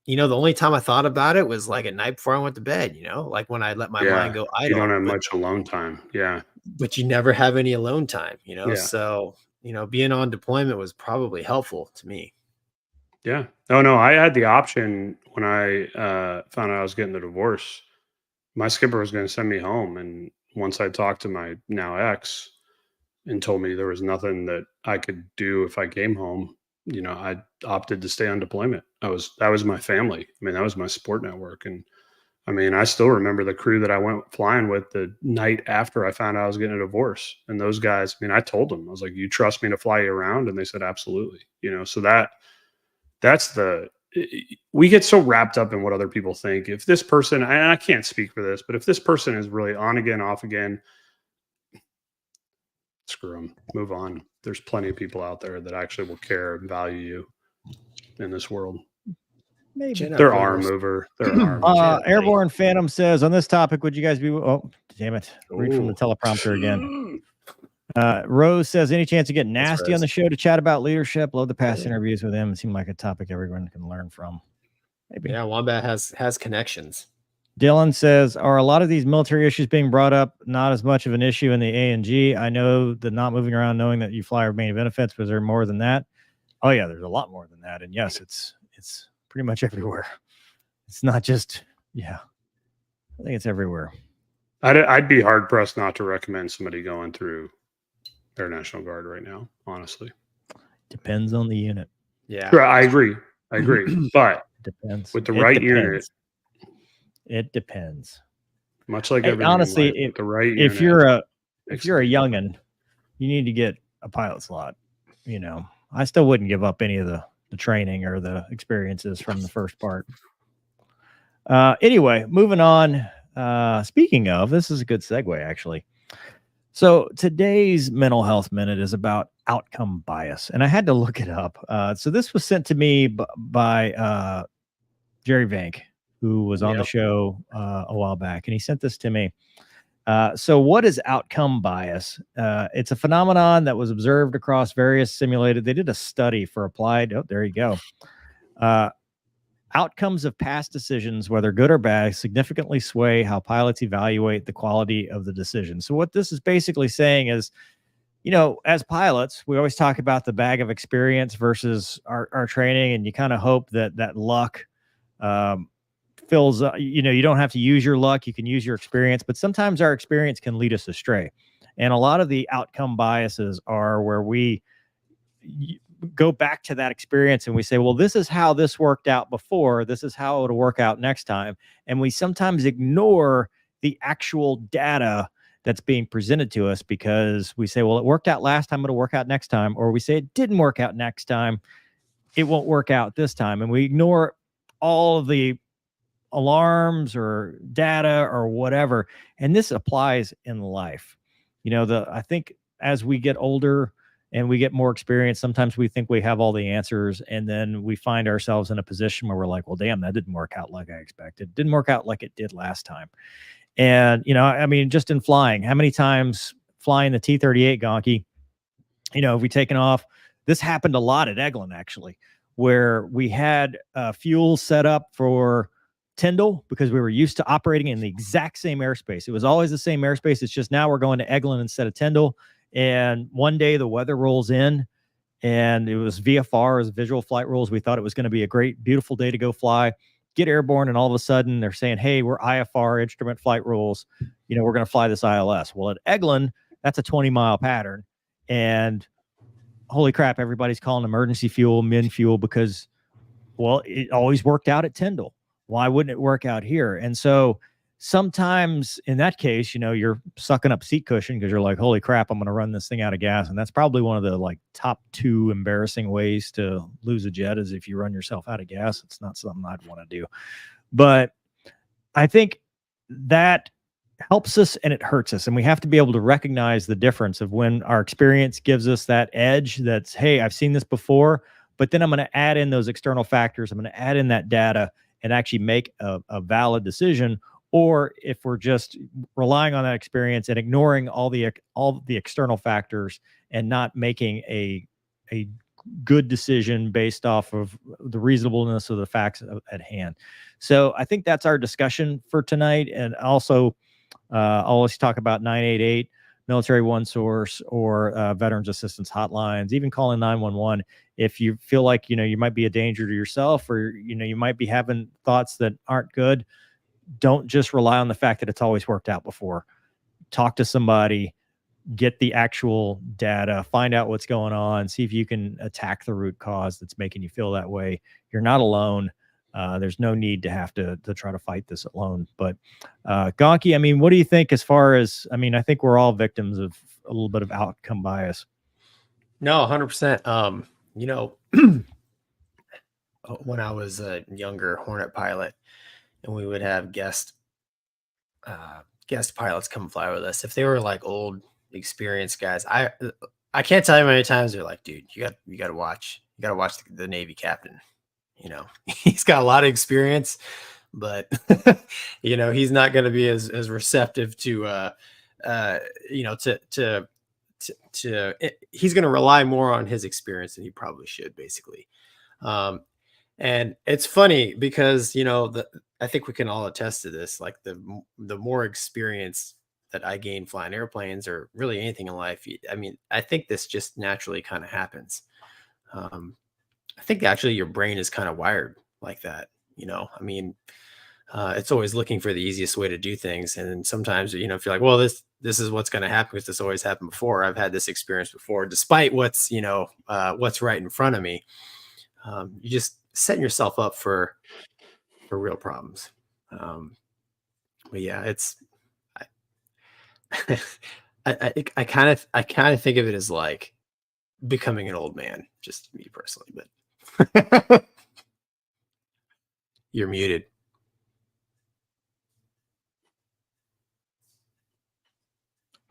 the only time I thought about it was like at night before I went to bed, like when I let my mind go idle. You don't have much alone time. Yeah. But you never have any alone time, So, being on deployment was probably helpful to me. Yeah. No, I had the option when I found out I was getting the divorce. My skipper was going to send me home. And once I talked to my now ex, and told me there was nothing that I could do if I came home, I opted to stay on deployment. That was my family. I mean, that was my support network. And I mean, I still remember the crew that I went flying with the night after I found out I was getting a divorce. And those guys, I mean, I told them, I was like, you trust me to fly you around? And they said, absolutely. So we get so wrapped up in what other people think. If this person, and I can't speak for this, but if this person is really on again, off again, screw them, move on. There's plenty of people out there that actually will care and value you in this world. Maybe. Their arm mover. Airborne Phantom says, on this topic, would you guys be... Oh, damn it. Read from the teleprompter again. Rose says, any chance of getting nasty on the show to chat about leadership? Love the past interviews with him. It seemed like a topic everyone can learn from. Maybe. Yeah, Wombat has connections. Dylan says, are a lot of these military issues being brought up not as much of an issue in the A&G? I know the not moving around knowing that you fly remaining benefits. Was there more than that? Oh, yeah, there's a lot more than that. And yes, it's pretty much everywhere. It's not just, I think it's everywhere. I'd be hard pressed not to recommend somebody going through Air National Guard right now, honestly. Depends on the unit. Yeah. Sure, I agree. But depends. With the right unit. It depends. Much like everything. Honestly, with the right if unit, you're a youngin', you need to get a pilot slot. I still wouldn't give up any of the training or the experiences from the first part. Anyway, moving on. Speaking of, this is a good segue, actually. So today's mental health minute is about outcome bias, and I had to look it up. So this was sent to me by Jerry Vank, who was on the show a while back, and he sent this to me. So what is outcome bias? It's a phenomenon that was observed across various simulated. They did a study for applied. Oh, there you go. Outcomes of past decisions, whether good or bad, significantly sway how pilots evaluate the quality of the decision. So what this is basically saying is, as pilots, we always talk about the bag of experience versus our training, and you kind of hope that luck fills up. You don't have to use your luck, you can use your experience, but sometimes our experience can lead us astray. And a lot of the outcome biases are where we go back to that experience and we say, well, this is how this worked out before, this is how it'll work out next time. And we sometimes ignore the actual data that's being presented to us because we say, well, it worked out last time, it'll work out next time. Or we say it didn't work out next time, it won't work out this time. And we ignore all of the alarms or data or whatever. And this applies in life. I think as we get older and we get more experience, sometimes we think we have all the answers, and then we find ourselves in a position where we're like, well, damn, that didn't work out like I expected. It didn't work out like it did last time. And, just in flying, how many times flying the T-38 Gonky, have we taken off? This happened a lot at Eglin, actually, where we had fuel set up for Tyndall because we were used to operating in the exact same airspace. It was always the same airspace. It's just now we're going to Eglin instead of Tyndall. And one day the weather rolls in, and it was VFR, as visual flight rules. We thought it was going to be a great, beautiful day to go fly, get airborne, and all of a sudden they're saying, hey, we're IFR, instrument flight rules. We're going to fly this ILS. Well, at Eglin, that's a 20-mile pattern. And holy crap, everybody's calling emergency fuel, min fuel, because, well, it always worked out at Tyndall. Why wouldn't it work out here? And so sometimes in that case, you're sucking up seat cushion because you're like, holy crap, I'm going to run this thing out of gas. And that's probably one of the top 2 embarrassing ways to lose a jet is if you run yourself out of gas. It's not something I'd want to do. But I think that helps us and it hurts us. And we have to be able to recognize the difference of when our experience gives us that edge that's, hey, I've seen this before, but then I'm going to add in those external factors. I'm going to add in that data and actually make a valid decision. Or if we're just relying on that experience and ignoring all the external factors and not making a good decision based off of the reasonableness of the facts at hand. So I think that's our discussion for tonight. And also, I'll always talk about 988, Military One Source, or Veterans Assistance Hotlines, even calling 911 if you feel like you might be a danger to yourself, or you might be having thoughts that aren't good. Don't just rely on the fact that it's always worked out before. Talk to somebody, get the actual data, find out what's going on, see if you can attack the root cause that's making you feel that way. You're not alone. There's no need to have to try to fight this alone. But Gonky, I mean, what do you think as far as, I mean, I think we're all victims of a little bit of outcome bias. No, 100%. You know, when I was a younger Hornet pilot and we would have guest pilots come fly with us, if they were like old experienced guys, I can't tell you how many times they're like, dude, you got to watch the Navy captain. You know, he's got a lot of experience, but you know, he's not going to be as receptive to you know, he's going to rely more on his experience than he probably should, basically. And it's funny because, you know, I think we can all attest to this. Like the more experience that I gain flying airplanes or really anything in life, I mean, I think this just naturally kind of happens. I think actually your brain is kind of wired like that. You know, I mean, it's always looking for the easiest way to do things. And sometimes, you know, if you're like, well, this is what's going to happen because this always happened before. I've had this experience before, despite what's, you know, what's right in front of me. You just setting yourself up for real problems. But yeah, it's, I kind of think of it as like becoming an old man, just me personally, but you're muted.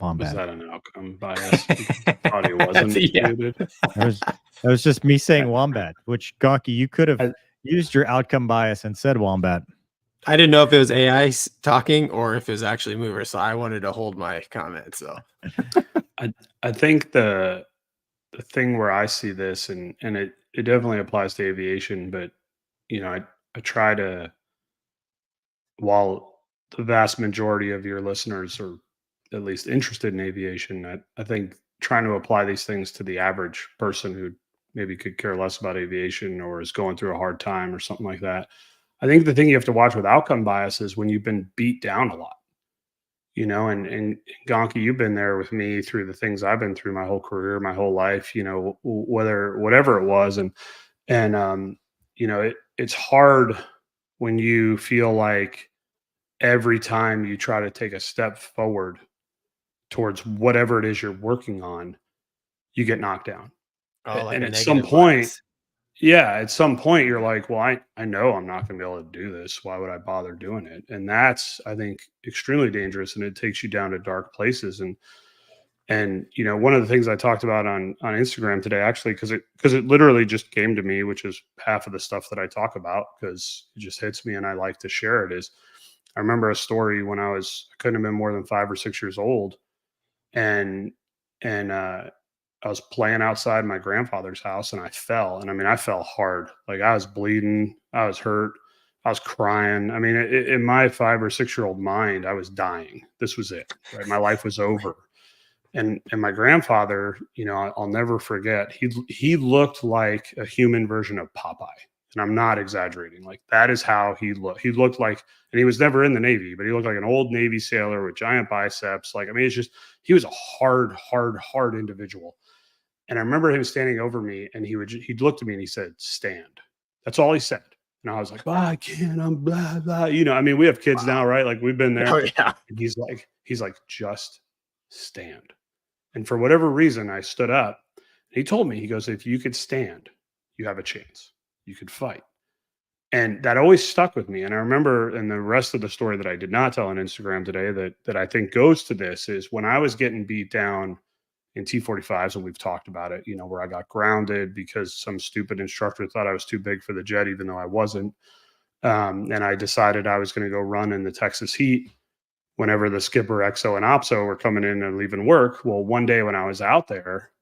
Was that an outcome bias? Thought he wasn't muted. That was just me saying Wombat, which Gonky, you could have used your outcome bias and said Wombat. I didn't know if it was AI talking or if it was actually Mover, so I wanted to hold my comment. So I think the thing where I see this, and it definitely applies to aviation, but you know, I try to, while the vast majority of your listeners are at least interested in aviation, I think trying to apply these things to the average person who maybe could care less about aviation or is going through a hard time or something like that. I think the thing you have to watch with outcome bias is when you've been beat down a lot, you know, and Gonky, you've been there with me through the things I've been through my whole career, my whole life, you know, whatever it was. And you know, it's hard when you feel like every time you try to take a step forward towards whatever it is you're working on, you get knocked down. And at some point, at some point you're like, well, I know I'm not going to be able to do this. Why would I bother doing it? And that's, I think, extremely dangerous, and it takes you down to dark places. And you know, one of the things I talked about on Instagram today, actually, because it literally just came to me, which is half of the stuff that I talk about because it just hits me and I like to share it, is I remember a story when I couldn't have been more than 5 or 6 years old, and I was playing outside my grandfather's house and I fell. And I mean, I fell hard. Like I was bleeding. I was hurt. I was crying. I mean, in my 5 or 6 year old mind, I was dying. This was it, right? My life was over. And my grandfather, you know, I'll never forget. He looked like a human version of Popeye. And I'm not exaggerating. Like that is how he looked. He looked like, and he was never in the Navy, but he looked like an old Navy sailor with giant biceps. Like, I mean, it's just, he was a hard individual. And I remember him standing over me and he'd look at me and he said, stand. That's all he said. And I was like, I can't, I'm blah, blah. You know, I mean, we have kids now, right? Like we've been there. Oh, yeah. And he's like, just stand. And for whatever reason, I stood up. He told me, he goes, if you could stand, you have a chance. You could fight. And that always stuck with me. And I remember, and the rest of the story that I did not tell on Instagram today that I think goes to this is when I was getting beat down in T-45s, and we've talked about it, you know, where I got grounded because some stupid instructor thought I was too big for the jet, even though I wasn't. And I decided I was going to go run in the Texas heat whenever the skipper, XO, and OPSO were coming in and leaving work. Well, one day when I was out there,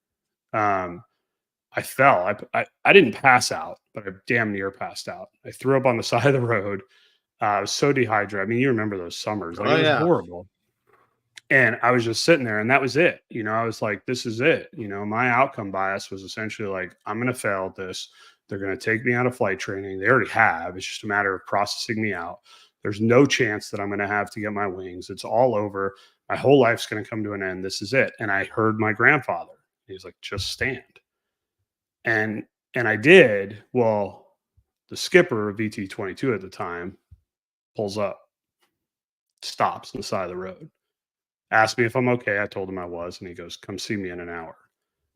I fell. I didn't pass out, but I damn near passed out. I threw up on the side of the road. I was so dehydrated. I mean, you remember those summers. Like, it was horrible. And I was just sitting there, and that was it. You know, I was like, this is it. You know, my outcome bias was essentially like, I'm going to fail at this. They're going to take me out of flight training. They already have. It's just a matter of processing me out. There's no chance that I'm going to have to get my wings. It's all over. My whole life's going to come to an end. This is it. And I heard my grandfather. He was like, just stand. And I did. Well, the skipper of VT-22 at the time pulls up, stops on the side of the road, asked me if I'm okay. I told him I was. And he goes, come see me in an hour.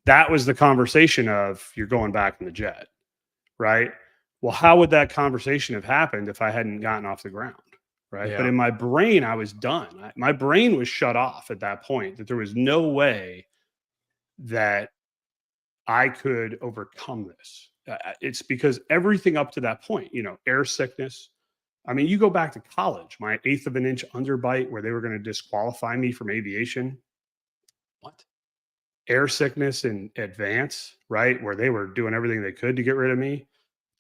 That was the conversation of, you're going back in the jet, right? Well, how would that conversation have happened if I hadn't gotten off the ground? Right. Yeah. But in my brain, I was done. My brain was shut off at that point, that there was no way that I could overcome this. It's because everything up to that point, air sickness. I mean, you go back to college, my 1/8 of an inch underbite where they were going to disqualify me from aviation. What? Air sickness in advance, right? Where they were doing everything they could to get rid of me.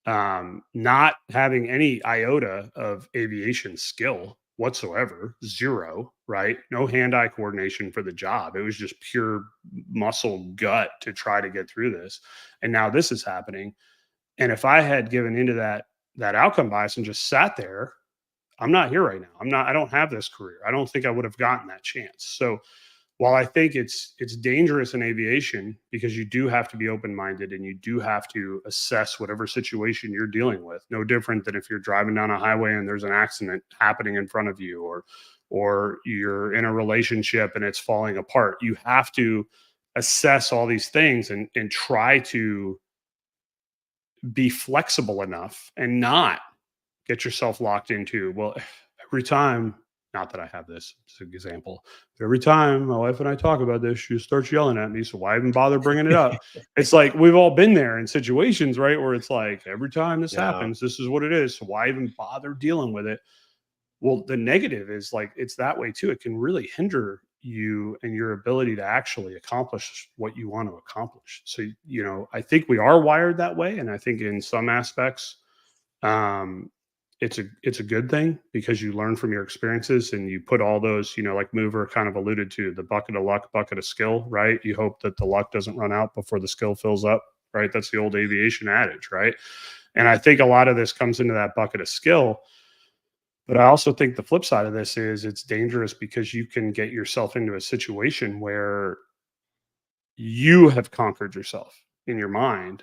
Not having any iota of aviation skill whatsoever, zero, right? No hand-eye coordination for the job. It was just pure muscle gut to try to get through this. And now this is happening. And if I had given into that outcome bias and just sat there, I'm not here right now. I don't have this career. I don't think I would have gotten that chance. So while I think it's dangerous in aviation, because you do have to be open-minded and you do have to assess whatever situation you're dealing with, no different than if you're driving down a highway and there's an accident happening in front of you, or you're in a relationship and it's falling apart. You have to assess all these things and try to be flexible enough and not get yourself locked into, well, every time. Not that I have this as an example. Every time my wife and I talk about this, she starts yelling at me. So why even bother bringing it up? It's like, we've all been there in situations, right? Where it's like, every time this happens, this is what it is. So why even bother dealing with it? Well, the negative is like, it's that way too. It can really hinder you and your ability to actually accomplish what you want to accomplish. So, I think we are wired that way. And I think in some aspects, it's a good thing, because you learn from your experiences and you put all those, like Mover kind of alluded to, the bucket of luck, bucket of skill, right? You hope that the luck doesn't run out before the skill fills up, right? That's the old aviation adage, right? And I think a lot of this comes into that bucket of skill. But I also think the flip side of this is it's dangerous, because you can get yourself into a situation where you have conquered yourself in your mind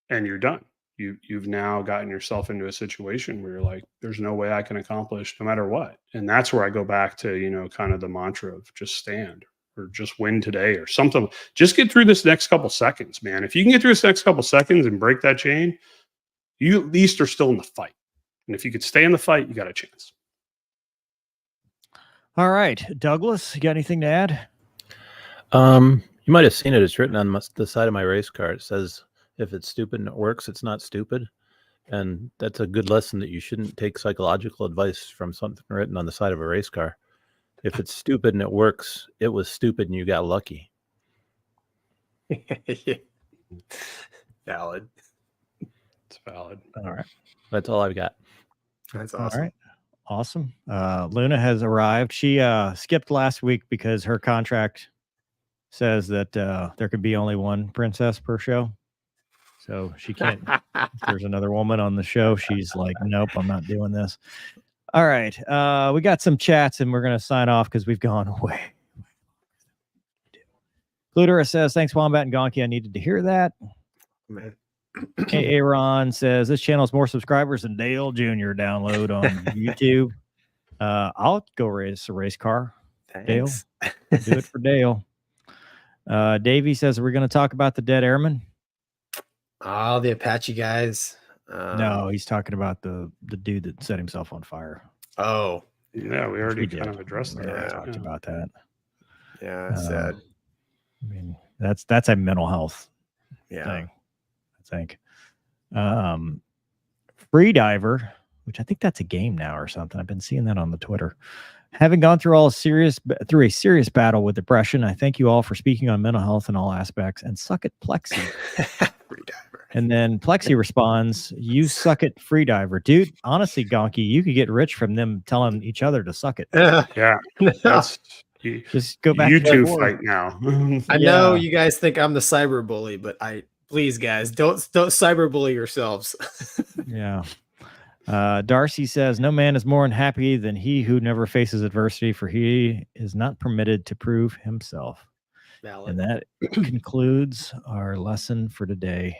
and you're done. You've now gotten yourself into a situation where you're like, there's no way I can accomplish no matter what. And that's where I go back to, kind of the mantra of just stand, or just win today, or something. Just get through this next couple seconds, man. If you can get through this next couple seconds and break that chain, you at least are still in the fight. And if you could stay in the fight, you got a chance. All right, Douglas, you got anything to add? You might have seen it. It's written on the side of my race car. It says, if it's stupid and it works, it's not stupid. And that's a good lesson, that you shouldn't take psychological advice from something written on the side of a race car. If it's stupid and it works, it was stupid and you got lucky. Valid. It's valid. All right. That's all I've got. That's awesome. All right. Awesome. Luna has arrived. She skipped last week because her contract says that there could be only one princess per show. So she can't. If there's another woman on the show, she's like, nope, I'm not doing this. All right. We got some chats and we're going to sign off because we've gone away. Plutura says, thanks, Wombat and Gonky. I needed to hear that. Man. Aaron says, this channel has more subscribers than Dale Jr. download on YouTube. I'll go race a race car. Thanks. Dale. Do it for Dale. Davey says, we're going to talk about the dead airmen. Oh, the Apache guys. No, he's talking about the dude that set himself on fire. Oh, Yeah, we already We kind did. of addressed that. Yeah, right? I talked about that. yeah, sad. I mean, that's a mental health Yeah. thing, I think. Freediver, which I think that's a game now or something. I've been seeing that on the Twitter. Having gone through a serious battle with depression, I thank you all for speaking on mental health in all aspects, and suck it, Plexi. Freediver. And then Plexi responds, you suck it, Freediver. Dude, honestly, Gonky, you could get rich from them telling each other to suck it. Yeah, that's Just go back you to that two board. fight now. I know Yeah. you guys think I'm the cyberbully, but please, guys, don't cyberbully yourselves. Yeah. Darcy says, no man is more unhappy than he who never faces adversity, for he is not permitted to prove himself. Valid. And that concludes our lesson for today.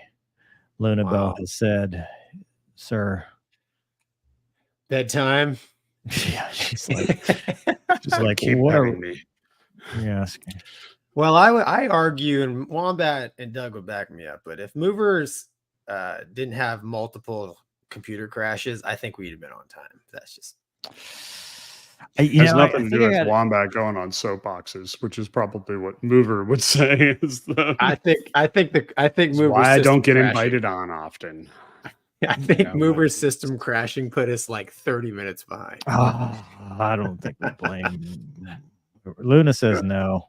Luna Bell has said, sir. Bedtime. Yeah, she's like, keep what are petting me. you asking? Well, I argue, and Wombat and Doug would back me up, but if movers didn't have multiple computer crashes, I think we'd have been on time. That's just Has nothing to do with Wombat going on soapboxes, which is probably what Mover would say. Is the I think Mover why I don't get crashing. invited on often. I think Mover's system crashing put us like 30 minutes behind. Oh, I don't think we blame. Luna says no.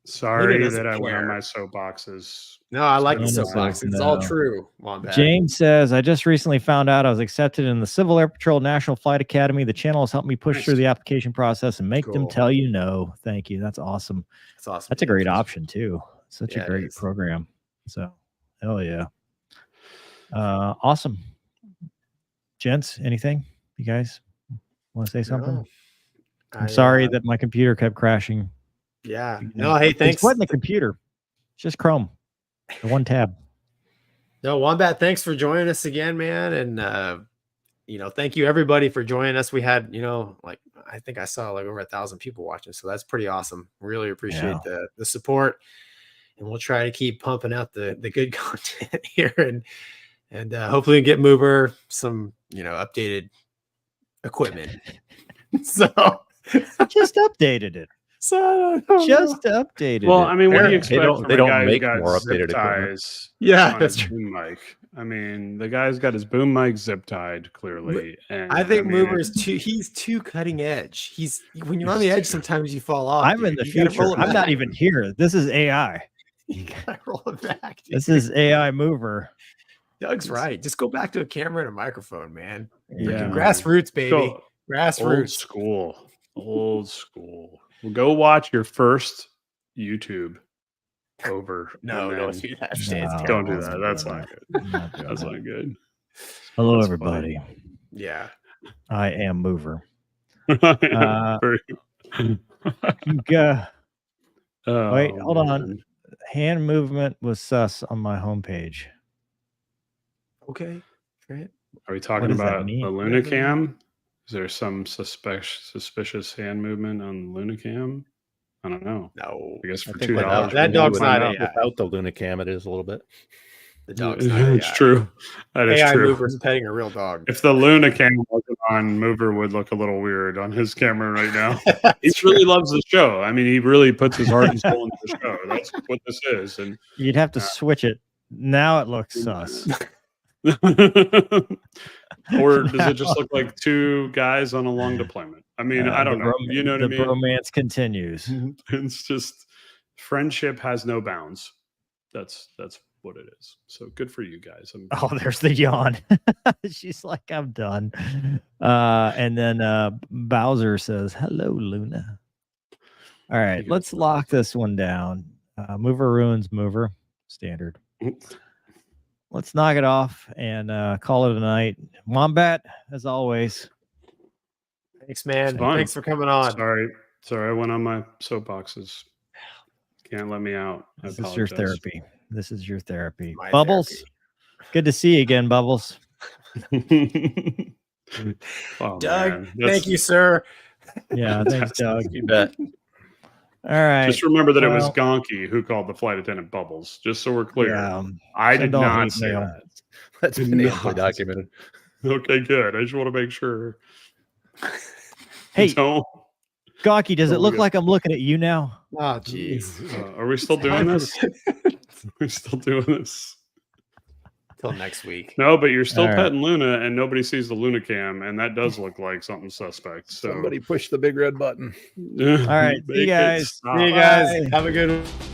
Sorry that I went on my soapboxes. No, I like the Luna soapbox. says It's all no. true. Wombat. James says, I just recently found out I was accepted in the Civil Air Patrol National Flight Academy. The channel has helped me push through the application process and make them tell you no. Thank you. That's awesome. That's awesome. That's a great option too. Such Yeah, a great program. So, hell yeah. Awesome. Gents, anything? You guys want to say something? No. I'm sorry that my computer kept crashing. Yeah. No, hey, thanks. It's wasn't the computer. It's just Chrome. The one tab. No, Wombat, thanks for joining us again, man. And thank you everybody for joining us. We had, like I think I saw like over 1,000 people watching. So that's pretty awesome. Really appreciate the support. And we'll try to keep pumping out the good content here and hopefully get Mover some, updated equipment. So just updated it. So just updated. Well, it. I mean, what do you expect from they a don't guy make who got more zip updated equipment. ties? Yeah, on that's his boom mic. I mean, the guy's got his boom mic zip tied clearly, and I think Mover is he's too cutting edge. When you're on the edge, sometimes you fall off. I'm in the future. I'm not even here. This is AI. You gotta roll it back. Dude. This is AI Mover. Doug's right. Just go back to a camera and a microphone, man. Yeah. Grassroots, baby. Go Grassroots. Old school. Well, go watch your first YouTube over. No, and don't then- do that. No. Don't do that. That's not good. I'm not doing That's that. not good. Hello, That's everybody. Yeah. I am Mover. Very- Oh, Wait, hold on. man. Hand movement was sus on my homepage. Okay. Great. Are we talking does that about mean? the Lunacam? Is there some suspicious hand movement on Lunacam? I don't know. No. I guess for think $2. that we dog's can not find AI. out. Without the Lunacam, it is a little bit. The dog's not It's AI. true. That is AI true. Mover's petting a real dog. If the Lunacam wasn't on, Mover would look a little weird on his camera right now. He really loves the show. I mean, he really puts his heart and soul into the show. That's what this is. And You'd have to switch it. Now it looks sus. or does it just look like two guys on a long deployment? I mean, I don't know. You know what I the mean? romance continues. It's just friendship has no bounds. That's what it is. So good for you guys. Oh, there's the yawn. She's like, I'm done. And then Bowser says, hello, Luna. All right, let's lock this one down. Mover ruins Mover. Standard. Let's knock it off and call it a night. Wombat, as always. Thanks, man. Fun. Thanks for coming on. Sorry, I went on my soapboxes. Can't let me out. I This is your apologize. therapy. This is your therapy. My Bubbles, therapy. good to see you again, Bubbles. Oh, Doug, man. thank you, sir. Yeah, thanks, Doug. You bet. All right. Just remember that it was Well- Gonky who called the flight attendant Bubbles, just so we're clear. Yeah, I send did all not hate say mail. that. That's Did been not. amply documented. Okay, good. I just want to make sure. Hey, Don't- Gonky, does it don't look get- like I'm looking at you now? Oh, jeez. Are we still doing this? We're still doing this. Till next week. No, but you're still All right. petting Luna, and nobody sees the Lunacam, and that does look like something suspect. So, Somebody push the big red button. All right, see you Make it guys. stop. See you guys. Bye. Have a good one.